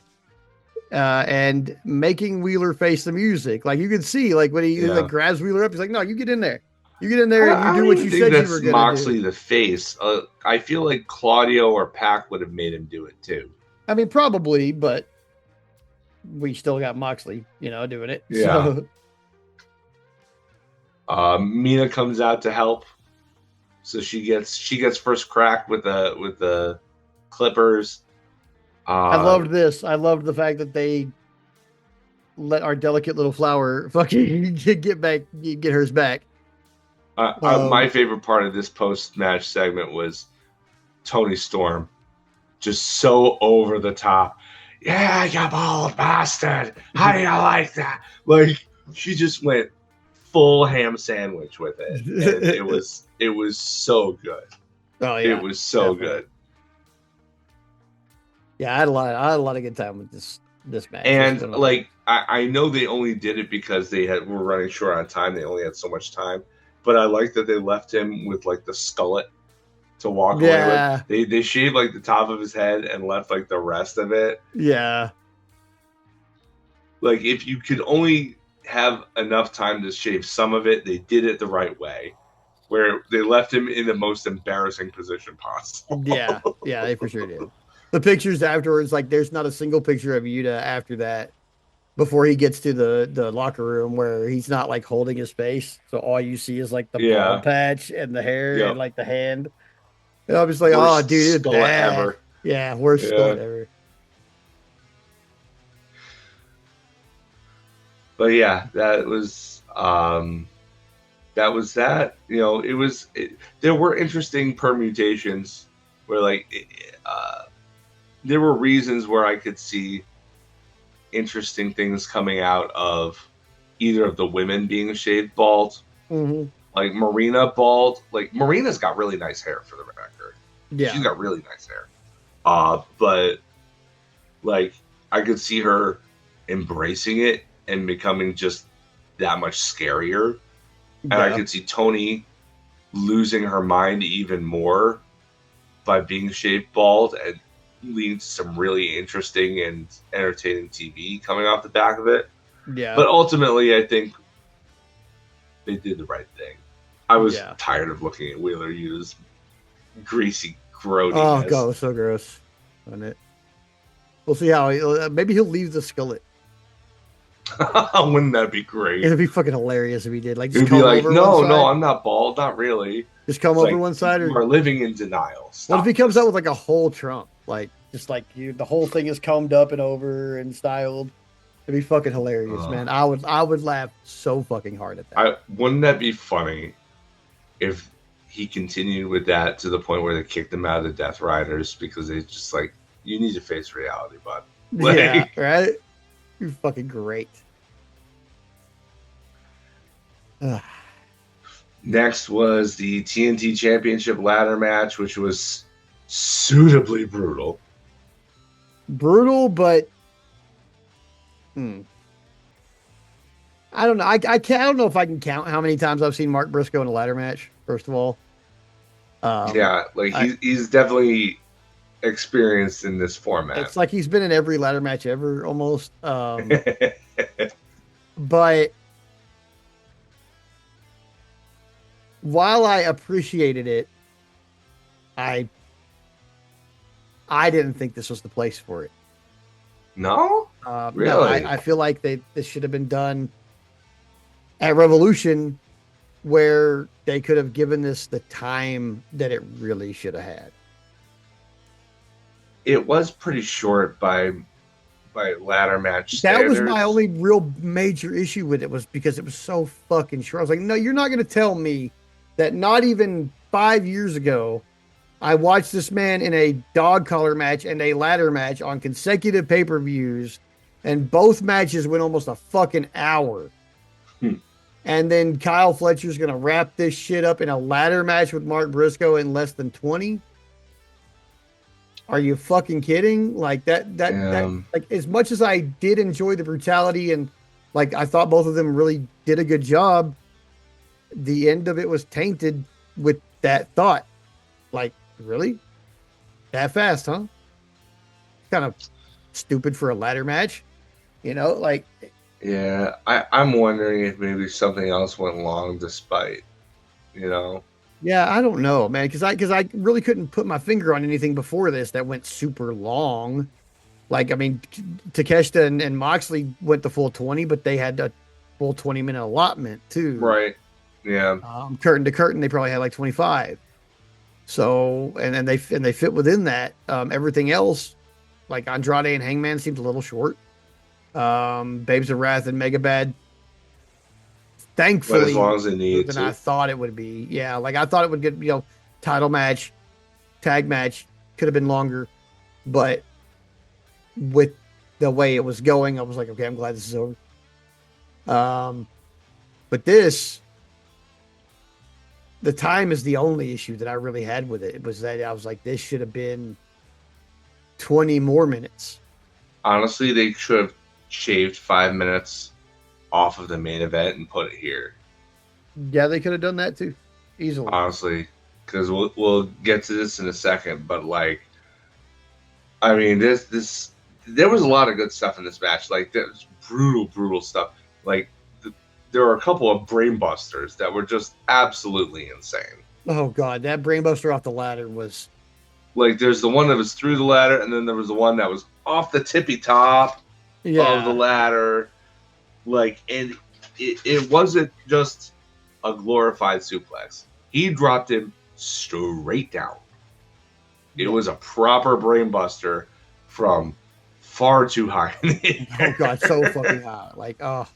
and making Wheeler face the music. Like, you can see, like, when he like grabs Wheeler up, he's like, no, you get in there. You get in there and you do what you said you were going to do. Moxley the face. I feel like Claudio or Pac would have made him do it too. I mean, probably, but we still got Moxley, doing it. Yeah. So. Mina comes out to help, so she gets first crack with the Clippers. I Uh, loved this. I loved the fact that they let our delicate little flower fucking get hers back. my Um, favorite part of this post match segment was Tony Storm, just so over the top. Yeah, you bald bastard. How do you like that? Like she just went full ham sandwich with it, and it was so good. oh It yeah, was so definitely. good. Yeah, I had a lot of good time with this match. This is And one of my like favorites. I know they only did it because were running short on time. They only had so much time. But I like that they left him with like the skullet to walk away with. Yeah, They shaved like the top of his head and left like the rest of it. yeah, Like if you could only have enough time to shave some of it, they did it the right way. Where they left him in the most embarrassing position possible. yeah. They for sure did. The pictures afterwards, like there's not a single picture of Yuta after that before he gets to the locker room where he's not like holding his face. So all you see is like the bald Yeah. patch and the hair and Yep. like the hand. And I'm just like, oh, Worst dude, it's skull bad. ever. Yeah, worst skull Yeah. ever. But yeah, that was that. There were interesting permutations where there were reasons where I could see interesting things coming out of either of the women being shaved bald, Hmm. like Marina bald. Like Marina's got really nice hair for the record. She's Yeah, got really nice hair. But like I could see her embracing it and becoming just that much scarier. And I yeah, could see Tony losing her mind even more by being shaved bald and leading to some really interesting and entertaining TV coming off the back of it. yeah, But ultimately, I think they did the right thing. I was yeah. tired of looking at Wheeler Yuta's greasy Oh, grody-ness. God, so gross. On it. We'll see how maybe he'll leave the skillet. Wouldn't that be great? It'd be fucking hilarious if he did. Like It just would be comb like, over one no, no, side. I'm not bald, not really. Just come It's over like one side, you or are living in denial. what if he Stop comes out this. with like a whole Trump? Like just like you, the whole thing is combed up and over and styled. It'd be fucking hilarious, Uh, man. I would laugh so fucking hard at that. I wouldn't that be funny if he continued with that to the point where they kicked him out of the Death Riders because they just like you need to face reality, bud. Yeah, Like right. You're fucking great. Ugh. next was the TNT Championship ladder match, which was suitably brutal. Brutal, but hmm, I don't know. I can't. I don't know if I can count how many times I've seen Mark Briscoe in a ladder match. First of all, um, Yeah, like I he's definitely experienced in this format. it's like he's been in every ladder match ever almost. But while I appreciated it, I I didn't think this was the place for it. No, No, really. I feel like this should have been done at Revolution, where they could have given this the time that it really should have had. It was pretty short by ladder match That was my standards. only real major issue with it, was because it was so fucking short. I was like, no, you're not going to tell me that not even 5 years ago, I watched this man in a dog collar match and a ladder match on consecutive pay per views, and both matches went almost a fucking hour. Hmm. And then Kyle Fletcher's going to wrap this shit up in a ladder match with Mark Briscoe in less than 20. Are you fucking kidding? Like that, like as much as I did enjoy the brutality and like I thought both of them really did a good job, the end of it was tainted with that thought. Like, really? That fast, huh? Kind of stupid for a ladder match, like Yeah, I'm wondering if maybe something else went wrong despite, you know. yeah, I don't know, man, because I really couldn't put my finger on anything before this that went super long. Like, I mean, Takeshita and Moxley went the full 20, but they had a full 20-minute allotment too. Right. Yeah. Curtain to curtain, they probably had like 25. So and they fit within that. Everything else, like Andrade and Hangman, seemed a little short. Babes of Wrath and Megabad, But as thankfully, long as they needed than I to. thought it would be. Yeah, like I thought it would get, title match, tag match could have been longer, but with the way it was going, I was like, okay, I'm glad this is over. Um, but this, the time is the only issue that I really had with it. It was that I was like, this should have been 20 more minutes. Honestly, they should have shaved 5 minutes off of the main event and put it here. Yeah, they could have done that too, easily. Honestly, because we'll get to this in a second, but like, I mean, this there was a lot of good stuff in this match. Like, there's brutal stuff. Like, there were a couple of brain busters that were just absolutely insane. Oh god, that brainbuster off the ladder was. Like, there's the one that was through the ladder, and then there was the one that was off the tippy top of the ladder. Like, and it wasn't just a glorified suplex. He dropped him straight down. It was a proper brainbuster from far too high in the air. Oh god, so fucking high. Like, oh,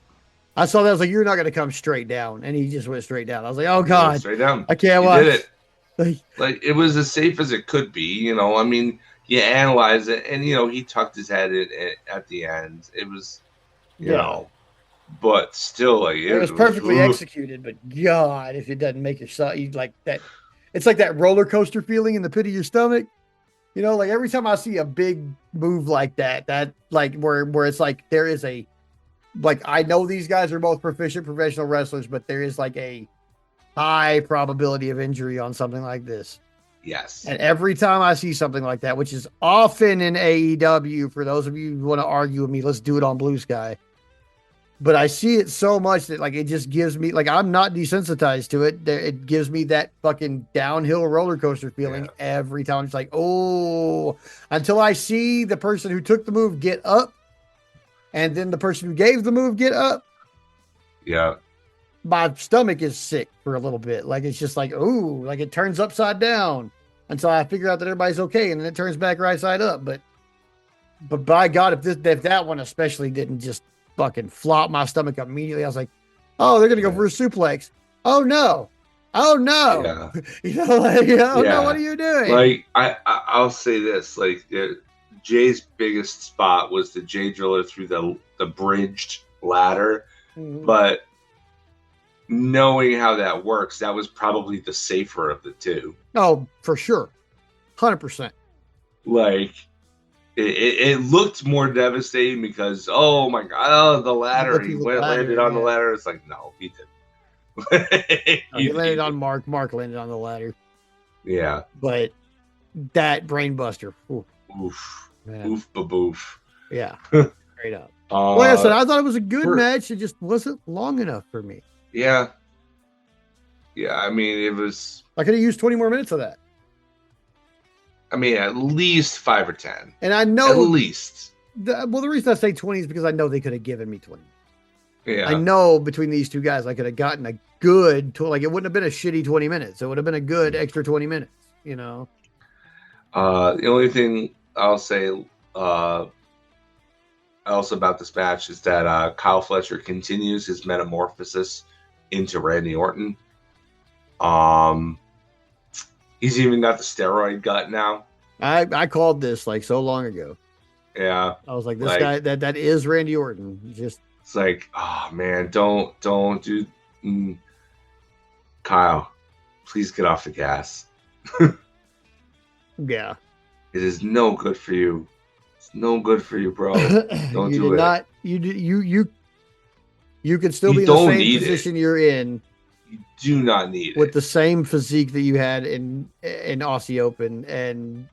I saw that. I was like, you're not gonna come straight down, and he just went straight down. I was like, oh god, straight down. I can't watch. Did it. Like, it was as safe as it could be. I mean, you analyze it, and he tucked his head in at the end. It was, you know, but still, like, it was perfectly executed. But god, if it doesn't make you like that, it's like that roller coaster feeling in the pit of your stomach. Like every time I see a big move like that like where it's like there is a, like, I know these guys are both proficient professional wrestlers, but there is like a high probability of injury on something like this. Yes. And every time I see something like that, which is often in AEW, for those of you who want to argue with me, let's do it on Blue Sky. But I see it so much that, like, it just gives me, like, I'm not desensitized to it. It gives me that fucking downhill roller coaster feeling every time. It's like, oh, until I see the person who took the move get up, and then the person who gave the move get up. Yeah. My stomach is sick for a little bit. Like, it's just like, ooh, like it turns upside down until I figure out that everybody's okay, and then it turns back right side up. But by God, if that one especially didn't just fucking flop my stomach immediately, I was like, oh, they're gonna go for a suplex. Oh no. Yeah. Like, no, what are you doing? Like, I'll say this, like, Jay's biggest spot was the Jay Driller through the bridged ladder, but knowing how that works, that was probably the safer of the two. Oh, for sure. 100%. Like, it looked more devastating because, oh my God, the ladder. He landed on the ladder. It's like, no, he didn't. He landed on Mark. Mark landed on the ladder. Yeah. But that brainbuster. Oof. Oof, baboof. Yeah. Straight up. Like I said, I thought it was a good match. It just wasn't long enough for me. Yeah. Yeah, I mean, it was... I could have used 20 more minutes of that. I mean, at least 5 or 10. And I know... At least. The reason I say 20 is because I know they could have given me 20. Yeah. I know between these two guys, I could have gotten a good... Like, it wouldn't have been a shitty 20 minutes. It would have been a good extra 20 minutes, The only thing I'll say else about this match is that Kyle Fletcher continues his metamorphosis into Randy Orton. He's even got the steroid gut now. I called this like so long ago. Yeah. I was like, this guy, that is Randy Orton. It's like, oh man, don't do Kyle, please get off the gas. Yeah. It is no good for you. It's no good for you, bro. Don't do it. You could still be in the same position you're in. You do not need with the same physique that you had in Aussie Open, and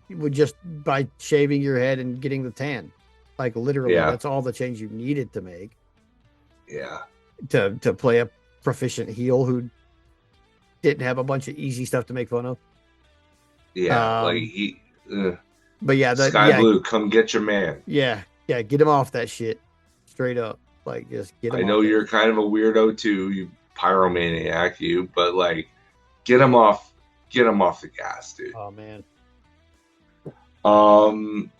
would just by shaving your head and getting the tan, like literally, that's all the change you needed to make. Yeah. To play a proficient heel who didn't have a bunch of easy stuff to make fun of. Yeah, like he. But yeah, Sky Blue, come get your man. Yeah, get him off that shit, straight up. Like, just get him. I know you're kind of a weirdo too. You pyromaniac you, but like get him off the gas, dude. Oh man. And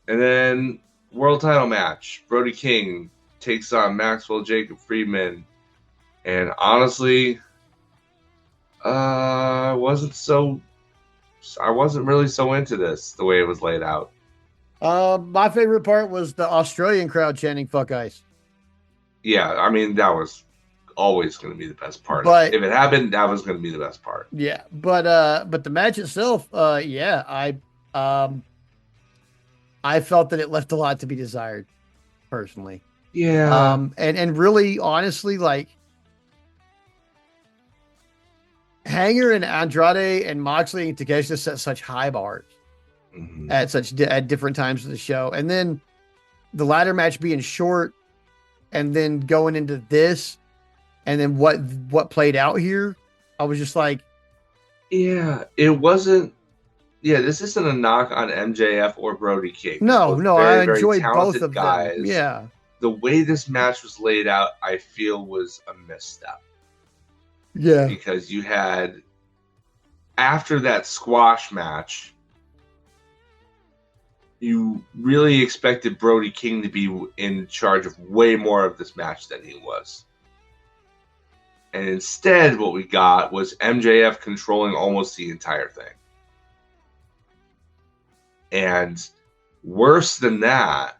then world title match, Brody King takes on Maxwell Jacob Friedman, and honestly, I wasn't really so into this the way it was laid out. My favorite part was the Australian crowd chanting "fuck ice." Yeah, I mean that was always going to be the best part. But if it happened, that was going to be the best part. Yeah, but the match itself, yeah, I felt that it left a lot to be desired, personally. Yeah. And really, honestly, like Hanger and Andrade and Moxley and Takeshita set such high bars at different times of the show, and then the ladder match being short, and then going into this, and then what played out here, I was just like, yeah, it wasn't. Yeah, this isn't a knock on MJF or Brody King. No, I enjoyed both of guys. them. Yeah. The way this match was laid out, I feel was a misstep. Yeah. Because you had, after that squash match, you really expected Brody King to be in charge of way more of this match than he was. And instead, what we got was MJF controlling almost the entire thing. And worse than that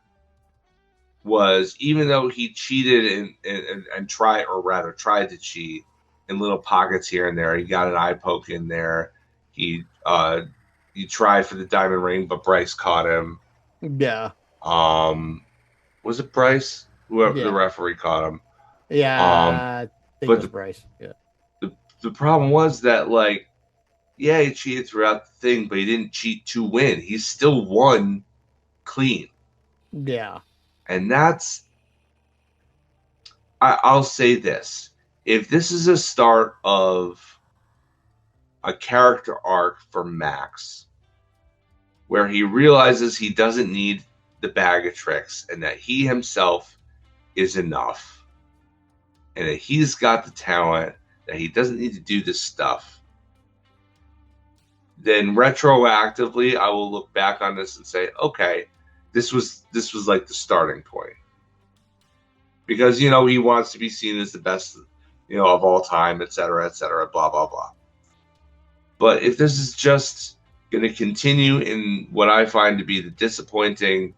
was, even though he cheated and tried to cheat in little pockets here and there, he got an eye poke in there. He tried for the diamond ring, but Bryce caught him. Yeah. Was it Bryce? Whoever the referee caught him. Yeah. I think it was Bryce. Yeah. The problem was that, like, yeah, he cheated throughout the thing, but he didn't cheat to win. He still won clean. Yeah. And that's, I'll say this. If this is a start of a character arc for Max, where he realizes he doesn't need the bag of tricks and that he himself is enough, and that he's got the talent, that he doesn't need to do this stuff, then retroactively I will look back on this and say, okay, this was like the starting point. Because, he wants to be seen as the best, of all time, et cetera, blah, blah, blah. But if this is just going to continue in what I find to be the disappointing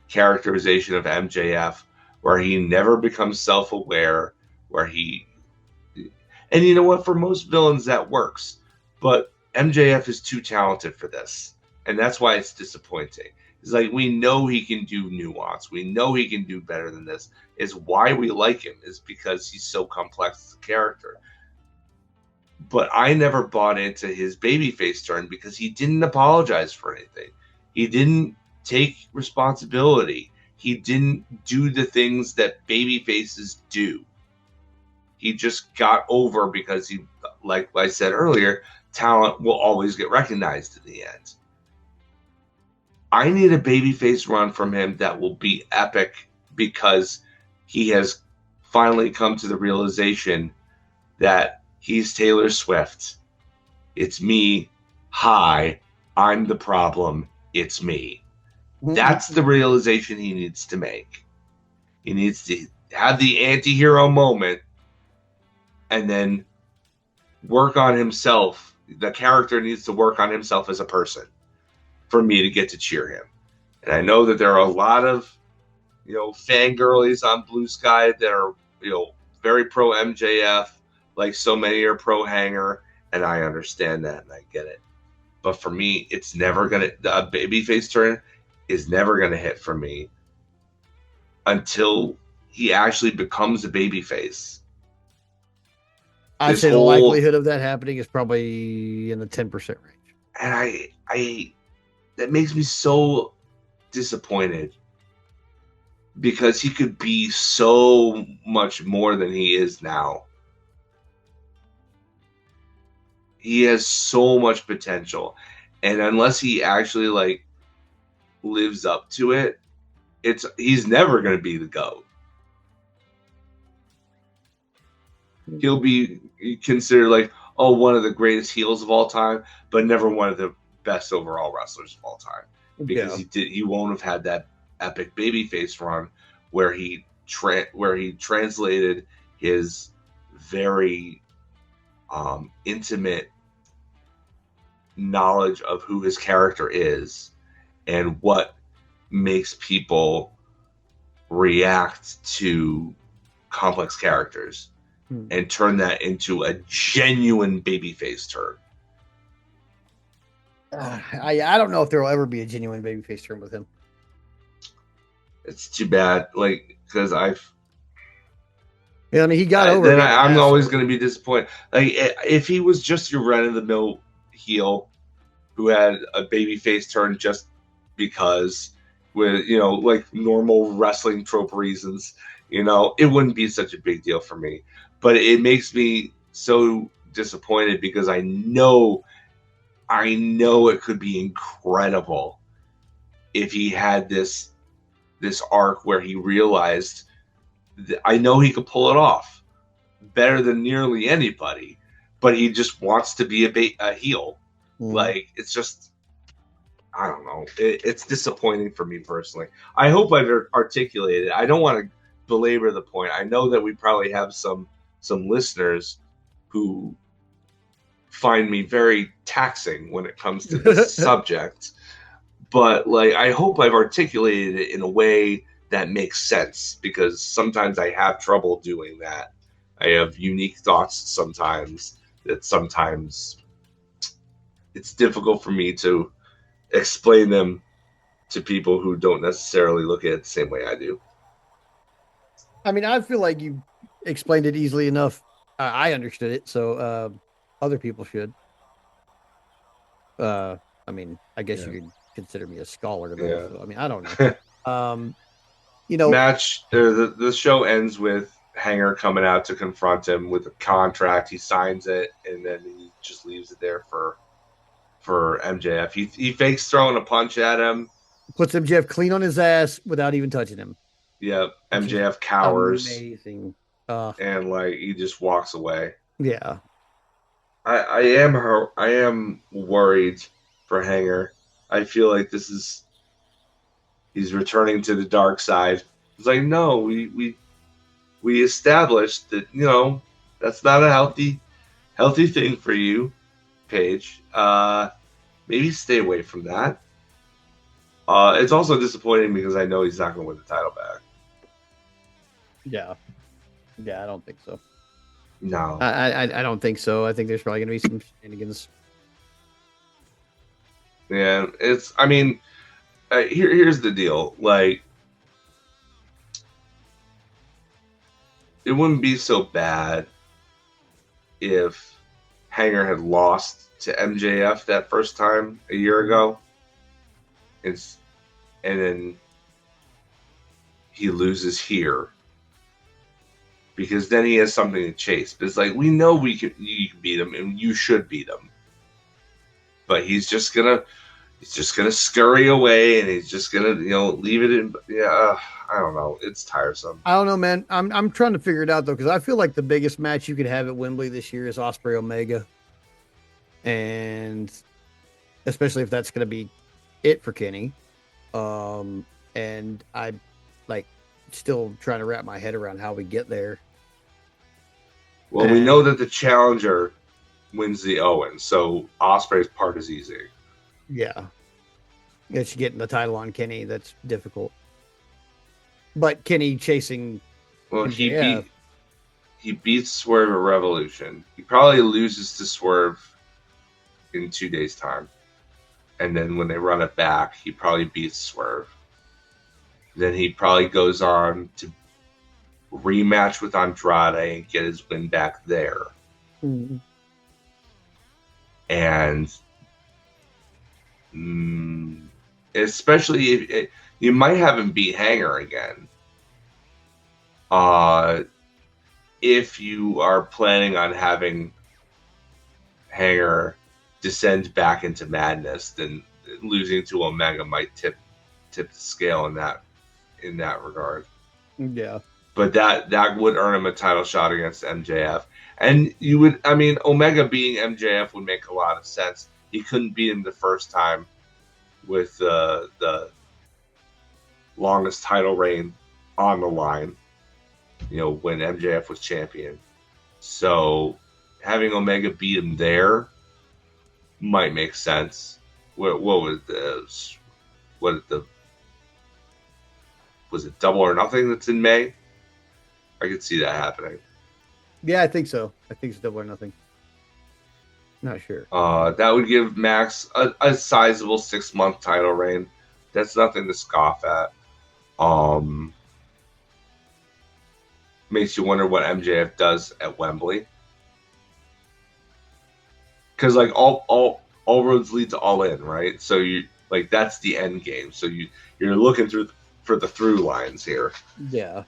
characterization of MJF, where he never becomes self-aware, and you know what, for most villains that works, but MJF is too talented for this, and that's why it's disappointing. It's like, we know he can do nuance, we know he can do better than this. Is why we like him, is because he's so complex as a character. But I never bought into his babyface turn because he didn't apologize for anything. He didn't take responsibility. He didn't do the things that babyfaces do. He just got over because he, like I said earlier, talent will always get recognized in the end. I need a babyface run from him that will be epic, because he has finally come to the realization that he's Taylor Swift. It's me. Hi, I'm the problem. It's me. That's the realization he needs to make. He needs to have the anti-hero moment and then work on himself. The character needs to work on himself as a person for me to get to cheer him. And I know that there are a lot of, fangirlies on Blue Sky that are, very pro MJF, like so many are pro Hanger, and I understand that and I get it. But for me, it's never gonna, a babyface turn is never gonna hit for me until he actually becomes a babyface. I'd say the likelihood of that happening is probably in the 10% range. And I that makes me so disappointed, because he could be so much more than he is now. He has so much potential, and unless he actually lives up to it, he's never going to be the GOAT. he'll be considered like, oh, one of the greatest heels of all time, but never one of the best overall wrestlers of all time, because Yeah. he won't have had that epic babyface run where where he translated his very intimate knowledge of who his character is and what makes people react to complex characters and turn that into a genuine babyface turn. I don't know if there will ever be a genuine babyface turn with him. It's too bad, like, because Yeah, I mean, he got over being an I'm always asshole. going to be disappointed. Like, if he was just your run of the mill heel who had a babyface turn just because, with like normal wrestling trope reasons, it wouldn't be such a big deal for me. But it makes me so disappointed because I know it could be incredible if he had this arc where he realized that I know he could pull it off better than nearly anybody, but he just wants to be a heel. Like, it's just, I don't know. It's disappointing for me personally. I hope I've articulated. I don't want to belabor the point. I know that we probably have some listeners who find me very taxing when it comes to this subject, but like, I hope I've articulated it in a way that makes sense, because sometimes I have trouble doing that. I have unique thoughts sometimes that sometimes it's difficult for me to explain them to people who don't necessarily look at it the same way I do. I mean, I feel like you explained it easily enough. I understood it, so other people should. I mean, I guess you could consider me a scholar, though. Yeah. So, I mean, I don't know. Match, the show ends with Hanger coming out to confront him with a contract. He signs it, and then he just leaves it there for MJF. He fakes throwing a punch at him. Puts MJF clean on his ass without even touching him. Yep. MJF cowers. Amazing. And like, he just walks away. Yeah. I am worried for Hanger. I feel like he's returning to the dark side. It's like, no, we established that, that's not a healthy thing for you, Paige. Maybe stay away from that. It's also disappointing because I know he's not going to win the title back. Yeah. Yeah, I don't think so. No. I don't think so. I think there's probably going to be some shenanigans. Yeah, I mean, here's the deal. Like, it wouldn't be so bad if Hanger had lost to MJF that first time a year ago. And then he loses here, because then he has something to chase. But it's like, we know you can beat him, and you should beat him. But he's just gonna scurry away, and he's just gonna leave it in. Yeah, I don't know. It's tiresome. I don't know, man. I'm trying to figure it out though, because I feel like the biggest match you could have at Wembley this year is Ospreay Omega, and especially if that's going to be it for Kenny. And I like still trying to wrap my head around how we get there. Well, we know that the challenger wins the Owens, so Ospreay's part is easy. Yeah. It's getting the title on Kenny that's difficult. But Kenny chasing. Well, he beats Swerve at Revolution. He probably loses to Swerve in 2 days' time. And then when they run it back, he probably beats Swerve. Then he probably goes on to rematch with Andrade and get his win back there. Mm-hmm. And especially if you might have him beat Hanger again. If you are planning on having Hanger descend back into madness, then losing to Omega might tip the scale in that regard. Yeah. but that would earn him a title shot against MJF. And you would, I mean, Omega being MJF would make a lot of sense. He couldn't beat him the first time with the longest title reign on the line, when MJF was champion. So having Omega beat him there might make sense. What was this? Was it Double or Nothing that's in May? I could see that happening. Yeah, I think so. I think it's Double or Nothing. Not sure. That would give Max a sizable 6-month title reign. That's nothing to scoff at. Makes you wonder what MJF does at Wembley, because like all roads lead to All In, right? So that's the end game. So you're looking for the through lines here. Yeah.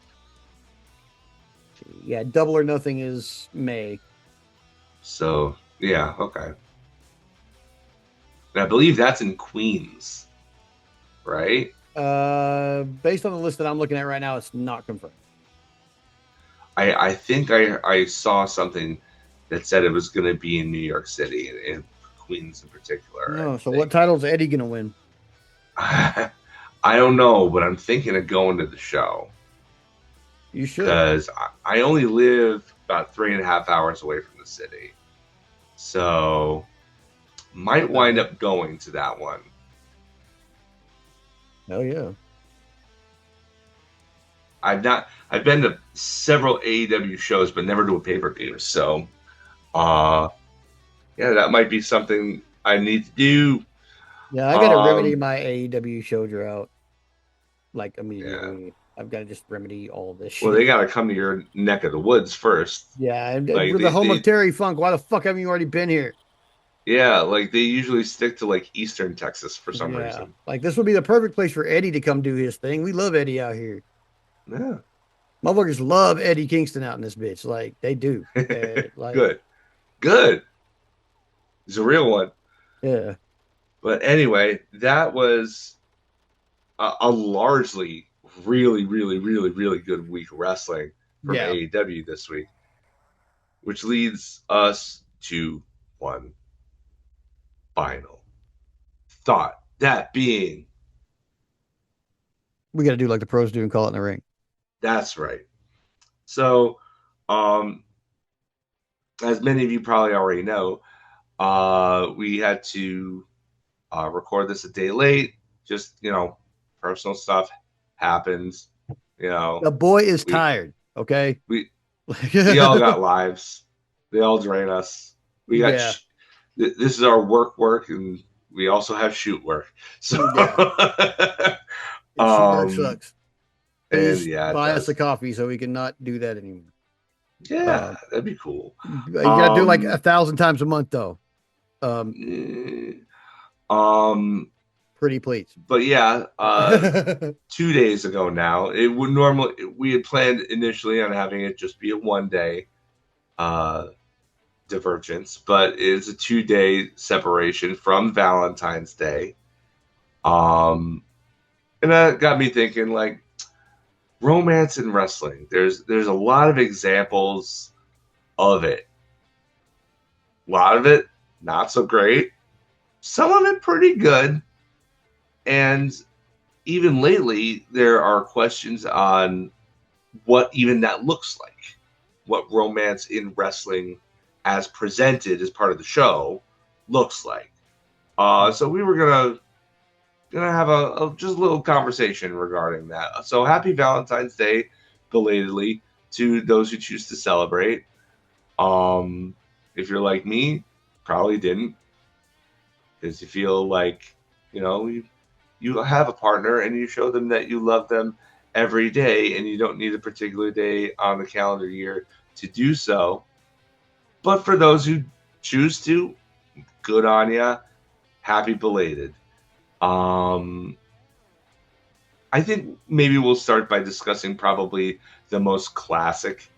Yeah, Double or Nothing is May. So yeah, okay. And I believe that's in Queens, right? Based on the list that I'm looking at right now, it's not confirmed. I think I saw something that said it was going to be in New York City, in Queens in particular. No, so what title is Eddie going to win? I don't know, but I'm thinking of going to the show. You should. Because I only live about 3.5 hours away from the city. So might wind up going to that one. Hell yeah. I've been to several AEW shows, but never to a pay-per-view. So, yeah, that might be something I need to do. Yeah, I got to remedy my AEW show drought like immediately. Yeah. I've got to just remedy all this shit. Well, they got to come to your neck of the woods first. Yeah, and like the home of Terry Funk. Why the fuck haven't you already been here? Yeah, like they usually stick to like Eastern Texas for some reason. Like this would be the perfect place for Eddie to come do his thing. We love Eddie out here. Yeah. Motherfuckers love Eddie Kingston out in this bitch. Like they do. Good. He's a real one. Yeah. But anyway, that was a largely really, really, really, really good week of wrestling from AEW this week, which leads us to one final thought. That being, we got to do like the pros do and call it in the ring. That's right. So, as many of you probably already know, we had to record this a day late. Just, personal stuff happens. The boy is tired. Okay. We all got lives. They all drain us. We got, this is our work, and we also have shoot work. So, shoot sucks. Please buy us a coffee so we can not do that anymore. Yeah, that'd be cool. You gotta do like 1,000 times a month though. Pretty please. But yeah, 2 days ago now, it would normally, we had planned initially on having it just be a 1-day divergence, but it's a 2-day separation from Valentine's Day. And that got me thinking, like, romance in wrestling. There's a lot of examples of it. A lot of it not so great. Some of it pretty good. And even lately, there are questions on what even that looks like. What romance in wrestling as presented as part of the show looks like. So we were gonna have a just a little conversation regarding that. So happy Valentine's Day belatedly to those who choose to celebrate. If you're like me, probably didn't, because you feel like you have a partner and you show them that you love them every day, and you don't need a particular day on the calendar year to do so. But for those who choose to, good on ya. Happy belated. I think maybe we'll start by discussing probably the most classic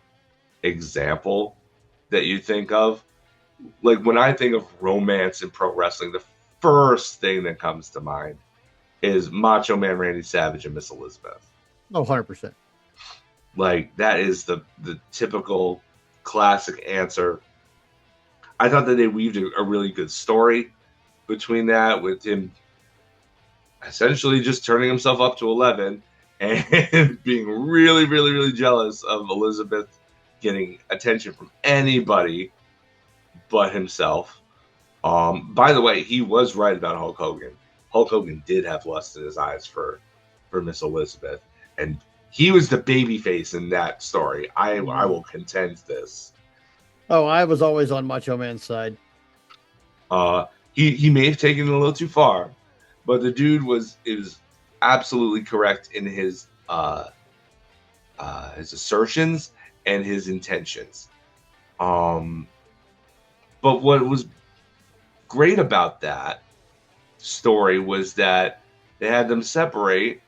example that you think of. Like, when I think of romance in pro wrestling, the first thing that comes to mind is Macho Man Randy Savage and Miss Elizabeth. Oh, 100%. Like that is the typical classic answer. I thought that they weaved a really good story between that, with him essentially just turning himself up to 11 and being really, really, really jealous of Elizabeth getting attention from anybody but himself. By the way, he was right about Hulk Hogan. Hulk Hogan did have lust in his eyes for Miss Elizabeth, and he was the baby face in that story. I will contend this. Oh, I was always on Macho Man's side. He may have taken it a little too far, but the dude was absolutely correct in his assertions and his intentions. But what was great about that story was that they had them separate.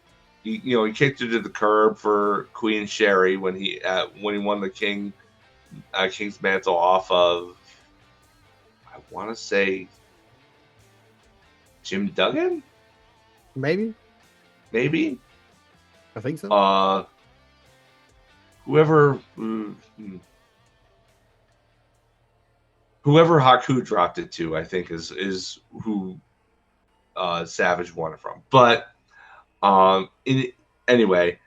He kicked her to the curb for Queen Sherry when he won the King's mantle off of, I want to say, Jim Duggan? Maybe. I think so. Whoever Haku dropped it to, I think is who Savage won it from. But anyway,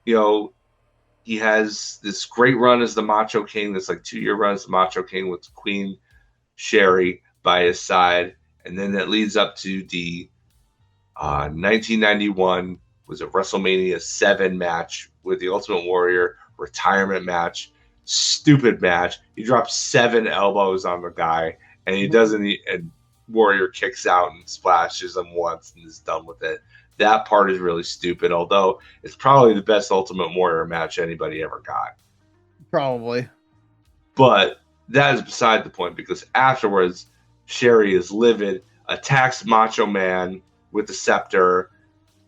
he has this great run as the Macho King, this like 2-year run as the Macho King with Queen Sherry by his side. And then that leads up to the 1991 was a WrestleMania 7 match with the Ultimate Warrior retirement match. Stupid match. He drops 7 elbows on the guy, and he doesn't. And Warrior kicks out and splashes him once and is done with it. That part is really stupid, although it's probably the best Ultimate Warrior match anybody ever got. Probably. But that is beside the point, because afterwards, Sherry is livid, attacks Macho Man with the scepter,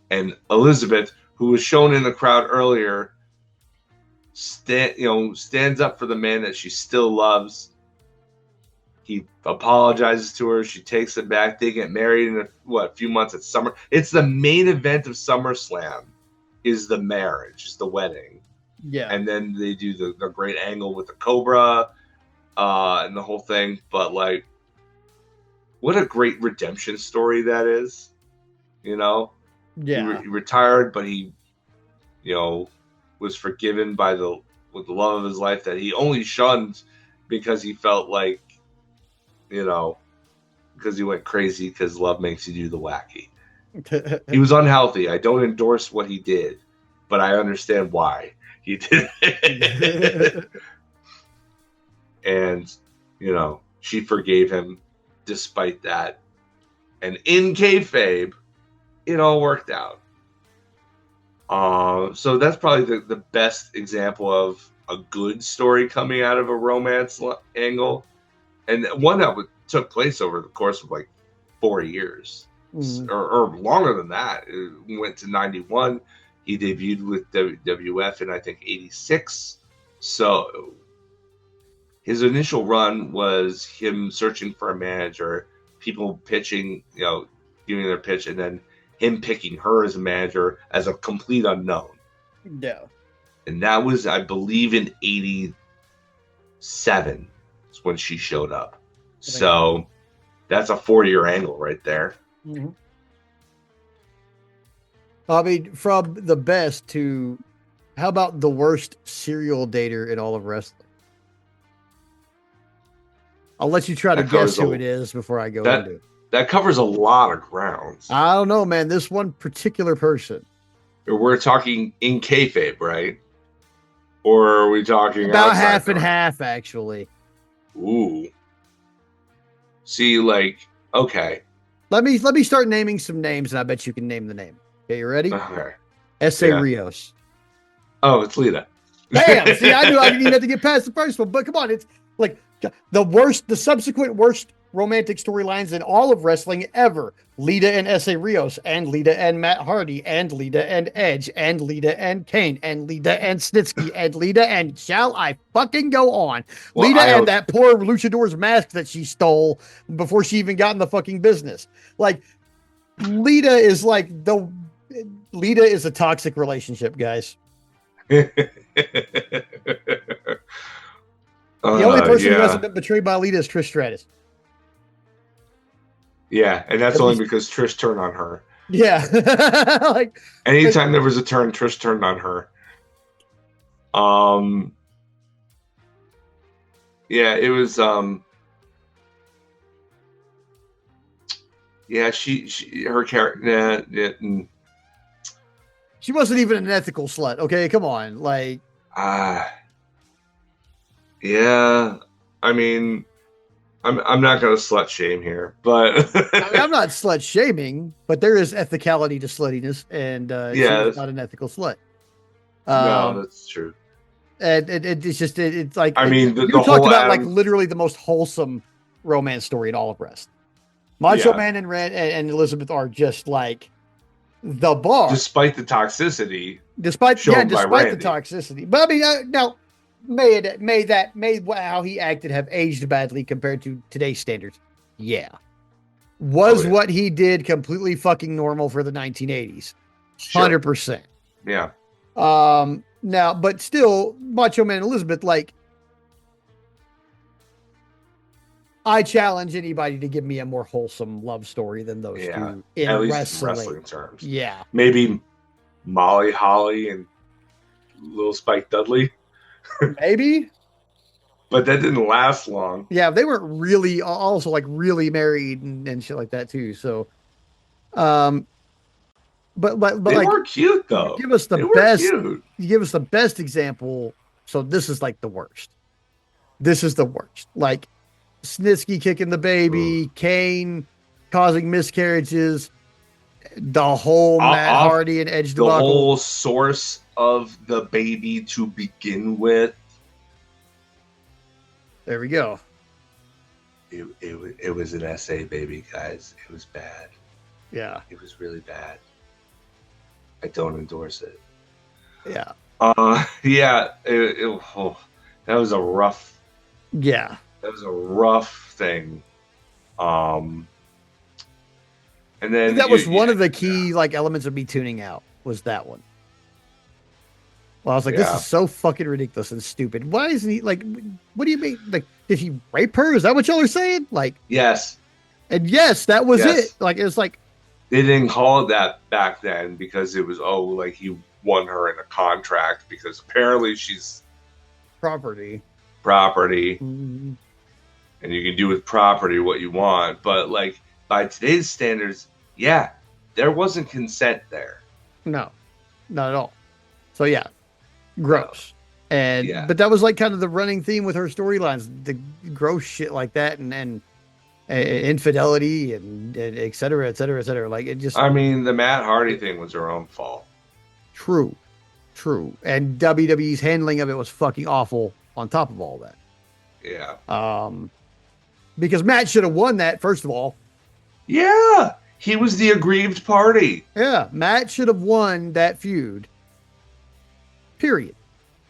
and Elizabeth, who was shown in the crowd earlier, stands up for the man that she still loves. He apologizes to her. She takes it back. They get married in a few months at Summer. It's the main event of SummerSlam, is the marriage, is the wedding. Yeah. And then they do the great angle with the Cobra and the whole thing. But like, what a great redemption story that is. Yeah. He retired, but he, was forgiven with the love of his life that he only shunned because he felt like, because he went crazy because love makes you do the wacky. He was unhealthy. I don't endorse what he did, but I understand why he did it. And, she forgave him despite that. And in kayfabe, it all worked out. So that's probably the best example of a good story coming out of a romance angle, and one that took place over the course of like 4 years or longer than that. It went to 91. He debuted with WWF in, I think, 86. So his initial run was him searching for a manager, people pitching, giving their pitch, and then him picking her as a manager as a complete unknown. Yeah. And that was, I believe, in 87 is when she showed up. So that's a 4-year angle right there. Mm-hmm. I mean, from the best to, how about the worst serial dater in all of wrestling? I'll let you try to guess who it is before I go into it. That covers a lot of grounds. I don't know, man. This one particular person. We're talking in kayfabe, right? Or are we talking about half and half, actually? Ooh. See, okay. Let me start naming some names, and I bet you can name the name. Okay, you ready? Okay. S.A. Rios. Oh, it's Lita. Damn! See, I knew I didn't even have to get past the first one, but come on, it's like the subsequent worst romantic storylines in all of wrestling ever. Lita and S.A. Rios, and Lita and Matt Hardy, and Lita and Edge, and Lita and Kane, and Lita and Snitsky, and Lita and shall I fucking go on? Well, Lita and that poor luchador's mask that she stole before she even got in the fucking business. Like, Lita is a toxic relationship, guys. The only person who hasn't Yeah. been betrayed by Alita is Trish Stratus. Yeah, and that's At only least, because Trish turned on her. yeah. like, Anytime there was a turn, Trish turned on her. Um, yeah, it was. Yeah, she her character. she wasn't even an ethical slut. Okay, come on. Like, yeah. I mean, I'm not gonna slut shame here, but I mean, I'm not slut shaming, but there is ethicality to sluttiness, and she yeah, was not an ethical slut. no, Um, that's true. and it's just it's like I mean, you the talk whole about like Adam, literally the most wholesome romance story in all of wrestling. Macho yeah. Man and Red and Elizabeth are just like the bar, Despite the toxicity despite shown by despite the Randy, toxicity. But I mean, now may how he acted have aged badly compared to today's standards? Yeah. Was yeah. what he did completely fucking normal for the 1980s? Sure. 100%. Yeah. Now, but still, Macho Man and Elizabeth, like, I challenge anybody to give me a more wholesome love story than those two in at least wrestling. in wrestling terms. Yeah. Maybe Molly Holly and Little Spike Dudley. Maybe. But that didn't last long. Yeah, they weren't really also like really married and shit like that too. So, um, but they like, were cute though. You give us the they were best. Cute. You give us the best example. So this is like the worst. This is the worst. Like Snitsky kicking the baby, Kane causing miscarriages, the whole Matt Hardy and Edge debacle. The whole source of the baby to begin with. There we go. It was an SA baby, guys. It was bad. Yeah. It was really bad. I don't endorse it. Yeah. Yeah. That was a rough. Yeah. That was a rough thing. And then that was one of the key like elements of me tuning out was that one. Well, I was like, this is so fucking ridiculous and stupid. Why isn't he like? What do you mean? Like, did he rape her? Is that what y'all are saying? Like, yes, and yes, that was it. Like, it was like they didn't call it that back then because it was like he won her in a contract because apparently she's property, and you can do with property what you want. But like by today's standards, yeah, there wasn't consent there. No, not at all. So yeah. Gross. And but that was like kind of the running theme with her storylines, the gross shit like that and infidelity and et cetera, et cetera, et cetera. Like it just I mean, the Matt Hardy thing was her own fault. True. And WWE's handling of it was fucking awful on top of all that. Yeah. Because Matt should have won that, first of all. Yeah. He was the aggrieved party. Yeah. Matt should have won that feud. Period.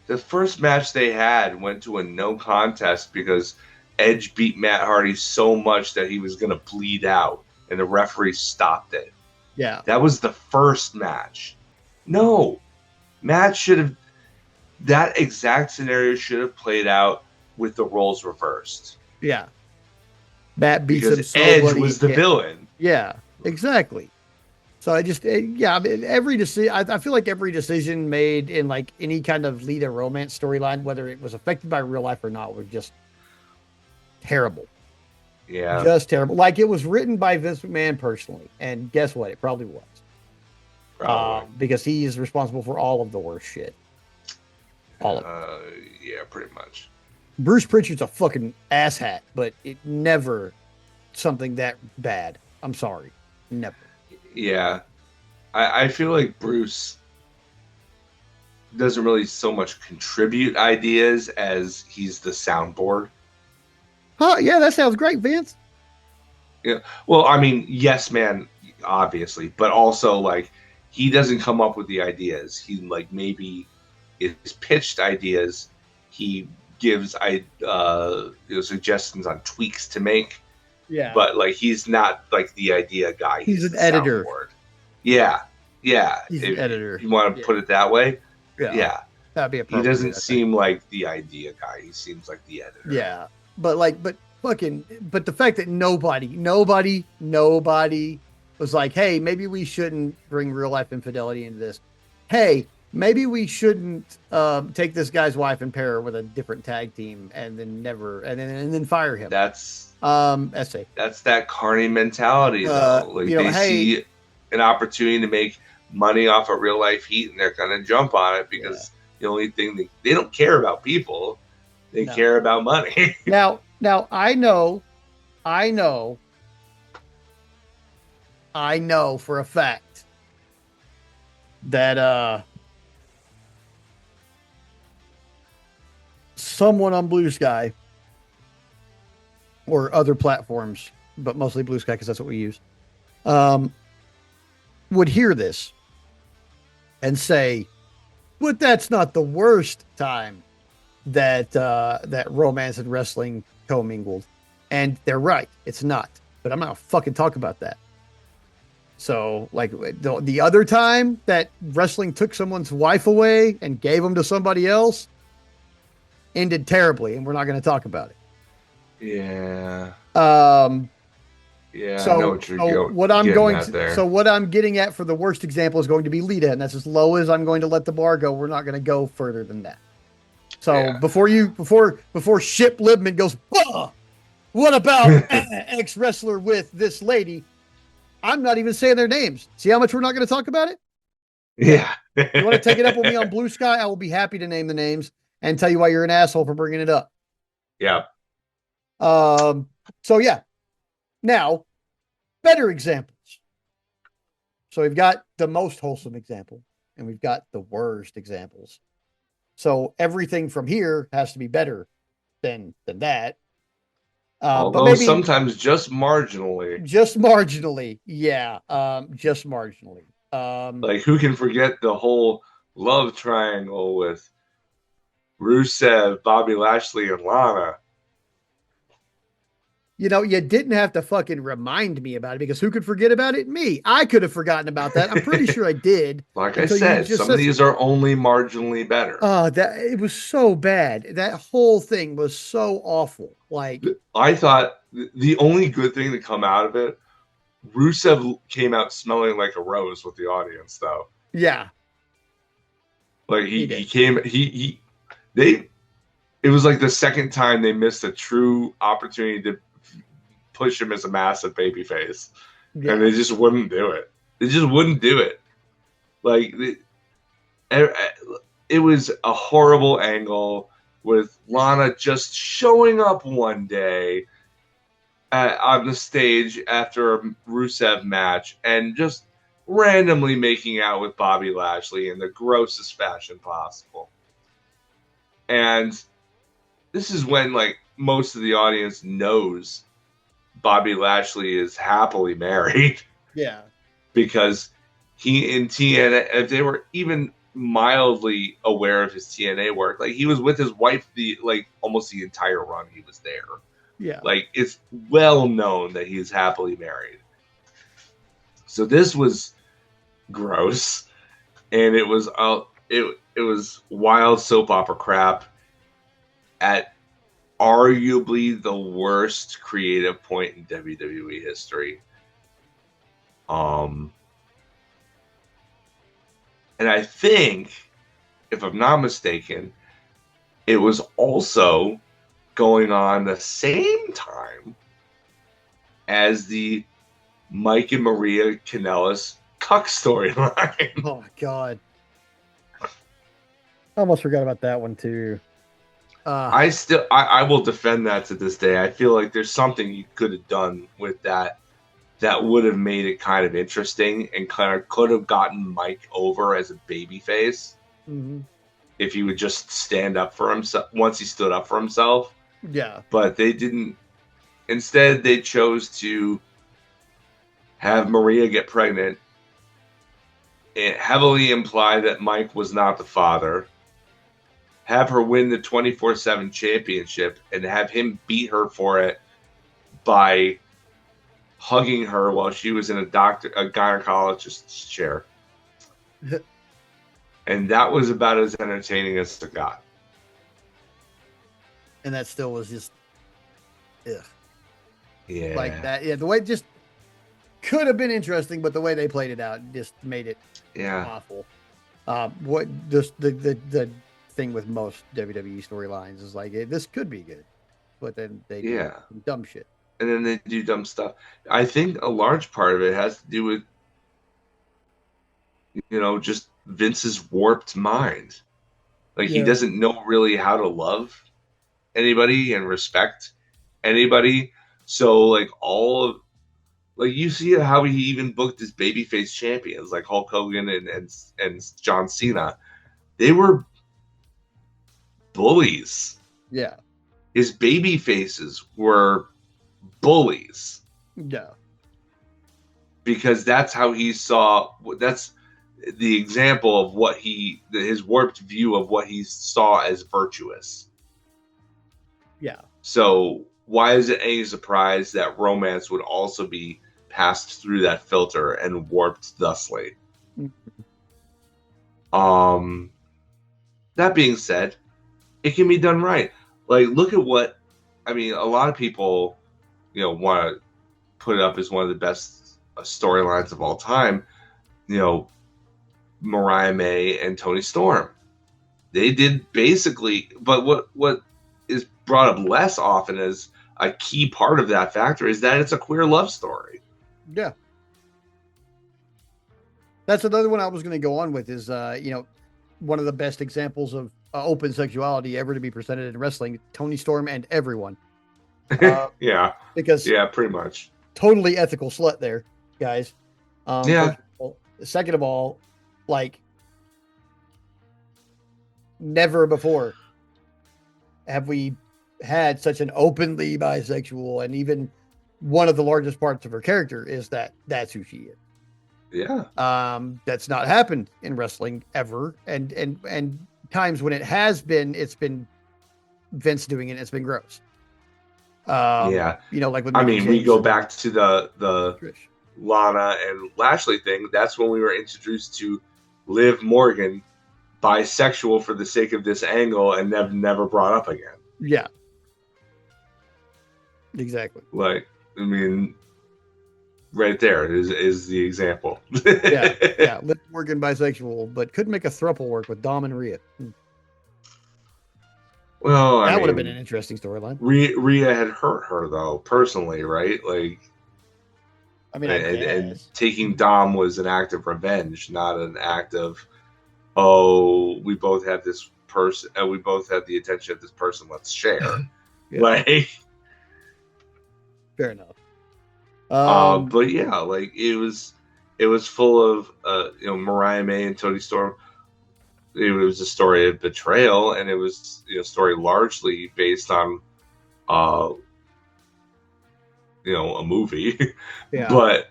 The first match they had went to a no contest because Edge beat Matt Hardy so much that he was going to bleed out, and the referee stopped it. Yeah. That was the first match. No. Matt should have... That exact scenario should have played out with the roles reversed. Yeah. Matt beats him so Edge was the villain. Yeah, exactly. So I just, I mean, every decision, I feel like every decision made in like any kind of Lita romance storyline, whether it was affected by real life or not, was just terrible. Yeah. Just terrible. Like it was written by Vince McMahon personally. And guess what? It probably was. Because he is responsible for all of the worst shit. All of it. Yeah, pretty much. Bruce Pritchard's a fucking asshat, but it never something that bad. I'm sorry. Never. Yeah. I feel like Bruce doesn't really so much contribute ideas as he's the soundboard. Huh? Yeah, that sounds great, Vince. Yeah. Well, I mean, yes, man, obviously, but also like he doesn't come up with the ideas. He like maybe is pitched ideas. He gives suggestions on tweaks to make. Yeah. But like he's not like the idea guy. He's an editor. Yeah. Yeah. He's an editor. You want to put it that way? Yeah. That'd be He appropriate. doesn't I think. seem like the idea guy. He seems like the editor. Yeah, but fucking, but the fact that nobody was like, hey, maybe we shouldn't bring real life infidelity into this. Hey, maybe we shouldn't take this guy's wife and pair her with a different tag team, and then never, and then fire him. That's Essay. that's that carny mentality though. Like they Hey, see an opportunity to make money off of real life heat, and they're gonna jump on it because the only thing they don't care about people, they care about money. now I know for a fact that someone on Blue Sky or other platforms, but mostly Blue Sky because that's what we use, would hear this and say, "But that's not the worst time that that romance and wrestling commingled," and they're right. It's not. But I'm not gonna fucking talk about that. So, like the other time that wrestling took someone's wife away and gave them to somebody else, ended terribly, and we're not going to talk about it. Yeah. Yeah. So, I know what you're what I'm going to, there. so what I'm getting at for the worst example is going to be Lita, and that's as low as I'm going to let the bar go. We're not going to go further than that. So before Ship Libman goes, bah! What about ex wrestler with this lady? I'm not even saying their names. See how much we're not going to talk about it? Yeah. You want to take it up with me on Blue Sky? I will be happy to name the names and tell you why you're an asshole for bringing it up. Yeah. So yeah. Now, better examples. So we've got the most wholesome example, and we've got the worst examples. So everything from here has to be better than that. Although but maybe sometimes just marginally. Just marginally, yeah. Just marginally. Like who can forget the whole love triangle with Rusev, Bobby Lashley, and Lana? You know, you didn't have to fucking remind me about it because who could forget about it? Me. I could have forgotten about that. I'm pretty sure I did. Like I said, some of these are only marginally better. That it was so bad. That whole thing was so awful. Like I thought the only good thing to come out of it, Rusev came out smelling like a rose with the audience, though. Yeah. Like it was like the second time they missed a true opportunity to push him as a massive babyface, and they just wouldn't do it. They just wouldn't do it. Like it was a horrible angle with Lana just showing up one day on the stage after a Rusev match and just randomly making out with Bobby Lashley in the grossest fashion possible. And this is when like most of the audience knows Bobby Lashley is happily married. Yeah. Because he in TNA, if they were even mildly aware of his TNA work, like he was with his wife almost the entire run he was there. Yeah. Like it's well known that he's happily married. So this was gross, and it was it was wild soap opera crap at arguably the worst creative point in WWE history. And I think, if I'm not mistaken, it was also going on the same time as the Mike and Maria Kanellis cuck storyline. Oh my god. I almost forgot about that one too. I will defend that to this day. I feel like there's something you could have done with that would have made it kind of interesting and kind of could have gotten Mike over as a babyface if he would just stand up for himself once he stood up for himself. Yeah. But they didn't. Instead, they chose to have Maria get pregnant and heavily imply that Mike was not the father, have her win the 24/7 championship, and have him beat her for it by hugging her while she was in a gynecologist's chair. and that was about as entertaining as it got. And that still was just, ugh. Like Yeah, that. Yeah, the way it just could have been interesting, but the way they played it out just made it yeah, awful. What just the thing with most WWE storylines is like this could be good, but then they do yeah. dumb shit. And then they do dumb stuff. I think a large part of it has to do with, just Vince's warped mind. Like he Yeah, doesn't know really how to love anybody and respect anybody. So like all of like you see how he even booked his babyface champions like Hulk Hogan and John Cena. They were bullies. yeah, His baby faces were bullies yeah, because that's how he saw. That's the example of what his warped view of what he saw as virtuous. yeah, So why is it any surprise that romance would also be passed through that filter and warped thusly? mm, Um, that being said, it can be done right. Like, look at what I mean. A lot of people, want to put it up as one of the best storylines of all time. You know, Mariah May and Tony Storm. They did basically, but what is brought up less often as a key part of that factor is that it's a queer love story. yeah. That's another one I was going to go on with is one of the best examples of open sexuality ever to be presented in wrestling. Tony Storm and everyone, uh, Yeah, because yeah, pretty much. totally ethical slut there, guys. Yeah, First of all. Second of all, like never before have we had such an openly bisexual, and even one of the largest parts of her character is that that's who she is. yeah, That's not happened in wrestling ever, and times when it has been, it's been Vince doing it. It's been gross. yeah. Like with I Mickey mean, we James go and back to the Trish. Lana and Lashley thing. That's when we were introduced to Liv Morgan, bisexual for the sake of this angle, and never brought up again. Yeah, exactly. Like, I mean, right there is the example. Yeah, yeah. Liv Morgan bisexual, but couldn't make a throuple work with Dom and Rhea. Well, I That would have been mean, an interesting storyline. Rhea had hurt her though personally, right? Like, I mean, I and guess. taking Dom was an act of revenge, not an act of, oh, we both have this person, we both have the attention of this person. Let's share. Yeah, Like, fair enough. but yeah, like it was full of Mariah May and Tony Storm. It was a story of betrayal, and it was a story largely based on uh a movie. Yeah, But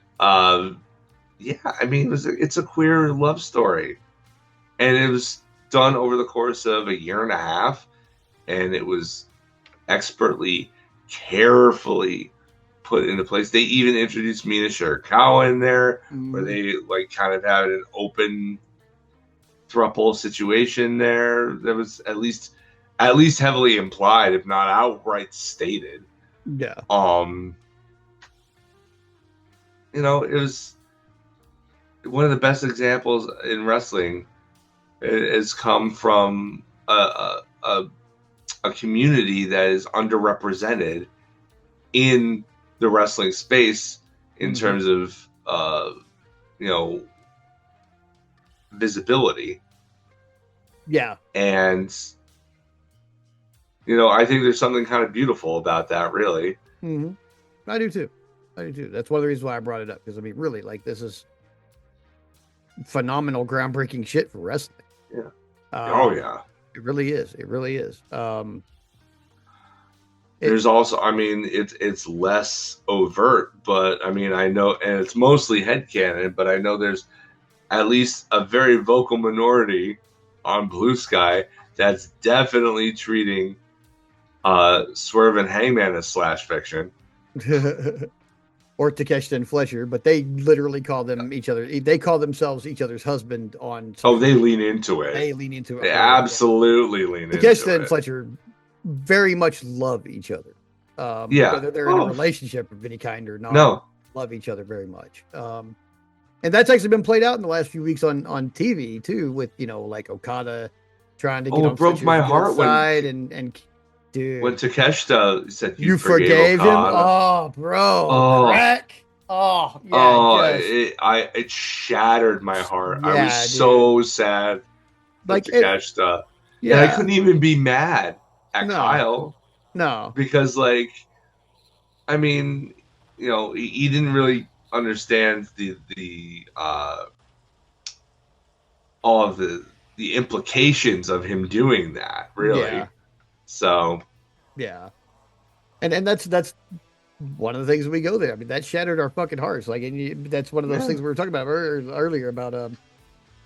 yeah, I mean it's a queer love story, and it was done over the course of a year and a half, and it was expertly, carefully put into place. They even introduced Mina Shirakawa in there, where they like kind of had an open thruple situation there that was at least heavily implied, if not outright stated. yeah. It was one of the best examples in wrestling. It has come from a community that is underrepresented in the wrestling space in terms of you know visibility. Yeah. And I think there's something kind of beautiful about that, really. Mm-hmm. I do too. That's one of the reasons why I brought it up, because I mean, really, like, this is phenomenal, groundbreaking shit for wrestling. Yeah. Oh yeah. It really is. It really is. There's also, I mean, it's less overt, but I mean, I know, and it's mostly headcanon, but I know there's at least a very vocal minority on Blue Sky that's definitely treating Swerve and Hangman as slash fiction. or Takeshita and Fletcher, but they literally call them each other. They call themselves each other's husband on Oh, social they media. lean into it. They lean into it They hard. Yeah. absolutely lean into Takeshita and it. Fletcher very much love each other. Yeah. Whether they're in a relationship of any kind or not, No. love each other very much. And that's actually been played out in the last few weeks on TV too, with like Okada trying to get Oh, on it broke my Fletcher's good heart side, and dude, when Takeshita said you forgave forgave him? Okada. Oh, bro, Oh, crack. Oh, yeah, oh, just it shattered my heart. I was yeah, dude. so sad for Like it, Takeshita, and I yeah, couldn't even be mad at no, Kyle no, because, like, I mean, he didn't really understand the all of the implications of him doing that, yeah, really. So yeah. And that's one of the things we go there. I mean, that shattered our fucking hearts. Like, that's one of those yeah, things we were talking about earlier about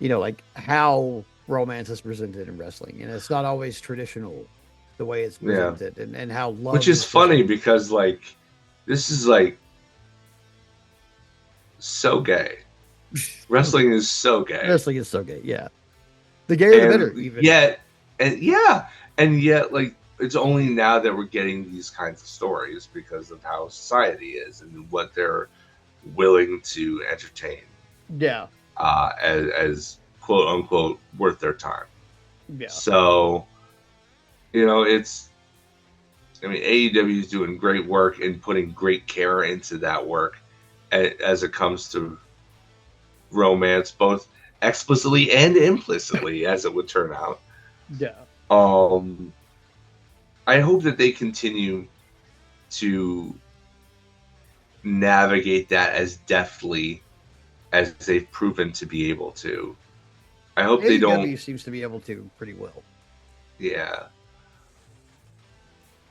like how romance is presented in wrestling, and it's not always traditional the way it's yeah. presented, and how Which love is is supposed funny to be. because, like, this is like so gay. Wrestling is so gay, Wrestling is so gay. Yeah, the gayer the better. and Even yet, and yet, like, it's only now that we're getting these kinds of stories because of how society is and what they're willing to entertain yeah, as quote unquote worth their time. yeah, So, it's, I mean, AEW is doing great work and putting great care into that work as it comes to romance, both explicitly and implicitly, as it would turn out. yeah. Um, I hope that they continue to navigate that as deftly as they've proven to be able to. I hope they don't. AEW seems to be able to pretty well, Yeah.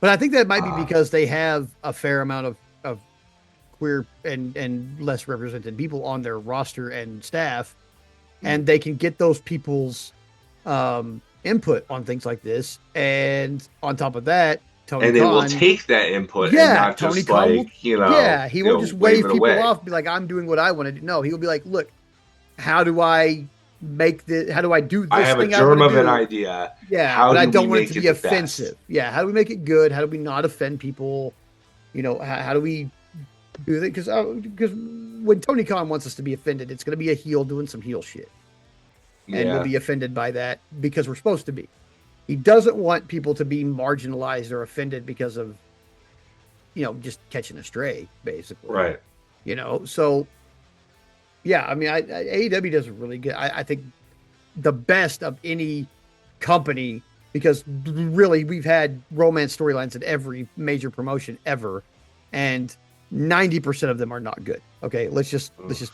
but I think that might be because they have a fair amount of queer and less represented people on their roster and staff, and they can get those people's input on things like this. And on top of that, Tony And they will Khan, take that input and yeah, not Tony just Khan like, will, he won't just wave wave it people away. off, and be like, I'm doing what I want to do. No, he will be like, look, how do I make this? How do I do this? I have a thing germ I of do? an idea. Yeah, How but I do don't we want it make to it be the best? offensive. Yeah, how do we make it good? How do we not offend people? How do we do that? Because when Tony Khan wants us to be offended, it's going to be a heel doing some heel shit, and we'll Yeah. be offended by that because we're supposed to be. He doesn't want people to be marginalized or offended because of, just catching a stray, basically. Right. So yeah, I mean, AEW does really good. I think the best of any company, because really we've had romance storylines in every major promotion ever, and 90% of them are not good. Okay, let's just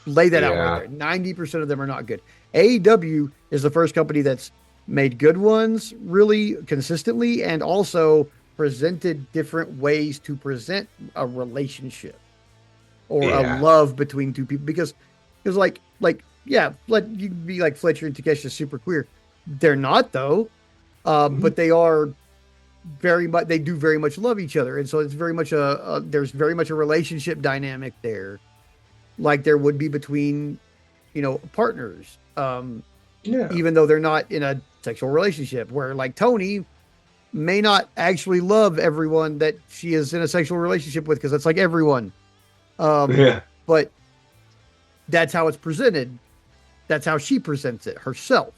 lay that out right there. 90% of them are not good. AEW is the first company that's made good ones really consistently, and also presented different ways to present a relationship or a love between two people, because it was like yeah, you could be like Fletcher and Takeshita super queer. They're not though, but they are very much. They do very much love each other, and so it's very much there's very much a relationship dynamic there, like there would be between, partners. Even though they're not in a sexual relationship, where like Tony may not actually love everyone that she is in a sexual relationship with, because that's like everyone. But that's how it's presented. That's how she presents it herself.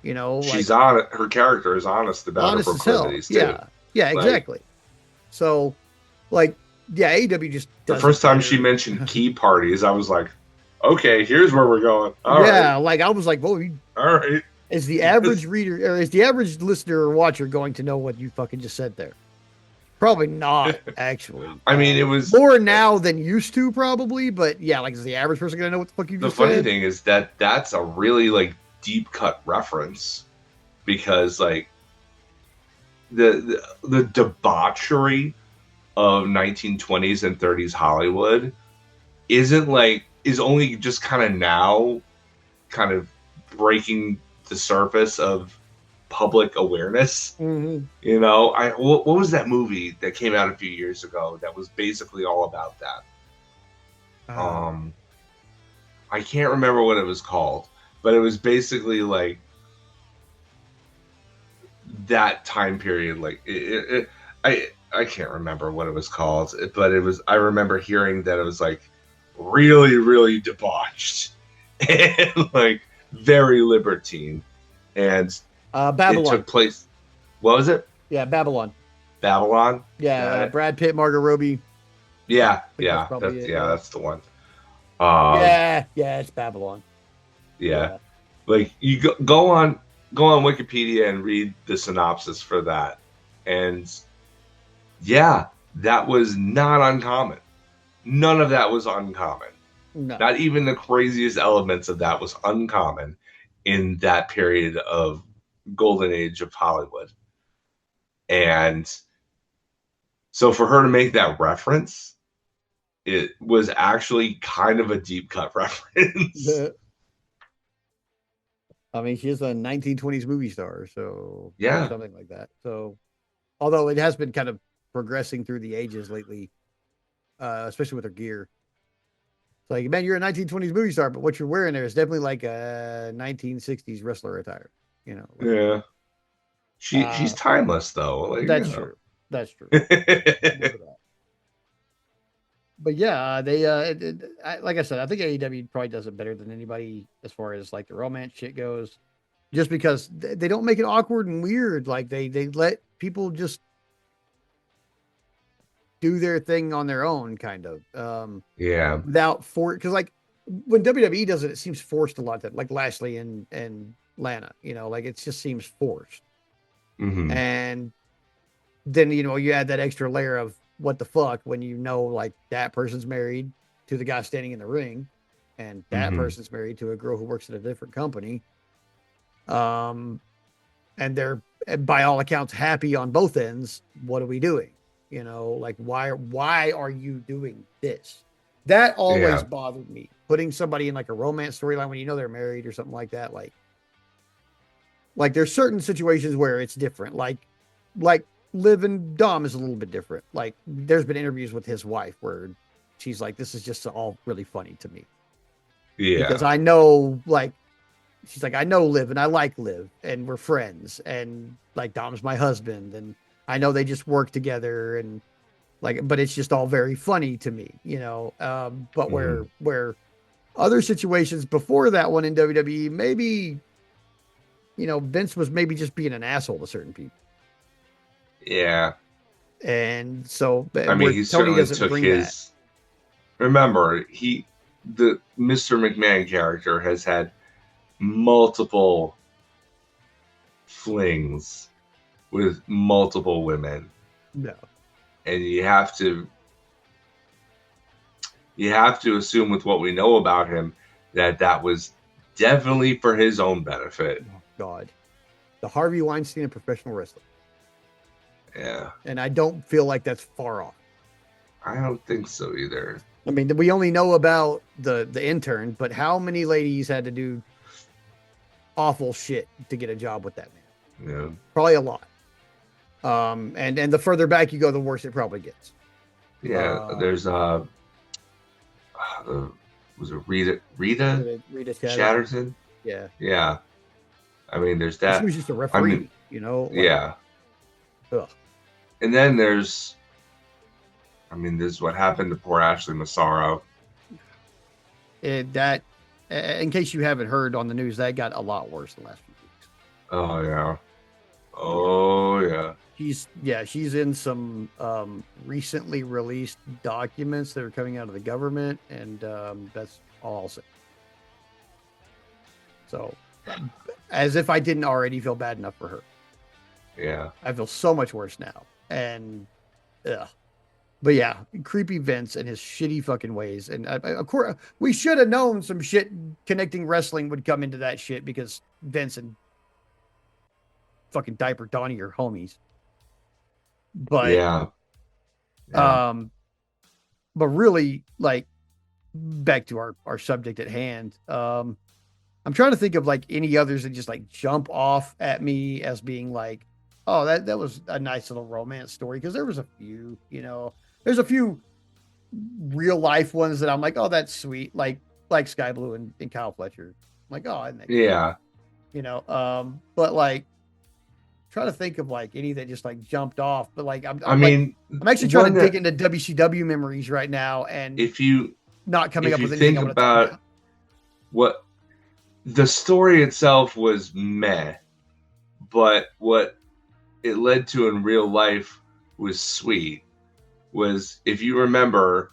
She's on it. Her character is honest about her proclivities too. Yeah, exactly. So, AEW just the first time she mentioned key parties, I was like, okay, here's where we're going. All right. Like I was like, whoa, all right. Is the average reader or is the average listener or watcher going to know what you fucking just said there? Probably not, actually. I mean, it was more now than used to, probably, but yeah, like, is the average person gonna know what the fuck you just said? The funny thing is that's a really deep cut reference, because the debauchery of 1920s and 30s Hollywood is only just kind of now breaking the surface of public awareness. What was that movie that came out a few years ago that was basically all about that? Uh, Um, I can't remember what it was called, but it was basically like that time period. Like I can't remember what it was called, but it was. I remember hearing that it was like really, really debauched and like very libertine, and it Babylon. took place. What was it? Yeah, Babylon. Babylon. Is Yeah, that it? Brad Pitt, Margot Robbie. I Yeah, think that's yeah, probably it. Yeah. that's the one. Um, Yeah, it's Babylon. yeah, Yeah. like you go on Wikipedia and read the synopsis for that, and yeah, that was not uncommon. None of that was uncommon. No. Not even the craziest elements of that was uncommon in that period of golden age of Hollywood. And so for her to make that reference, it was actually kind of a deep cut reference. I mean, she's a 1920s movie star, so or Yeah. something like that. So, although it has been kind of progressing through the ages lately, especially with her gear. It's like, man, you're a 1920s movie star, but what you're wearing there is definitely like a 1960s wrestler attire. You know, like Yeah. She's timeless though. Like, you that's know. true. That's true. But yeah, like I said, I think AEW probably does it better than anybody as far as like the romance shit goes. Just because they don't make it awkward and weird. Like they let people just do their thing on their own, kind of. Yeah. Without because like when WWE does it, it seems forced a lot. That like Lashley and Lana, you know, like it just seems forced. Hmm. And then you add that extra layer of what the fuck when like that person's married to the guy standing in the ring, and that Hmm. person's married to a girl who works at a different company. Um, and they're by all accounts happy on both ends. What are we doing? Like why are you doing this? That always Yeah. bothered me. Putting somebody in like a romance storyline when they're married or something like that. Like there's certain situations where it's different. Like Liv and Dom is a little bit different. Like there's been interviews with his wife where she's like, this is just all really funny to me. Because Yeah. I know like she's like, I know Liv and I like Liv and we're friends and like Dom's my husband and I know they just work together and like, but it's just all very funny to me, but Hmm. where other situations before that one in WWE, maybe, Vince was maybe just being an asshole to certain people. Yeah. And so, I mean, where he Tony certainly doesn't took bring that. his. Remember, the Mr. McMahon character has had multiple flings with multiple women, No. and you have to assume with what we know about him that that was definitely for his own benefit. Oh, God. The Harvey Weinstein of professional wrestling. Yeah, And I don't feel like that's far off. I don't think so either. I mean, we only know about the intern, but how many ladies had to do awful shit to get a job with that man? Yeah, Probably a lot. And the further back you go, the worse it probably gets. yeah. Uh, There's was it Rita Rita Chatterton. Chatterton? Yeah. Yeah, I mean, there's She that. was just a I mean, referee, like, yeah. ugh. And then this is what happened to poor Ashley Massaro. That, in case you haven't heard on the news, that got a lot worse the last few weeks. Oh yeah. Oh yeah. She's in some recently released documents that are coming out of the government, and that's all I'll say. So, as if I didn't already feel bad enough for her, Yeah. I feel so much worse now. And, ugh. But yeah, creepy Vince and his shitty fucking ways. And of course, we should have known some shit connecting wrestling would come into that shit because Vince and fucking Diaper Donnie are homies. But Yeah. Yeah. um, but really, like back to our subject at hand. I'm trying to think of like any others that just like jump off at me as being like, oh, that was a nice little romance story because there was a few, there's a few real life ones that I'm like, oh, that's sweet, like Sky Blue and Kyle Fletcher. I'm like, oh, isn't that cute? Yeah. But like try to think of like any that just like jumped off. But like I I'm like mean, I'm actually trying to one dig that into WCW memories right now and if you not coming if up you with anything think I want to talk about about. what the story itself was meh, but what it led to in real life was sweet. Was if you remember,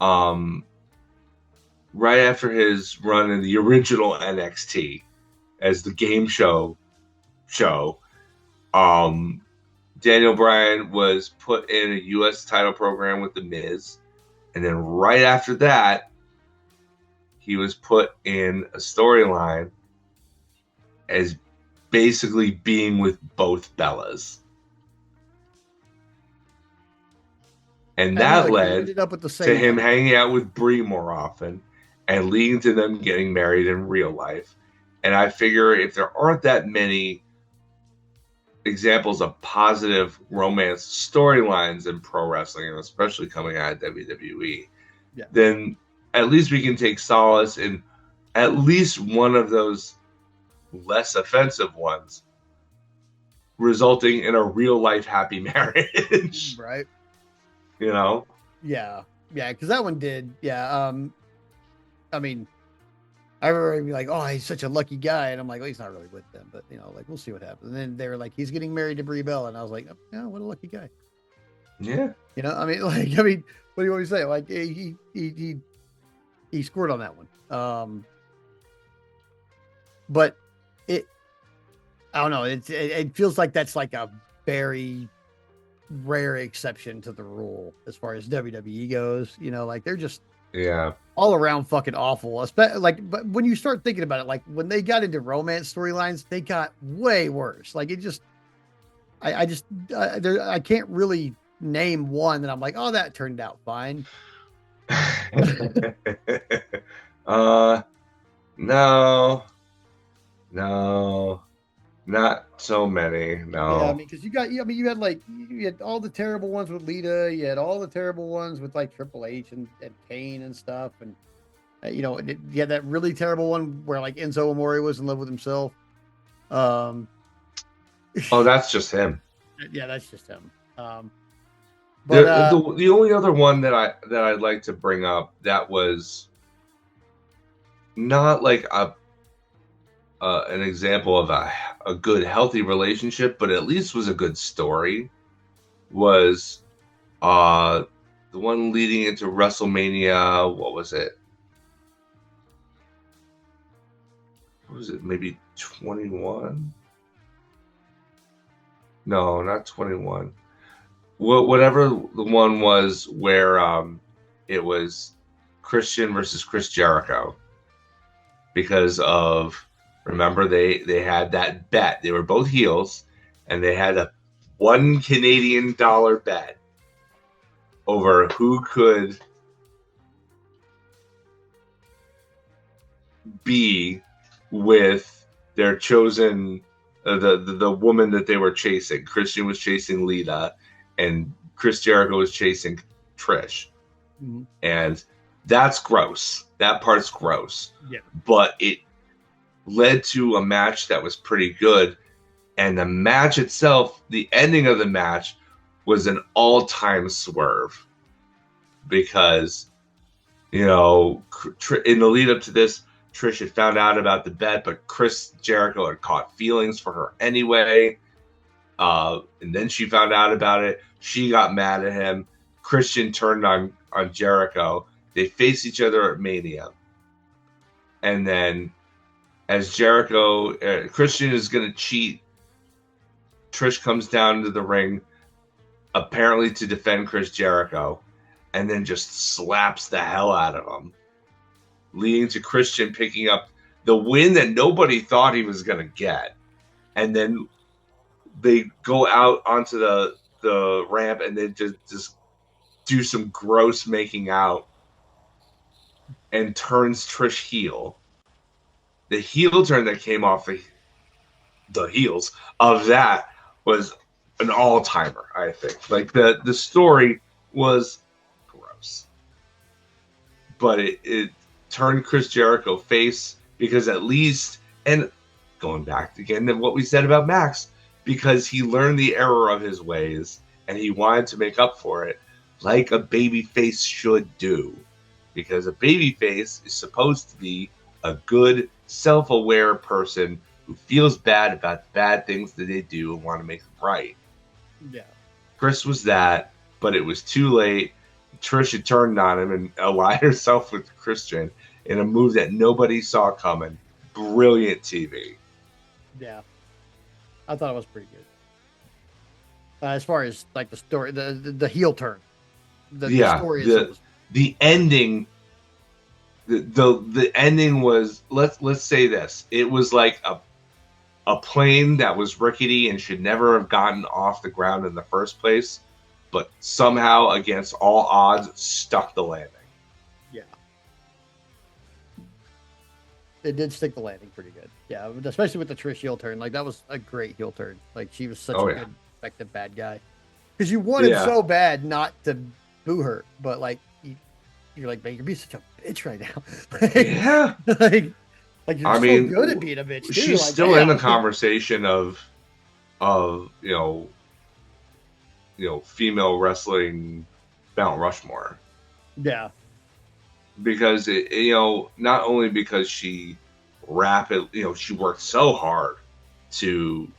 um, right after his run in the original NXT as the game show, um, Daniel Bryan was put in a U.S. title program with The Miz, and then right after that, he was put in a storyline as basically being with both Bellas. And I know that he led ended up with the to same him one. hanging out with Brie more often and leading to them getting married in real life. And I figure if there aren't that many examples of positive romance storylines in pro wrestling, and especially coming out of WWE, Yeah. then at least we can take solace in at least one of those less offensive ones, resulting in a real life happy marriage. Right. You know? Yeah. Yeah. Because that one did. Yeah. I mean, I remember being like, oh, he's such a lucky guy. And I'm like, well, he's not really with them, but like we'll see what happens. And then they were like, he's getting married to Brie Bella. And I was like, oh, yeah, what a lucky guy. Yeah. I mean, like, what do you always say? Like he scored on that one. But it, I don't know. It feels like that's like a very rare exception to the rule as far as WWE goes. Like they're just Yeah. all around fucking awful. Like, but when you start thinking about it, like when they got into romance storylines, they got way worse. Like it just, I can't really name one that I'm like, oh, that turned out fine. uh no, no, not so many. Yeah, I No. mean, because you had all the terrible ones with Lita, you had all the terrible ones with like Triple H and Kane and stuff, and you had that really terrible one where like Enzo Amore was in love with himself. Um, Oh, that's just him. yeah, that's just him. But The only other one that I'd like to bring up that was not like an example of a good healthy relationship, but at least was a good story was uh the one leading into WrestleMania. What was it? What was it? Maybe 21? No, not 21. Whatever the one was where it was Christian versus Chris Jericho because of remember they had that bet. They were both heels and they had a $1 Canadian bet over who could be with their chosen the woman that they were chasing. Christian was chasing Lita, and Chris Jericho was chasing Trish, and that's gross. That part's gross. yeah, But it led to a match that was pretty good, and the match itself, the ending of the match, was an all-time swerve because in the lead up to this, Trish had found out about the bet, but Chris Jericho had caught feelings for her anyway. And then she found out about it. She got mad at him. Christian turned on Jericho. They face each other at Mania. And then as Christian is going to cheat, Trish comes down into the ring, apparently to defend Chris Jericho, and then just slaps the hell out of him, leading to Christian picking up the win that nobody thought he was going to get. And then they go out onto the ramp and they just do some gross making out and turns Trish heel. The heel turn that came off the heels of that was an all-timer, I think. Like the story was gross. but it turned Chris Jericho face because at least, and going back again to what we said about Max, because he learned the error of his ways and he wanted to make up for it like a baby face should do. Because a baby face is supposed to be a good, self-aware person who feels bad about the bad things that they do and want to make them right. Yeah. Chris was that, but it was too late. Trisha turned on him and allied herself with Christian in a move that nobody saw coming. Brilliant TV. Yeah. I thought it was pretty good. As far as like the story, the heel turn. The story is the ending. The ending was, let's say this. It was like a plane that was rickety and should never have gotten off the ground in the first place, but somehow against all odds stuck the landing. Yeah. It did stick the landing pretty good. Yeah, especially with the Trish heel turn. Like, that was a great heel turn. Like, she was such a good, effective bad guy. Because you wanted so bad not to boo her, but like, you're like, man, you're being such a bitch right now. Like you're so good at being a bitch. Too. She's like, still in the conversation of female wrestling Mount Rushmore. Yeah. Because not only because she she worked so hard to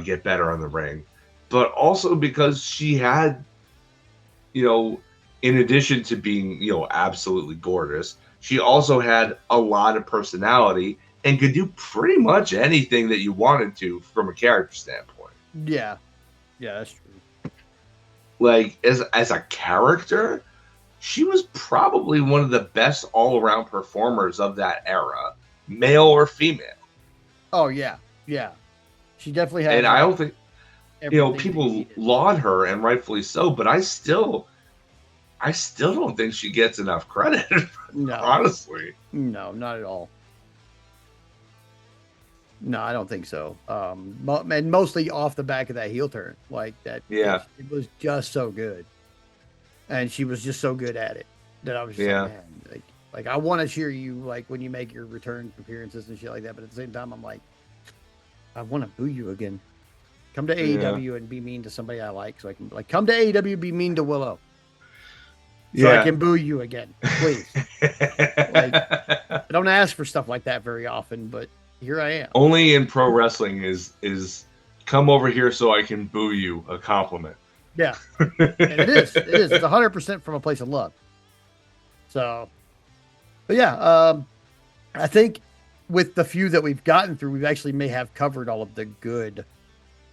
get better on the ring, but also because she had, in addition to being, absolutely gorgeous, she also had a lot of personality and could do pretty much anything that you wanted to from a character standpoint. Yeah. Yeah, that's true. Like, as a character, she was probably one of the best all-around performers of that era, male or female. Oh, yeah. Yeah. She definitely had. And I don't think, people laud her, and rightfully so, but I still don't think she gets enough credit. No. Honestly. No, not at all. No, I don't think so. And mostly off the back of that heel turn. Like that. Yeah. It was just so good. And she was just so good at it that I was just like, man, like I want to cheer you like when you make your return appearances and shit like that. But at the same time, I'm like, I want to boo you again. Come to AEW and be mean to somebody I like. So I can come to AEW, be mean to Willow. So I can boo you again, please. I don't ask for stuff like that very often, but here I am. Only in pro wrestling is come over here so I can boo you a compliment. Yeah, and it is. It's 100% from a place of love. So, but yeah, I think with the few that we've gotten through, we actually may have covered all of the good,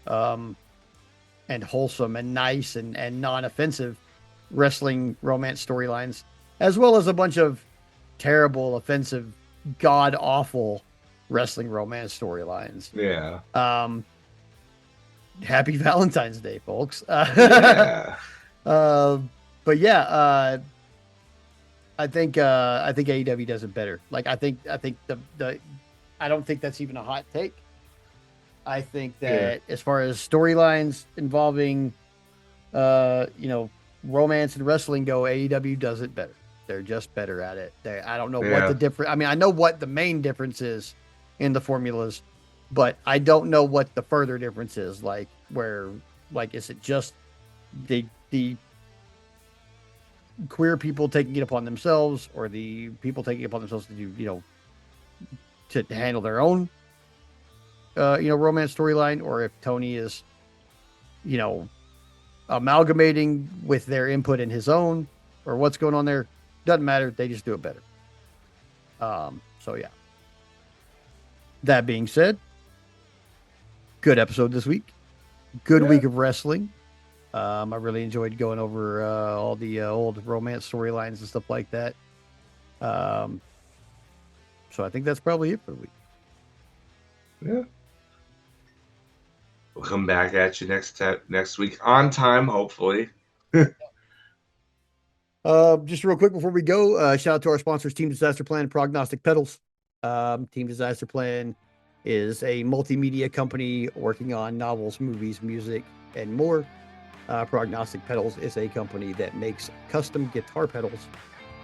and wholesome and nice and non-offensive wrestling romance storylines, as well as a bunch of terrible, offensive, god awful wrestling romance storylines. Yeah. Happy Valentine's Day, folks. Yeah. But yeah, I think AEW does it better. Like I think the I don't think that's even a hot take. I think that as far as storylines involving romance and wrestling go, AEW does it better. They're just better at it. I don't know what the difference. I mean, I know what the main difference is in the formulas, but I don't know what the further difference is. Like is it just the queer people taking it upon themselves, or the people taking it upon themselves to do, to handle their own, romance storyline, or if Tony is, amalgamating with their input in his own, or what's going on there. Doesn't matter. They just do it better. So yeah. That being said, good episode this week. Good week of wrestling. I really enjoyed going over all the old romance storylines and stuff like that. So I think that's probably it for the week. Yeah. We'll come back at you next week on time, hopefully. Just real quick before we go, shout out to our sponsors, Team Disaster Plan and Prognostic Pedals. Team Disaster Plan is a multimedia company working on novels, movies, music, and more. Prognostic Pedals is a company that makes custom guitar pedals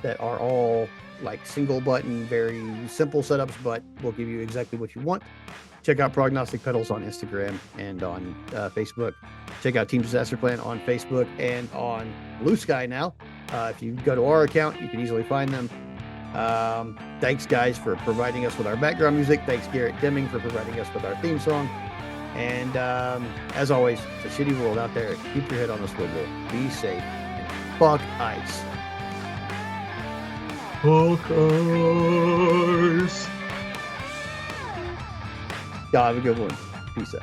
that are all like single button, very simple setups, but will give you exactly what you want. Check out Prognostic Pedals on Instagram and on Facebook. Check out Team Disaster Plan on Facebook and on Blue Sky now. If you go to our account, you can easily find them. Thanks, guys, for providing us with our background music. Thanks, Garrett Deming, for providing us with our theme song. And as always, it's a shitty world out there. Keep your head on a swivel. Be safe. And fuck ice. Fuck ice. God, have a good one. Peace out.